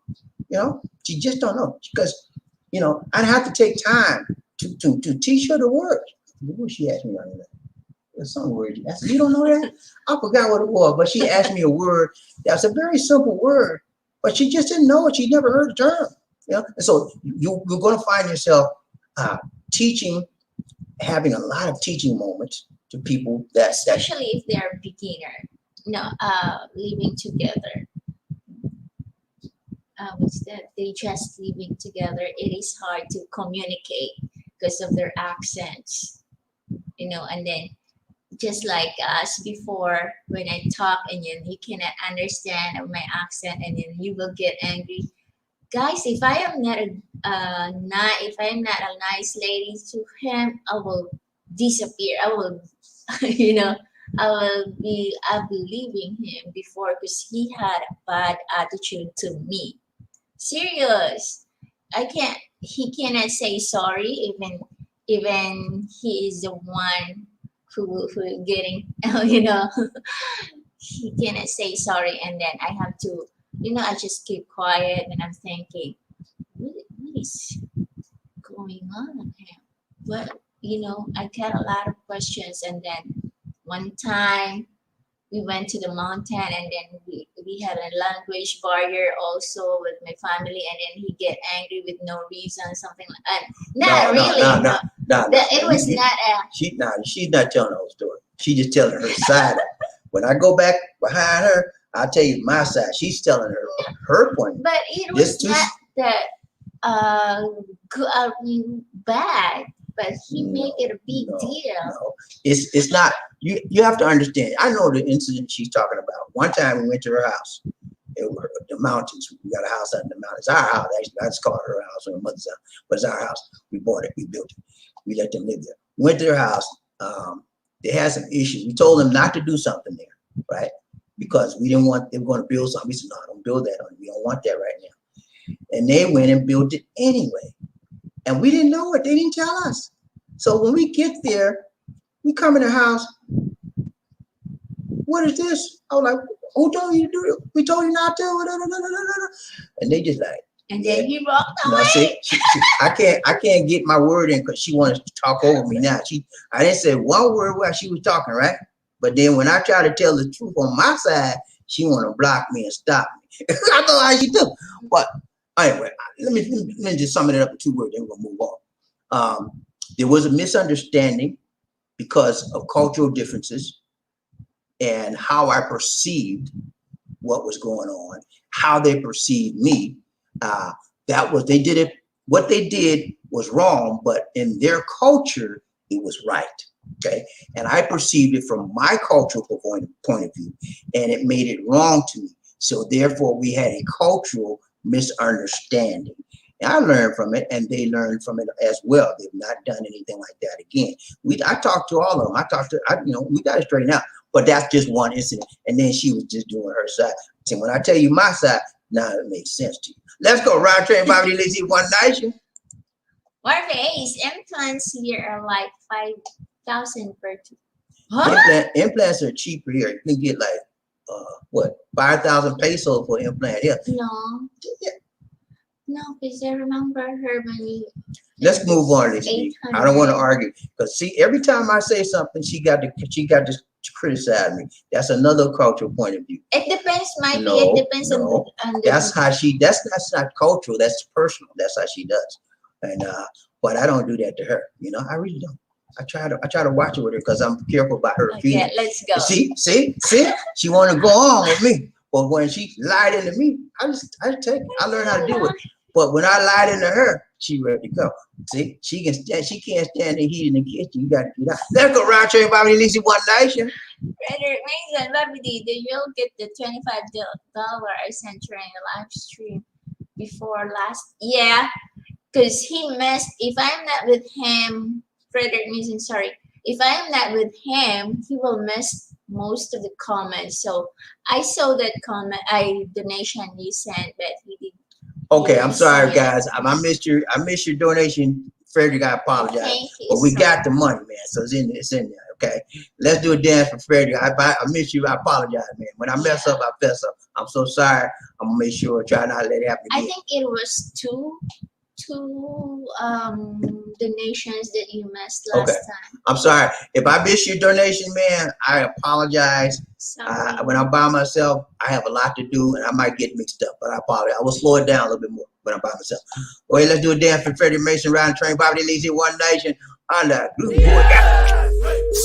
A: You know, she just don't know, because, you know, I'd have to take time to teach her the words. What she asked me on that? There's some word. I said, "You don't know that?" I forgot what it was, but she asked me a word that's a very simple word, but she just didn't know it. She never heard the term. You know, and so you're going to find yourself teaching, having a lot of teaching moments to people
C: especially if they're beginner, living together. What's that? They just living together. It is hard to communicate because of their accents, you know. And then, just like us before, when I talk and then you cannot understand my accent, and then you will get angry. Guys, if I am not a not if I'm not a nice lady to him, I will disappear. I will, you know, I'll be leaving him before because he had a bad attitude to me. Serious. I can't. He cannot say sorry even he is the one who getting you know he cannot say sorry, and then I have to, I just keep quiet and I'm thinking, what is going on with him? But I got a lot of questions, and then one time we went to the mountain, and then we had a language barrier also with my family, and then he get angry with no reason, something like that. Not really. It was not a.
A: She's not telling the whole story. She just telling her side. When I go back behind her, I'll tell you my side. She's telling her point.
C: But it was not that bad. But he make it a big deal.
A: No, it's not. You have to understand. I know the incident she's talking about. One time we went to her house. It was the mountains. We got a house out in the mountains. Our house, actually. I just call it her house or her mother's house. But it's our house. We bought it. We built it. We let them live there. Went to their house. They had some issues. We told them not to do something there, right? Because we didn't want, they were going to build something. We said, no, don't build that on it. We don't want that right now. And they went and built it anyway. And we didn't know it. They didn't tell us. So when we get there, we come in the house. What is this? I was like, who told you to do it? We told you not to. And they just like.
C: And then he walked away.
A: See, I can't get my word in because she wanted to talk over me now. I didn't say one word while she was talking, right? But then when I try to tell the truth on my side, she want to block me and stop me. I know how she do. But anyway, let me just sum it up in 2 words, then we're gonna move on. There was a misunderstanding because of cultural differences and how I perceived what was going on, how they perceived me. They did it. What they did was wrong, but in their culture, it was right. Okay, and I perceived it from my cultural point of view, and it made it wrong to me. So therefore, we had a cultural misunderstanding. And I learned from it, and they learned from it as well. They've not done anything like that again. I talked to all of them. We got it straightened out. But that's just one incident. And then she was just doing her side. So when I tell you my side, now it makes sense to you. Let's go. Round train, BobbieD, let's see one nation.
C: Warface implants here are like 5,000 per two. Huh?
A: Implants are cheaper here. You can get like 5,000 pesos for an implant here.
C: No.
A: Yeah.
C: No, because I remember her when you.
A: Let's move on, Lizzie. I don't want to argue because see, every time I say something, she got to criticize me. That's another cultural point of view.
C: It depends, it depends on the.
A: That's not cultural. That's personal. That's how she does. And but I don't do that to her. I really don't. I try to watch it with her because I'm careful about her feelings.
C: Yeah, let's go.
A: See, she want to go on with me. But when she lied into me, I take it. I learned how to deal with it. But when I lied into her, she ready to go. See, she can't stand the heat in the kitchen. You got to get out. Let's go round train, BobbieD, Lizzie, one nation.
C: Frederick Mason, BobbieD, did you get the $25 I sent you in the live stream before last? Yeah, because he messed. If I'm not with him, Frederick Mason, sorry. If I'm not with him, he will miss most of the comments. So I saw that donation you sent, but he did.
A: Okay, I'm sorry, guys. I missed your donation. Frederick, I apologize. But we got the money, man. So it's in there. Okay, let's do a dance for Frederick. I miss you. I apologize, man. When I mess up, I fess up. I'm so sorry. I'm gonna make sure try not to let it happen again.
C: I think it was two donations that you missed last time.
A: I'm sorry. If I missed your donation, man, I apologize. When I'm by myself, I have a lot to do and I might get mixed up, but I apologize. I will slow it down a little bit more when I'm by myself. Okay, let's do a dance for Frederick Mason, round train, BobbieD, Lizzie, one nation. Under blue boy.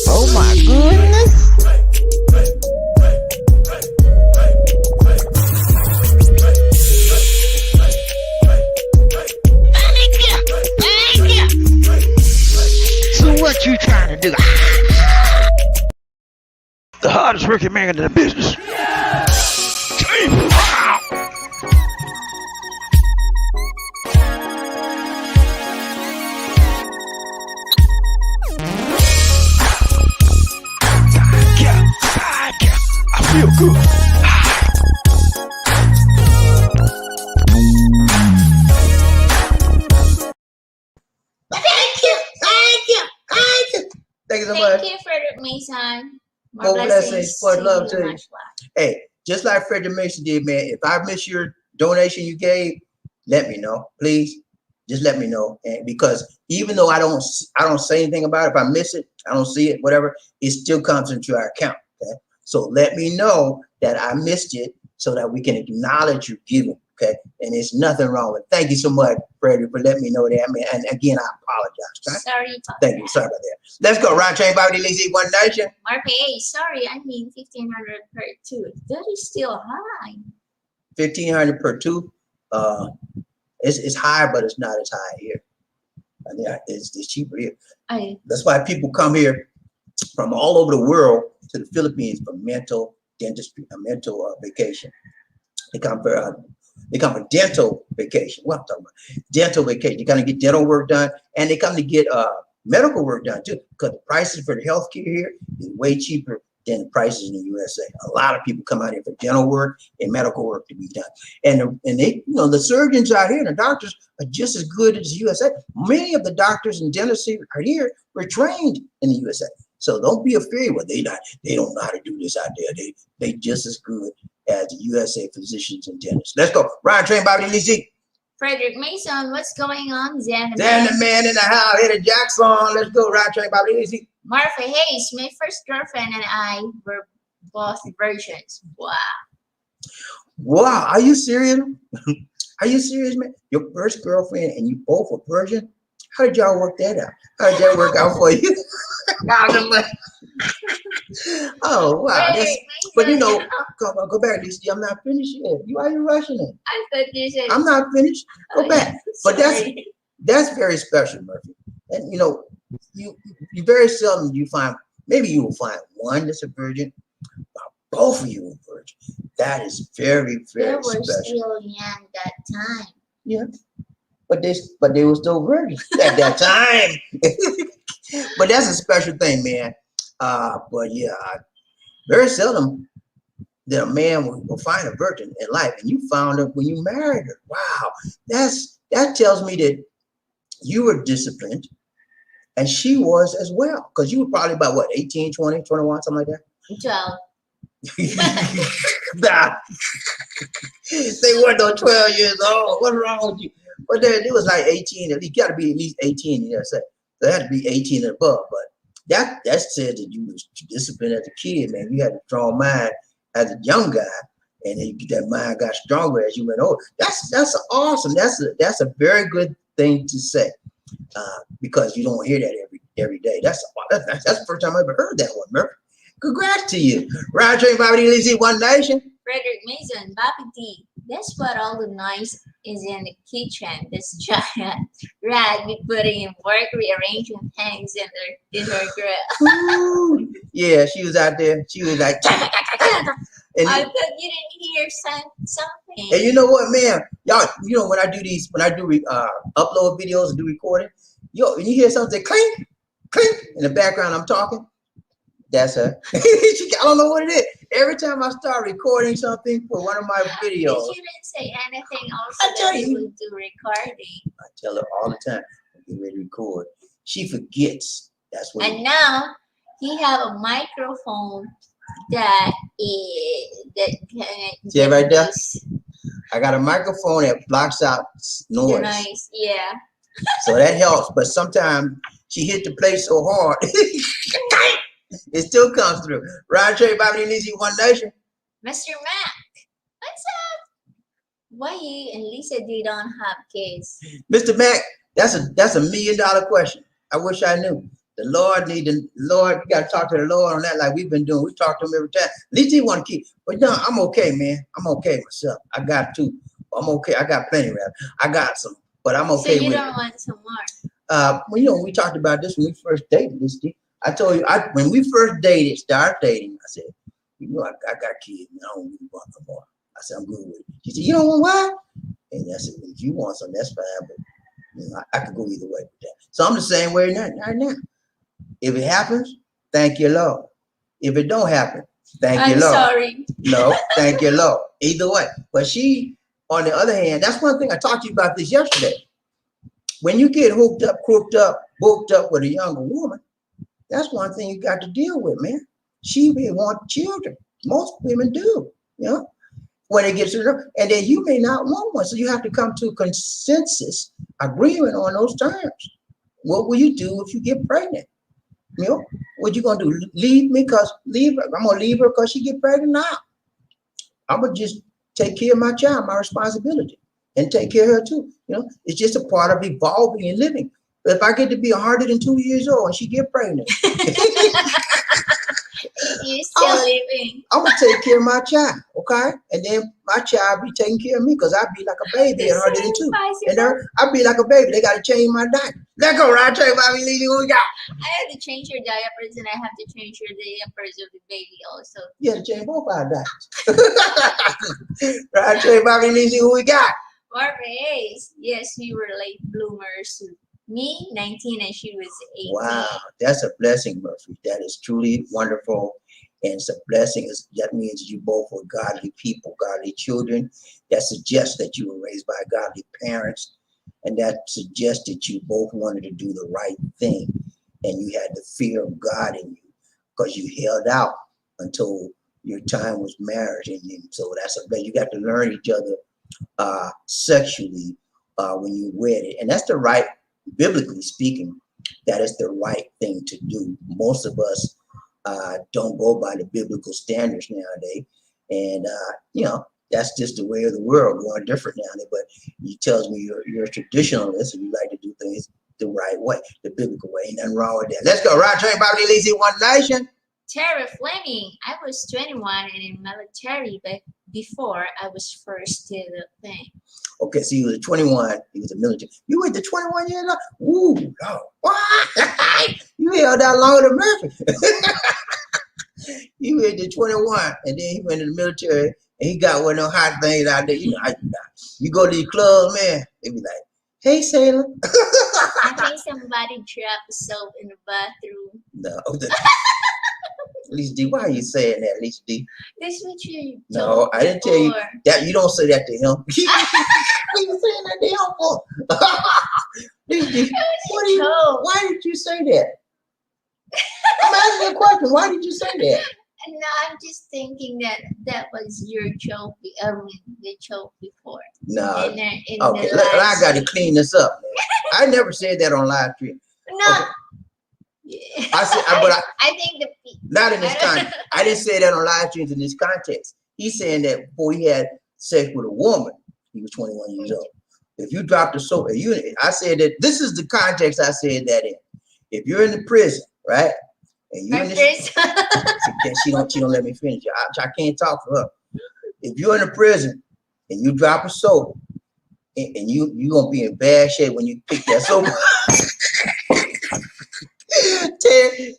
B: Oh my goodness. What you trying to do? The hardest working man in the business.
C: Mason.
A: More blessings,
C: to
A: more love
C: you.
A: to you.
C: Much love.
A: Hey, just like Frederick Mason did, man. If I miss your donation you gave, let me know, please. Just let me know, and because even though I don't say anything about it, if I miss it, I don't see it, whatever, it still comes into our account. Okay, so let me know that I missed it, so that we can acknowledge your giving. Okay, and there's nothing wrong with it. Thank you so much, Freddie, for letting me know that. I mean, and again, I apologize. Okay?
C: Sorry about
A: Thank you. Sorry about that. Let's go. Ryan Train, BobbieD, Lizzie, One Nation.
C: Marpay, sorry, I mean 1,500 per tooth. That is still high.
A: 1,500 per tooth. It's high, but it's not as high here. I mean, it's cheaper here. That's why people come here from all over the world to the Philippines for mental dentistry, a mental vacation. They come for dental vacation. What I'm talking about? Dental vacation. They come to get dental work done, and they come to get medical work done too, because the prices for the healthcare here is way cheaper than the prices in the USA. A lot of people come out here for dental work and medical work to be done. And they, the surgeons out here and the doctors are just as good as the USA. Many of the doctors and dentists are here were trained in the USA. So don't be afraid. Well, they don't know how to do this out there. They just as good as the USA physicians and dentists. Let's go. Ryan Train, BobbieD, Lizzie.
C: Frederick Mason, what's going on?
A: Zen the man in the house. Hit a jigsaw. Let's go. Ryan Train, BobbieD, Lizzie.
C: Martha Hayes, my first girlfriend and I were both virgins. Wow.
A: Wow. Are you serious? Are you serious, man? Your first girlfriend and you both were virgin? How did y'all work that out? How did that work out for you? Oh, wow. But go back, Lisa. I'm not finished yet. Why are you rushing it?
C: I thought you said
A: I'm not finished. Go back. But that's very special, Murphy. And you very seldom you find, maybe you will find one that's a virgin, but both of you are virgin. That is very, very special. They were
C: still young that time.
A: Yeah. But they were still virgins at that time. But that's a special thing, man. But yeah, very seldom that a man will find a virgin in life, and you found her when you married her. Wow, that tells me that you were disciplined, and she was as well, because you were probably about what, 18, 20, 21, something like that.
C: 12.
A: Nah. They weren't no 12 years old. What's wrong with you? But it was like 18. You got to be at least 18. So it had to be 18 and above. But that said that you was disciplined as a kid, man. You had a strong mind as a young guy, and then that mind got stronger as you went older. That's awesome. That's a very good thing to say, because you don't hear that every day. That's the first time I ever heard that one, Murphy. Congrats to you. Ryan Train, BobbieD, Lizzie, One Nation.
C: Frederick Mason, BobbieD. That's what all the noise is in the kitchen. This giant rat be putting in work, rearranging things in her grill.
A: Yeah, she was out there. She was like, and
C: I thought you didn't hear something.
A: And you know what, man? Y'all, when I do upload videos and do recording, when you hear something clink, clink in the background, I'm talking. That's her. I don't know what it is. Every time I start recording something for one of my videos.
C: You didn't say anything also that you would do recording.
A: I tell her all the time, I'm getting ready to record. She forgets. That's what.
C: And now he have a microphone that
A: see right there? I got a microphone that blocks out noise.
C: Nice, yeah.
A: So that helps. But sometimes she hit the plate so hard. It still comes through. Ryan Train, BobbieD, Lizzie, One Nation.
C: Mr. Mac, what's up? Why you and Lisa they don't have kids?
A: Mr. Mac, that's a $1 million question. I wish I knew. The Lord, you got to talk to the Lord on that like we've been doing. We talk to him every time. At least he want to keep. But no, I'm okay, man. I'm okay myself. I got two. I'm okay. I got plenty, rather. I got some, but I'm okay with it.
C: So you don't want some more?
A: Well, we talked about this when we first dated, Lizzie. I told you, when we first started dating, I said, I got kids, and I don't really want no more. I said, I'm good with it. She said, you don't want what? And I said, well, if you want some, that's fine, but I could go either way with that. So I'm the same way right now. If it happens, thank you, Lord. If it don't happen, thank you, Lord.
C: I'm sorry.
A: No, thank you, Lord. Either way. But she, on the other hand, that's one thing I talked to you about this yesterday. When you get hooked up, crooked up, booked up with a younger woman, That's one thing you got to deal with, man. She may want children. Most women do, you know, when it gets to them. And then you may not want one. So you have to come to a consensus agreement on those terms. What will you do if you get pregnant? You know, what you gonna do? Leave me? I'm gonna leave her because she get pregnant now. I'm gonna just take care of my child, my responsibility, and take care of her too. You know, it's just a part of evolving and living. But if I get to be 102 years old and she get pregnant,
C: you still living.
A: I'm gonna take care of my child, okay? And then my child be taking care of me because I be like a baby at 102. And I be like a baby. They gotta change my diet. Let's go, right? Tell you about me leaving. What we got?
C: I have to change your diapers, and I have to change your diapers of the baby also.
A: You have to change both our diets. Right? Tell you about me leaving. Who we got?
C: Marvelous. Yes, we were late bloomers. Me, 19, and she was 18.
A: Wow, that's a blessing, Murphy. That is truly wonderful. And it's a blessing. That means you both were godly people, godly children. That suggests that you were raised by godly parents. And that suggests that you both wanted to do the right thing. And you had the fear of God in you because you held out until your time was marriage. And so that's a blessing. You got to learn each other sexually when you wedded. And that's the right, biblically speaking, that is the right thing to do. Most of us don't go by the biblical standards nowadays. And, you know, that's just the way of the world, going different nowadays. But you tells me you're a traditionalist and you like to do things the right way, the biblical way. Ain't nothing wrong with that. Let's go. Right train, BobbieD, Lazy, One Nation.
C: Tara Fleming. I was 21 and in military, but before I was first to the thing.
A: Okay, so he was 21. He was a military. You went to 21 years old? Ooh, no. What? You held out longer than Murphy. You went to 21, and then he went to the military, and he got one of them hot things out there. You know how you got. You go to the club, man, they be like, hey, sailor.
C: I think somebody dropped soap in the bathroom.
A: No. Lisa D, why are you saying that, Lisa D?
C: That's what you
A: No,
C: told
A: I didn't tell you
C: before.
A: that. You don't say that to him. What are you saying that to him for? Lisa D, why did you say that? I'm asking you a question. Why did you say that?
C: No, I'm just thinking that was your joke. The joke before.
A: No.
C: Okay,
A: I got to clean this up, man. I never said that on live stream.
C: No.
A: Okay. I said,
C: I think the
A: not in this context. I didn't say that on live streams in this context. He's saying that before he had sex with a woman, he was 21 years old. If you dropped the soap, I said that this is the context I said that in. If you're in the prison, right? And you're in the prison. she don't let me finish. I can't talk for her. If you're in a prison and you drop a soap, and you gonna be in bad shape when you pick that soap.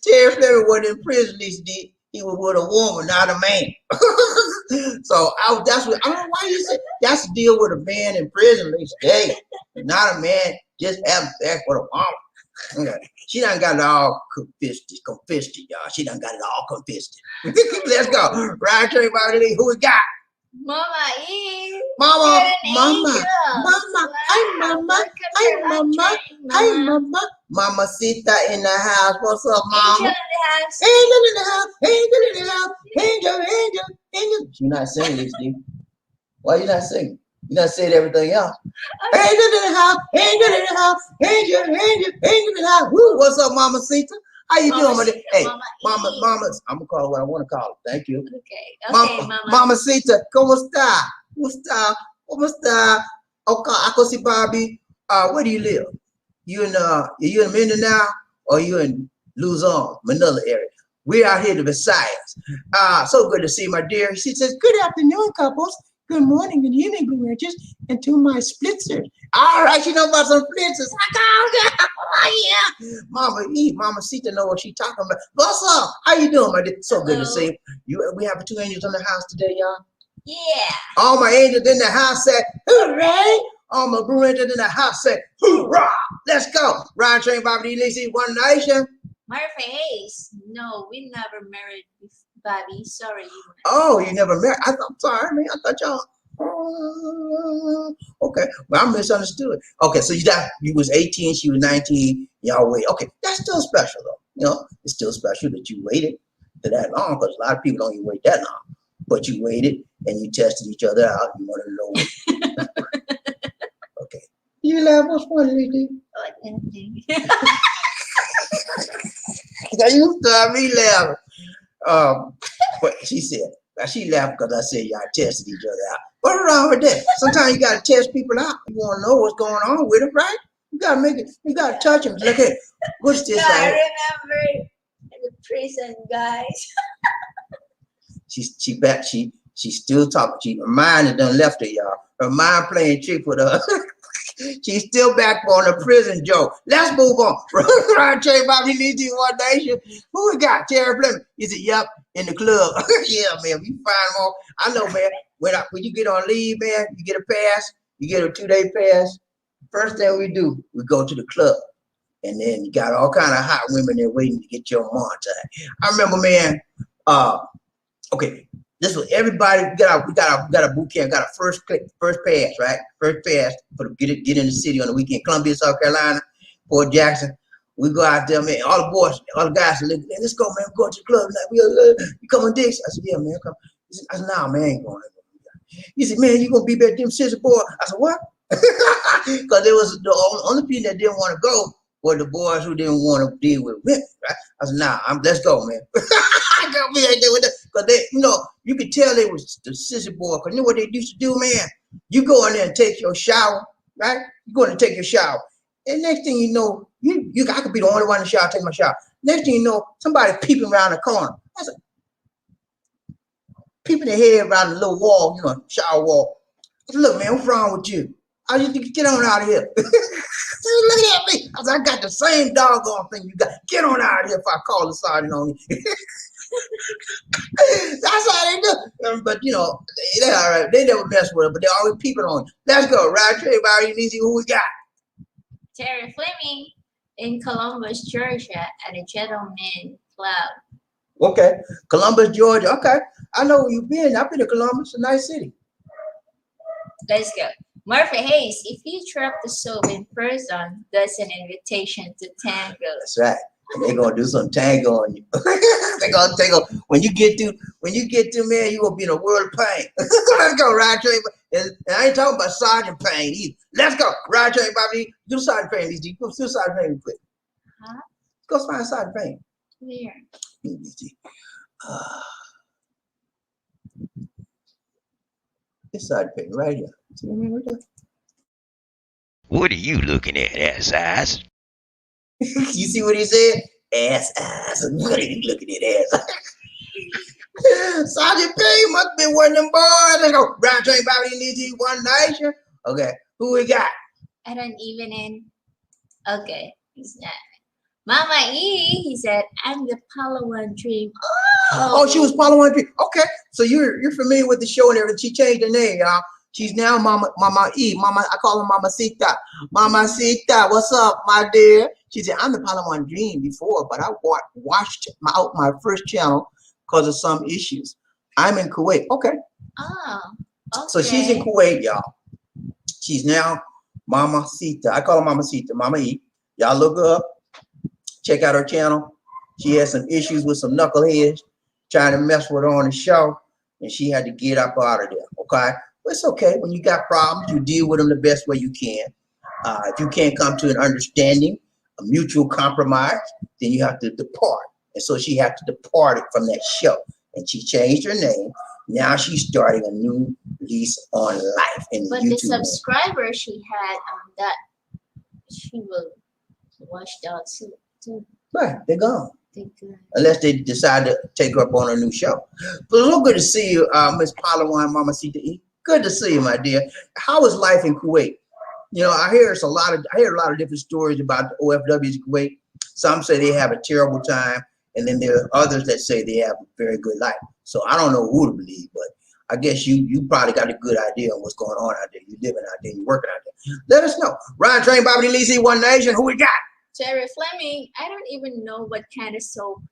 A: Terry Fleming wasn't in prison, Lisa D. He was with a woman, not a man. So that's what I don't know why you say that's the deal with a man in prison, Lisa. Hey, not a man, just having sex with a woman. She done got it all confiscated, y'all. She done got it all confiscated. Let's go. Right train, BobbieD, who we got?
C: Mama E.
A: Mama.
C: Hey,
A: Mama. Hey, Mama. Mama Sita in the house. What's up, Mama? Angel in the house. Angel in the house. Angel. You're not singing this, dude. Why you not singing? You not saying everything else. Angel in the house. Angel in the house. Angel in the house. Woo, what's up, Mama Sita? How you doing, my Hey, Mama, I'm gonna call her what I want to call her. Thank you.
C: Okay, Mama.
A: Mama Sita, ¿cómo está? ¿Cómo está? Okay, I see Bobby. Where do you live? You in Mindanao or you in Luzon, Manila area? We're out here to Visayas. So good to see my dear. She says, good afternoon, couples. Good morning, good evening, good witches, and to my splitzers. All right, you know about some splitzers. Oh, yeah. Mama Sita know what she talking about. What's up? How you doing, my dear? So good to see you. We have 2 angels in the house today, y'all.
C: Yeah.
A: All my angels in the house said, hooray. All my blue angels in the house said, hoorah. Let's go. Ryan Train, BobbieD, Lazy, One Nation.
C: Martha Hayes. No, we never married before. Bobby, sorry.
A: Oh, you never married? I'm sorry, man. I thought y'all. Okay, well, I misunderstood. Okay, so you was 18, she was 19. Y'all wait. Okay, that's still special though. You know, it's still special that you waited for that long because a lot of people don't even wait that long. But you waited and you tested each other out. You want to know. Okay. You laugh. What's funny, Lee?
C: What anything?
A: You start me laughing. But she said, she laughed because I said y'all tested each other out. What's wrong with that? Sometimes you gotta test people out. You want to know what's going on with them, right? You gotta make it. You gotta touch them. Look at what's this?
C: I
A: Like?
C: remember the prison guys.
A: She's still talking. Her mind has done left her, y'all. Her mind playing trick with her. She's still back on the prison joke. Let's move on. Right, Terry Bobby needs you one nation. Who we got? Terry Fleming. He said, yep, in the club. Yeah, man. We find them all. I know, man. When you get on leave, man, you get a pass. You get a 2-day pass. First thing we do, we go to the club. And then you got all kind of hot women there waiting to get your montage. I remember, man, okay, this was everybody. We got a boot camp. Got a first pass, right? First pass for the get in the city on the weekend. Columbia, South Carolina, Fort Jackson. We go out there, man. All the boys, all the guys said, let's go, man. Go to the club. Like, you come on, Dix? I said, yeah, man. Come. I said, nah, man, I ain't going. He said, man, you gonna be back them sister boy? I said, what? Because there was the only people that didn't want to go were the boys who didn't want to deal with women, right? I said, nah, let's go, man. I got me right there with that. Because they, you know, you could tell they was the sissy boy. Because you know what they used to do, man? You go in there and take your shower, right? You go in and take your shower. And next thing you know, I could be the only one in the shower taking my shower. Next thing you know, somebody peeping around the corner. I said, peeping their head around the little wall, you know, shower wall. I said, look, man, what's wrong with you? I just get on out of here. Look at me. I said, I got the same doggone thing you got. Get on out of here if I call the sergeant on you. That's how they do. But, you know, they're all right. They never mess with it, but they're always peeping on you. Let's go. Right, everybody. You need to see who we got.
C: Terry Fleming in Columbus, Georgia at a gentleman club.
A: Okay. Columbus, Georgia. Okay. I know where you've been. I've been to Columbus, a nice city.
C: Let's go. Murphy Hayes, if you drop the soap in person, that's an invitation to tango.
A: That's right. And they're gonna do some tango on you. They're gonna take a when you get to, man, you're gonna be in a world of pain. Let's go, Ryan Train. And I ain't talking about Sergeant Payne either. Let's go. Ryan Train, Bobby. Do Sergeant Payne, these do Sergeant Payne quick.
C: Huh?
A: Go find Sergeant Payne.
C: Where?
A: It's Sergeant Payne right here. See what I mean right there?
B: What are you looking at, ass?
A: You see what he said? Ass. What are you looking at, ass? Sergeant Payne must have been one of them boys. Let's go. Brown Train Bobby needs one nation. Okay. Who we got?
C: I don't even in. Okay. He's not. Mama E, he said, I'm the Palawan Dream.
A: Oh, she was Palawan Dream. Okay. So you're familiar with the show and everything. She changed her name, y'all. She's now Mama E. I call her Mama Sita. Mama Sita, what's up, my dear? She said, I'm the Palawan Dream before, but I watched my first channel because of some issues. I'm in Kuwait. Okay.
C: Oh, okay.
A: So she's in Kuwait, y'all. She's now Mama Sita. I call her Mama Sita, Mama E. Y'all look her up. Check out her channel. She had some issues with some knuckleheads trying to mess with her on the show, and she had to get up out of there, okay? But it's okay. When you got problems, you deal with them the best way you can. If you can't come to an understanding, a mutual compromise, then you have to depart. And so she had to depart from that show, and she changed her name. Now she's starting a new lease on life.
C: But the subscribers she had on that, she will wash out too.
A: Right, they're gone.
C: They're good.
A: Unless they decide to take her up on a new show. But it's so good to see you, Miss Palawan, Mama Sita E. Good to see you, my dear. How is life in Kuwait? You know, I hear a lot of different stories about the OFWs in Kuwait. Some say they have a terrible time, and then there are others that say they have a very good life. So I don't know who to believe, but I guess you probably got a good idea on what's going on out there. You're living out there, you're working out there. Let us know. Ryan Train, BobbieD, Lisi, One Nation. Who we got?
C: Terry Fleming, I don't even know what kind of soap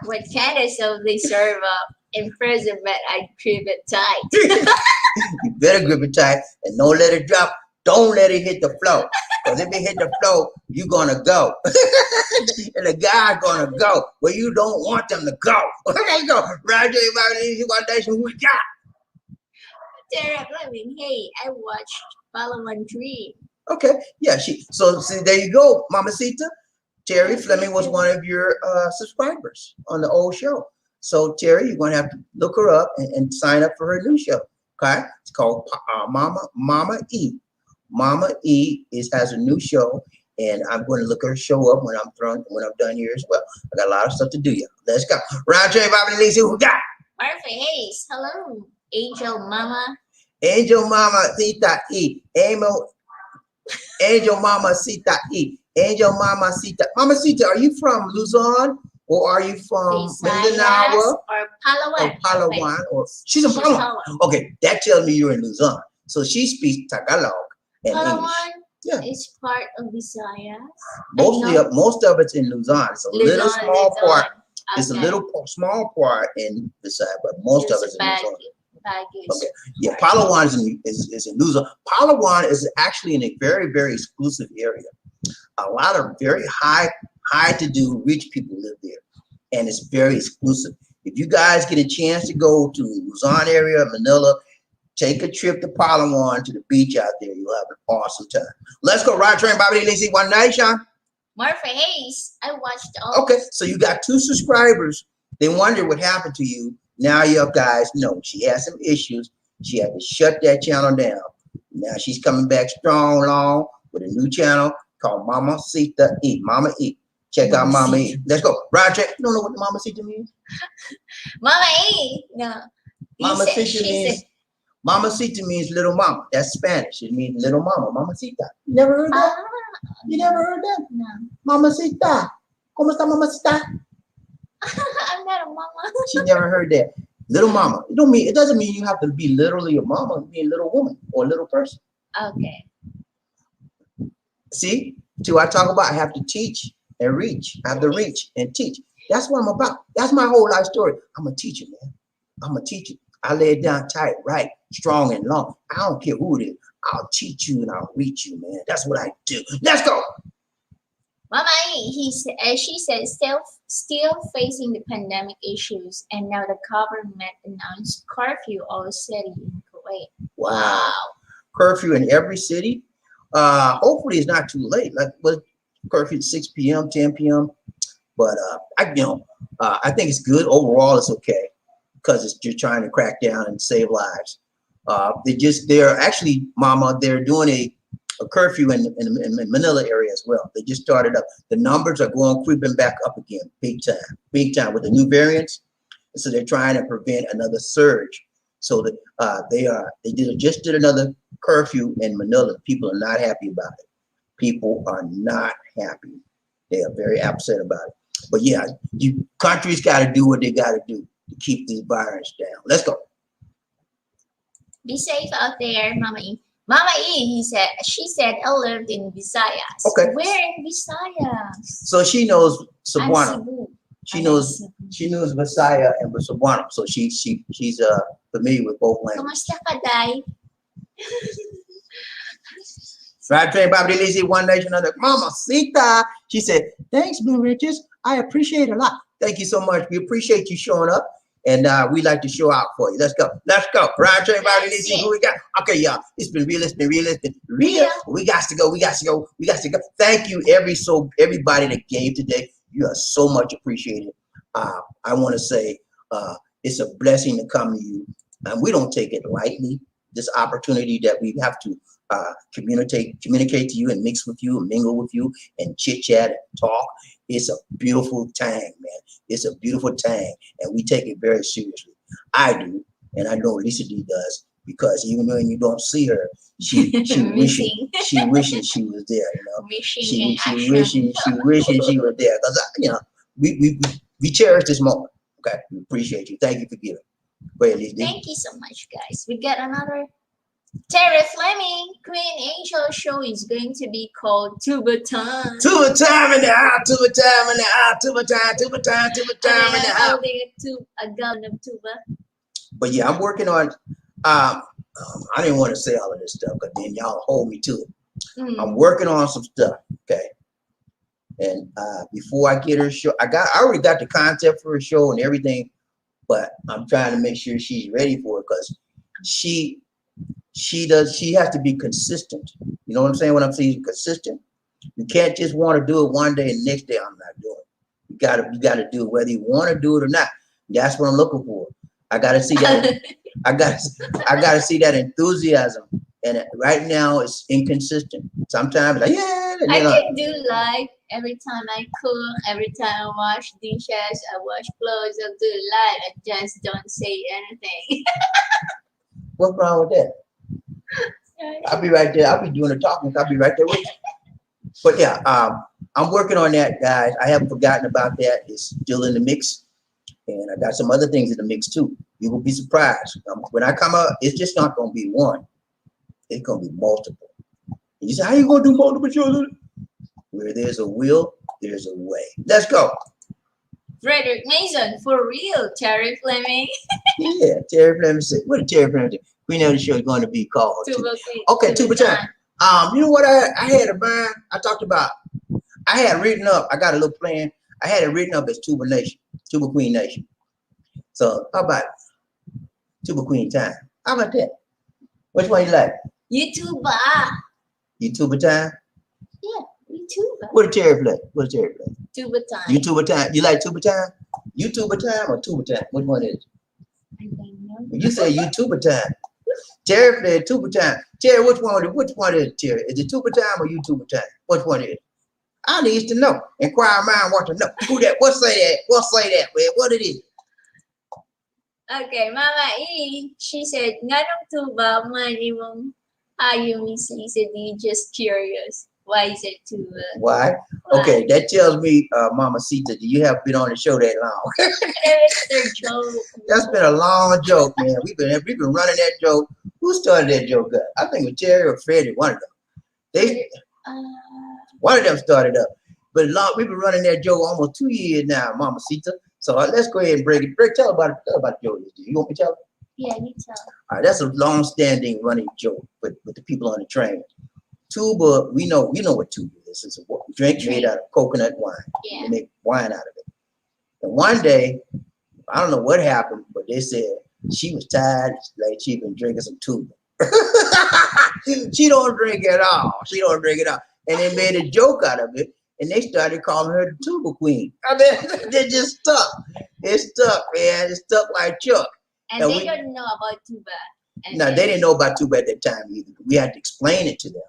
C: they serve up in prison, but I grip it tight.
A: You better grip it tight and don't let it drop. Don't let it hit the floor. Because if it hit the floor, you're gonna go. And the guy gonna go where you don't want them to go. There you go. Roger, everybody, one nation, who we got?
C: Tara Fleming, hey, I watched Palawan 3.
A: Okay, yeah, so see, there you go, Mamacita. Terry Fleming was one of your subscribers on the old show. So Terry, you're gonna have to look her up and sign up for her new show. Okay, it's called Mama E. Mama E has a new show, and I'm going to look her show up when I'm done here as well. I got a lot of stuff to do. Yeah, let's go. Roger, Bobby, Lisa, who we got?
C: Martha Hayes, hello. Angel Mama.
A: Angel Mama Sita E. Angel Mama Sita E. Angel Mama Sita. Mama Sita, are you from Luzon or are you from Mindanao?
C: Or Palawan.
A: Palawan. Or she's in Palawan. Okay, that tells me you're in Luzon. So she speaks Tagalog and
C: Palawan
A: English. Yeah.
C: is part of Visayas.
A: Most of it's in Luzon. It's a little small part.
C: Okay.
A: It's a little small part in Visayas, but most of it's in Luzon. Okay. Yeah, Palawan is in Luzon. Palawan is actually in a very, very exclusive area. A lot of very high-to-do rich people live there, and it's very exclusive. If you guys get a chance to go to Luzon area, Manila, take a trip to Palawan, to the beach out there. You'll have an awesome time. Let's go. Ride train, Bobby. Let's see one nation.
C: Martha Hayes, I watched all.
A: Okay, so you got 2 subscribers. They wonder what happened to you. Now you guys know she had some issues. She had to shut that channel down. Now she's coming back strong, long with a new channel called Mama Sita E. Mama E. Check out Mama E. Let's go. Ride train. You don't know what Mama Sita means?
C: Mama E. No.
A: Mama Sita means little mama. That's Spanish. It means little mama. Mama Sita. You never heard that? You never heard that?
C: No.
A: Mama Sita. ¿Cómo está Mama Sita?
C: I'm not a mama.
A: She never heard that. Little mama. It doesn't mean you have to be literally a mama. You mean a little woman or a little person.
C: Okay.
A: See? Till I talk about I have to teach and reach. I have to reach and teach. That's what I'm about. That's my whole life story. I'm a teacher, man. I'm a teacher. I lay it down tight, right, strong and long. I don't care who it is. I'll teach you and I'll reach you, man. That's what I do. Let's go.
C: Mama E, she said, still facing the pandemic issues, and now the government announced curfew all city in Kuwait.
A: Wow. Curfew in every city. Hopefully it's not too late. Like curfew at 6 p.m., 10 p.m. But I think it's good. Overall, it's okay because it's just trying to crack down and save lives. They're actually, Mama, they're doing a curfew in Manila area as well. They just started up. The numbers are creeping back up again, big time with the new variants. And so they're trying to prevent another surge. So that they just did another curfew in Manila. People are not happy about it. People are not happy. They are very upset about it. But yeah, countries got to do what they got to do to keep this virus down. Let's go.
C: Be safe out there, Mama E. Mama E, she said, I lived in Visayas.
A: Okay.
C: Where in Visayas?
A: So she knows Cebuano.
C: Cebu.
A: She knows Visaya and Cebuano. So she's familiar with both languages.
C: Kamusta ka, Day?
A: Right train, Bobby Lizzie, one nation under Mama Sita. She said, thanks, Blue Riches. I appreciate it a lot. Thank you so much. We appreciate you showing up. And we like to show out for you. Let's go. Let's go. Right train, Bobby Lizzie. Who we got? Okay, y'all. It's been real. It's been real. It's been real. We got to go. We got to go. We got to go. Thank you, everybody that gave today. You are so much appreciated. I want to say it's a blessing to come to you. And we don't take it lightly. This opportunity that we have to communicate to you and mix with you and mingle with you and chit chat and talk. It's a beautiful thing, man. It's a beautiful thing, and we take it very seriously. I do, and I know Lisa D does, because even when you don't see her, she wishing she was there. You know, she wishing she was there, because we cherish this moment. Okay, we appreciate you. Thank you for giving. Go ahead, Lisa D.
C: Thank you so much, guys. We got another. Terry Fleming, Queen Angel show is going to be called Tuba Time.
A: Tuba time in the house, tuba time in the house, tuba time in the house.
C: A gun of tuba.
A: But yeah, I'm working on. I didn't want to say all of this stuff, but then y'all hold me to it. I'm working on some stuff, okay? And before I get her show, I already got the concept for her show and everything, but I'm trying to make sure she's ready for it because she has to be consistent. You know what I'm saying? When I'm saying consistent, you can't just want to do it one day and the next day I'm not doing it. You gotta do it whether you want to do it or not. That's what I'm looking for. I gotta see that. I gotta see that enthusiasm. And right now it's inconsistent. Sometimes like
C: I can do live every time I cook, every time I wash dishes, I wash clothes, I'll do live. I just don't say anything.
A: What's wrong with that? I'll be right there. I'll be doing the talking. I'll be right there with you. But yeah, I'm working on that, guys. I haven't forgotten about that. It's still in the mix. And I got some other things in the mix too. You will be surprised. When I come out, it's just not going to be one. It's going to be multiple. And you say, how you going to do multiple shows? Where there's a will, there's a way. Let's go.
C: Frederick Mason, for real, Terry Fleming.
A: Yeah, Terry Fleming said, what did Terry Fleming do? Queen of the show is going to be called. Okay, tuba time. You know what I had a mind? I talked about, I had written up, I got a little plan. I had it written up as Tuba Nation, Tuba Queen Nation. So how about Tuba Queen time? How about that? Which one you like?
C: YouTuber.
A: YouTuber time?
C: Yeah, YouTuber.
A: What did Terry play? What did Terry play?
C: Tuba time.
A: YouTuber time. You like Tuba time? YouTuber time or Tuba time? Which one is it?
C: I don't know.
A: When you say YouTuber time, Terry played Tuba time. Terry, which one is it, Terry? Is it Tuba time or YouTuber time? Which one is it? I need to know. Inquire mind want to know. Who that? What say that? What say that, man? What it is?
C: Okay, Mama E, she said, Nganong tuba man imong hayo Miss Lisa D, just curious. Why is it tuba?
A: Why? Okay, that tells me, Mama Sita, you have been on the show that long.
C: It's their joke.
A: That's been a long joke, man. We've been running that joke. Who started that joke up? I think it was Terry or Freddie, one of them. One of them started up. But we've been running that joke almost 2 years now, Mama Sita. So let's go ahead and break it. Tell about the joke. You want me to tell?
C: Yeah, you tell.
A: All right, that's a long-standing running joke with the people on the train. Tuba, you know what tuba is. It's a drink made out of coconut wine.
C: Yeah.
A: They make wine out of it. And one day, I don't know what happened, but they said she was tired, like she'd been drinking some tuba. She don't drink at all. And they made a joke out of it, and they started calling her the tuba queen. I mean, they just stuck. It stuck, man. It stuck like Chuck.
C: And they don't know about tuba.
A: No, they didn't know about tuba at that time either. We had to explain it to them.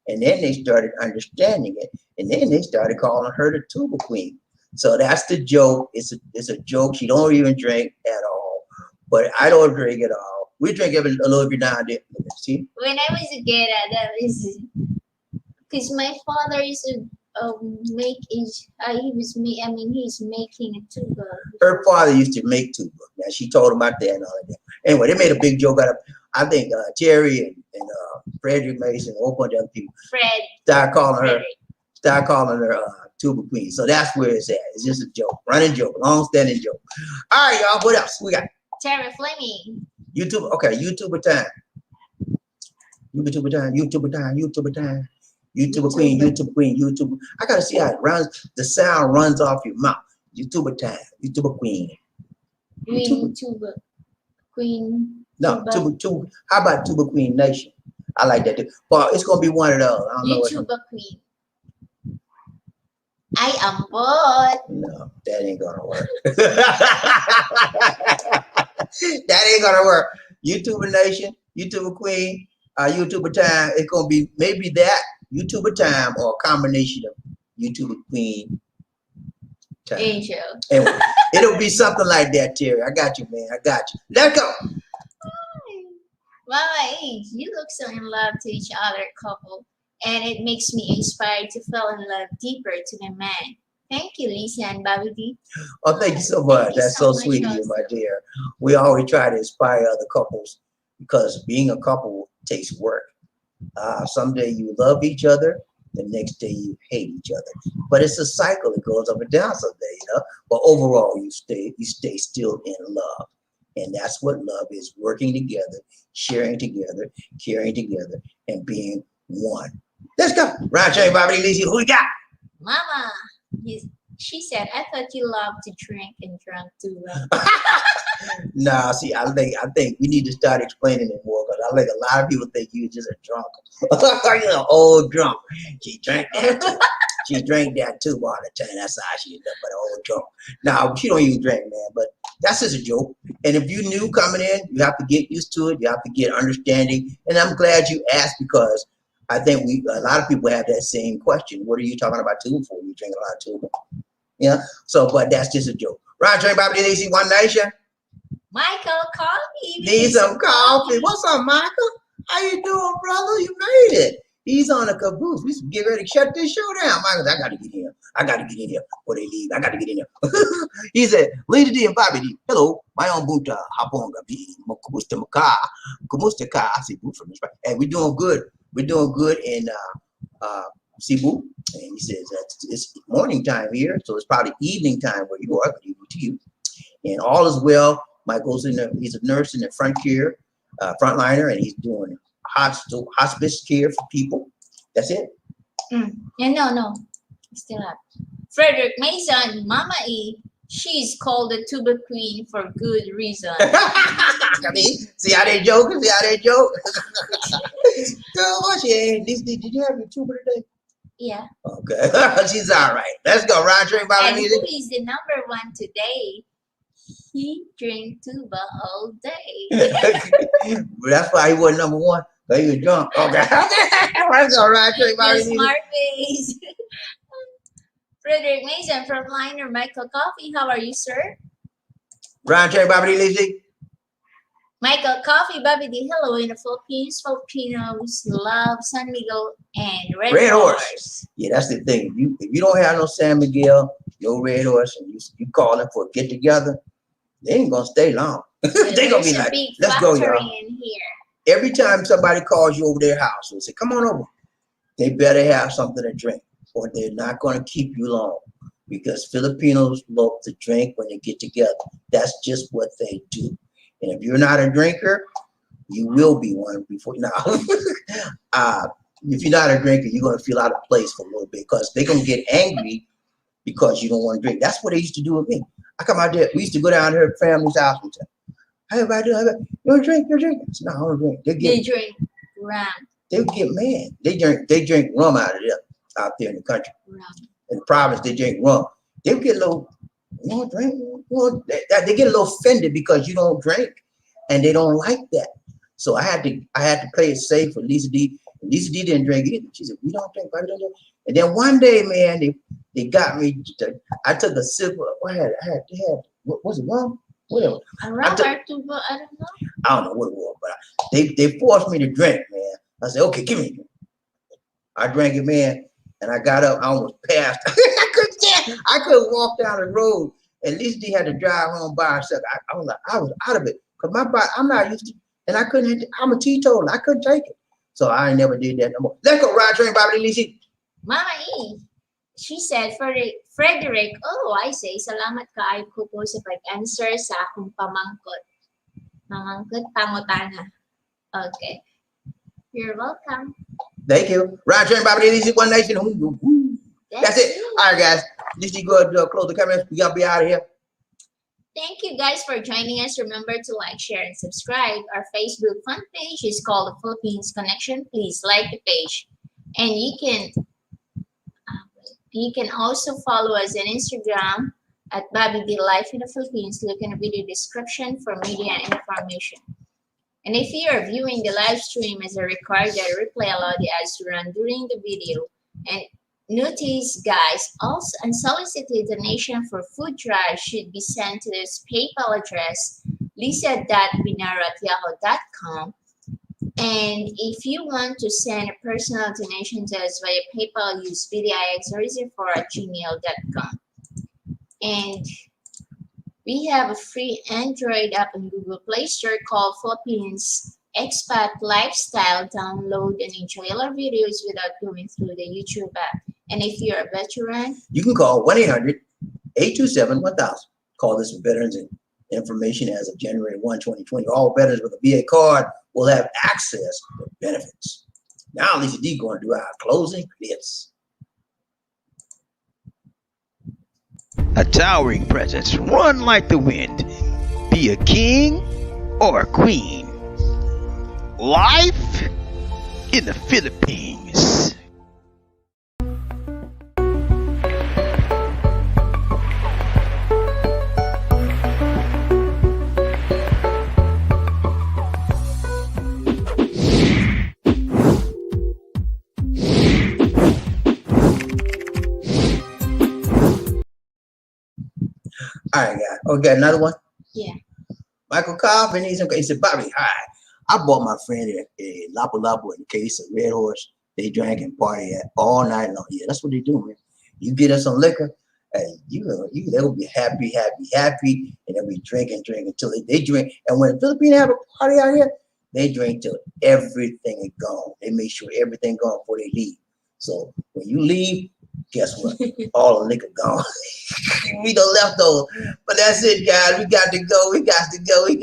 A: And then they started understanding it. And then they started calling her the tuba queen. So that's the joke. It's a joke. She don't even drink at all. But I don't drink at all. We drink a little every now and then. See?
C: When I was a kid, that was because my father is he's making a tuba.
A: Her father used to make tuba. Now she told him about that and all of that. Anyway, they made a big joke out of. I think Terry and Frederick Mason, a whole bunch of other people, start calling her tuba queen. So that's where it's at. It's just a joke, running joke, long-standing joke. All right, y'all. What else we got?
C: Terry Fleming.
A: YouTube. Okay, YouTuber time. YouTuber time. YouTuber queen. YouTube. I gotta see how it runs. The sound runs off your mouth. YouTuber time. YouTuber queen.
C: YouTuber queen.
A: No, tuba. How about Tuba Queen Nation? I like that too. Well, it's gonna be one of those. I don't know.
C: YouTuber queen. I am bored.
A: No, that ain't gonna work. That ain't gonna work. YouTuber Nation, YouTuber Queen, YouTuber Time. It's gonna be maybe that YouTuber Time or a combination of YouTuber Queen Time.
C: Angel.
A: Anyway, it'll be something like that, Terry. I got you, man. I got you. Let's go.
C: Mama E, you look so in love to each other couple, and it makes me inspired to fall in love deeper to the man. Thank you, Lisa and BobbieD.
A: Oh, thank you so much. That's so sweet of you, my dear. We always try to inspire other couples because being a couple takes work. Someday you love each other, the next day you hate each other. But it's a cycle. It goes up and down someday, you know. But overall, you stay still in love. And that's what love is, working together, sharing together, caring together, and being one. Let's go. Round train, BobbieD, Lizzie. Who we got?
C: Mama, she said, I thought you loved to drink and drunk too.
A: Nah, see, I think we need to start explaining it more because I think a lot of people think you're just a drunk. You're an old drunk. She drank that too. She drank that too all the time. That's how she ended up an old drunk. Nah, she don't even drink, man. But that's just a joke. And if you're new coming in, you have to get used to it. You have to get understanding. And I'm glad you asked because I think a lot of people have that same question. What are you talking about tuba for? You drink a lot of tuba. Yeah. So, but that's just a joke. Round train, BobbieD, Lizzie, One Nation.
C: Michael, coffee.
A: Need some coffee. What's up, Michael? How you doing, brother? You made it. He's on a caboose. We get ready to shut this show down. Michael, I got to get here. I got to get in here before they leave. I got to get in here. He said, Lady D and BobbieD, hello, my own Bunta, Haponga, Kumusta Maka, Kumusta Ka, Cebu from this right. And we're doing good. We're doing good in Cebu. And he says it's morning time here, so it's probably evening time where you are. Good evening to you. And all is well. Michael's he's a nurse in the frontier, frontliner, and he's doing hospice care for people. That's it.
C: And no, still up. Frederick Mason, Mama E, she's called the tuba queen for good reason.
A: I mean, see how they joke? See how they joke? Did you have your tuba today?
C: Yeah.
A: Okay. She's all right. Let's go. Round train, BobbieD.
C: And who is the number one today? He drank tuba all day.
A: That's why he wasn't number one. But he was drunk. Okay. Let's go. Round train, BobbieD.
C: Smart face. Frederick Mason from Liner Michael Coffee. How are you, sir?
A: Round train, BobbieD, Lizzie.
C: Michael Coffee, BobbieD. Hello in the Philippines. Filipinos love San Miguel and Red Horse.
A: Yeah, that's the thing. If you don't have no San Miguel, your Red Horse, and you call them for a get together, they ain't gonna stay long. They gonna be like, let's go, y'all.
C: In here.
A: Every time somebody calls you over their house and say, come on over, they better have something to drink or they're not gonna keep you long because Filipinos love to drink when they get together. That's just what they do. And if you're not a drinker, you will be one before now. If you're not a drinker, you're gonna feel out of place for a little bit because they're gonna get angry because you don't want to drink. That's what they used to do with me. I come out there. We used to go down there to family's house and say, "How everybody do? You don't drink? You drink?" I said, "No, I don't drink."
C: They drink rum.
A: They would get mad. They drink rum out there in the country.
C: Rum.
A: In the province, they drink rum. They would get a little, you don't drink. They get a little offended because you don't drink, and they don't like that. So I had to play it safe for Lisa D. And Lisa D didn't drink either. She said, "We don't drink. Why don't drink?" And then one day, man, they got me. I took a sip of. They had what was it, rum? Whatever.
C: A rum or tuba, I don't know.
A: I don't know what it was, but they forced me to drink, man. I said, "Okay, give me a drink." I drank it, man, and I got up. I almost passed. I couldn't walk down the road. At least they had to drive home by herself. I was out of it because my body. I'm not used to, and I couldn't. I'm a teetotaler. I couldn't take it, so I never did that no more. Let's go ride train, BobbieD, Lizzie.
C: Mama E, she said, Frederick, oh, I say, salamat kaayo ko po sa pag-answer sa akong pamangkot. Pangutana. Okay. You're welcome.
A: Thank you. Ride train, BobbieD, Lizzie, One Nation. That's it. All right, guys. Lizzie, go ahead and close the comments. We gotta be out of here.
C: Thank you guys for joining us. Remember to like, share, and subscribe. Our Facebook fan page is called The Philippines Connection. Please like the page. And you can also follow us on Instagram at BobbieD Life in the Philippines. Look in the video description for media and information. And if you are viewing the live stream as a recorded replay, allow the ads to run during the video. And notice, guys, also unsolicited donation for food drive should be sent to this PayPal address, lisa.binaro@yahoo.com. And if you want to send a personal donation to us via PayPal, use bdix04@gmail.com. And we have a free Android app on Google Play Store called Philippines Expat Lifestyle. Download and enjoy our videos without going through the YouTube app. And if you're a veteran,
A: you can call 1-800-827-1000. Call this for veterans and information as of January 1, 2020. All veterans with a VA card will have access to benefits. Now Lisa D going to do our closing credits.
B: A towering presence, run like the wind. Be a king or a queen. Life in the Philippines.
A: All right, guys. Okay, another one.
C: Yeah.
A: Michael Cobb and he said, Bobby, hi. I bought my friend a Lapu Lapu in case of Red Horse. They drank and party all night long. Yeah, that's what they do, man. You get us some liquor, and they'll be happy, and they'll be drinking until they drink. And when Filipinos have a party out here, they drink till everything is gone. They make sure everything gone before they leave. So when you leave, guess what? All the liquor gone. We the leftovers. But that's it, guys. We got to go. We got to go. And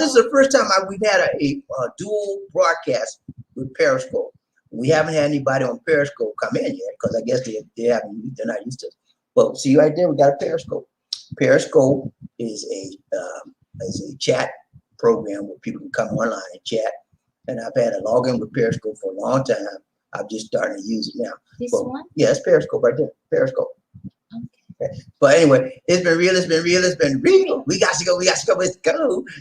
A: this is the first time we've had a dual broadcast with Periscope. We haven't had anybody on Periscope come in yet because I guess they're not used to it. But see right there, we got a Periscope. Periscope is a chat program where people can come online and chat. And I've had a login with Periscope for a long time. I'm just starting to use it now.
C: This one?
A: Yeah, it's Periscope right there. Periscope. Okay. But anyway, it's been real. We got to go. Let's go.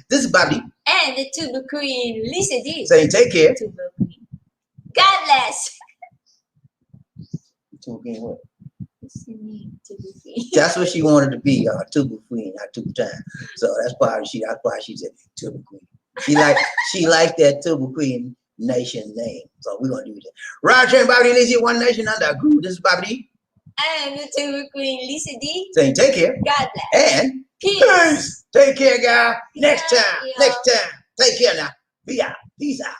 A: This is BobbieD.
C: And the tuba queen, Lisa D.
A: Saying take care.
C: Tuba queen. God bless.
A: Tuba queen what?
C: What's the name? Tuba queen.
A: That's what she wanted to be, tuba queen, not tuba time. So that's why she said tuba queen. She liked that tuba queen nation name. So we're gonna do that. Roger and BobbieD, Lisa, one nation under a group. This is BobbieD.
C: And the tuba queen, Lisa D.
A: Saying take care.
C: God bless.
A: And
C: Peace.
A: take care, guys. Next
C: Yeah,
A: time.
C: yeah.
A: Take care now. Be out. Peace out.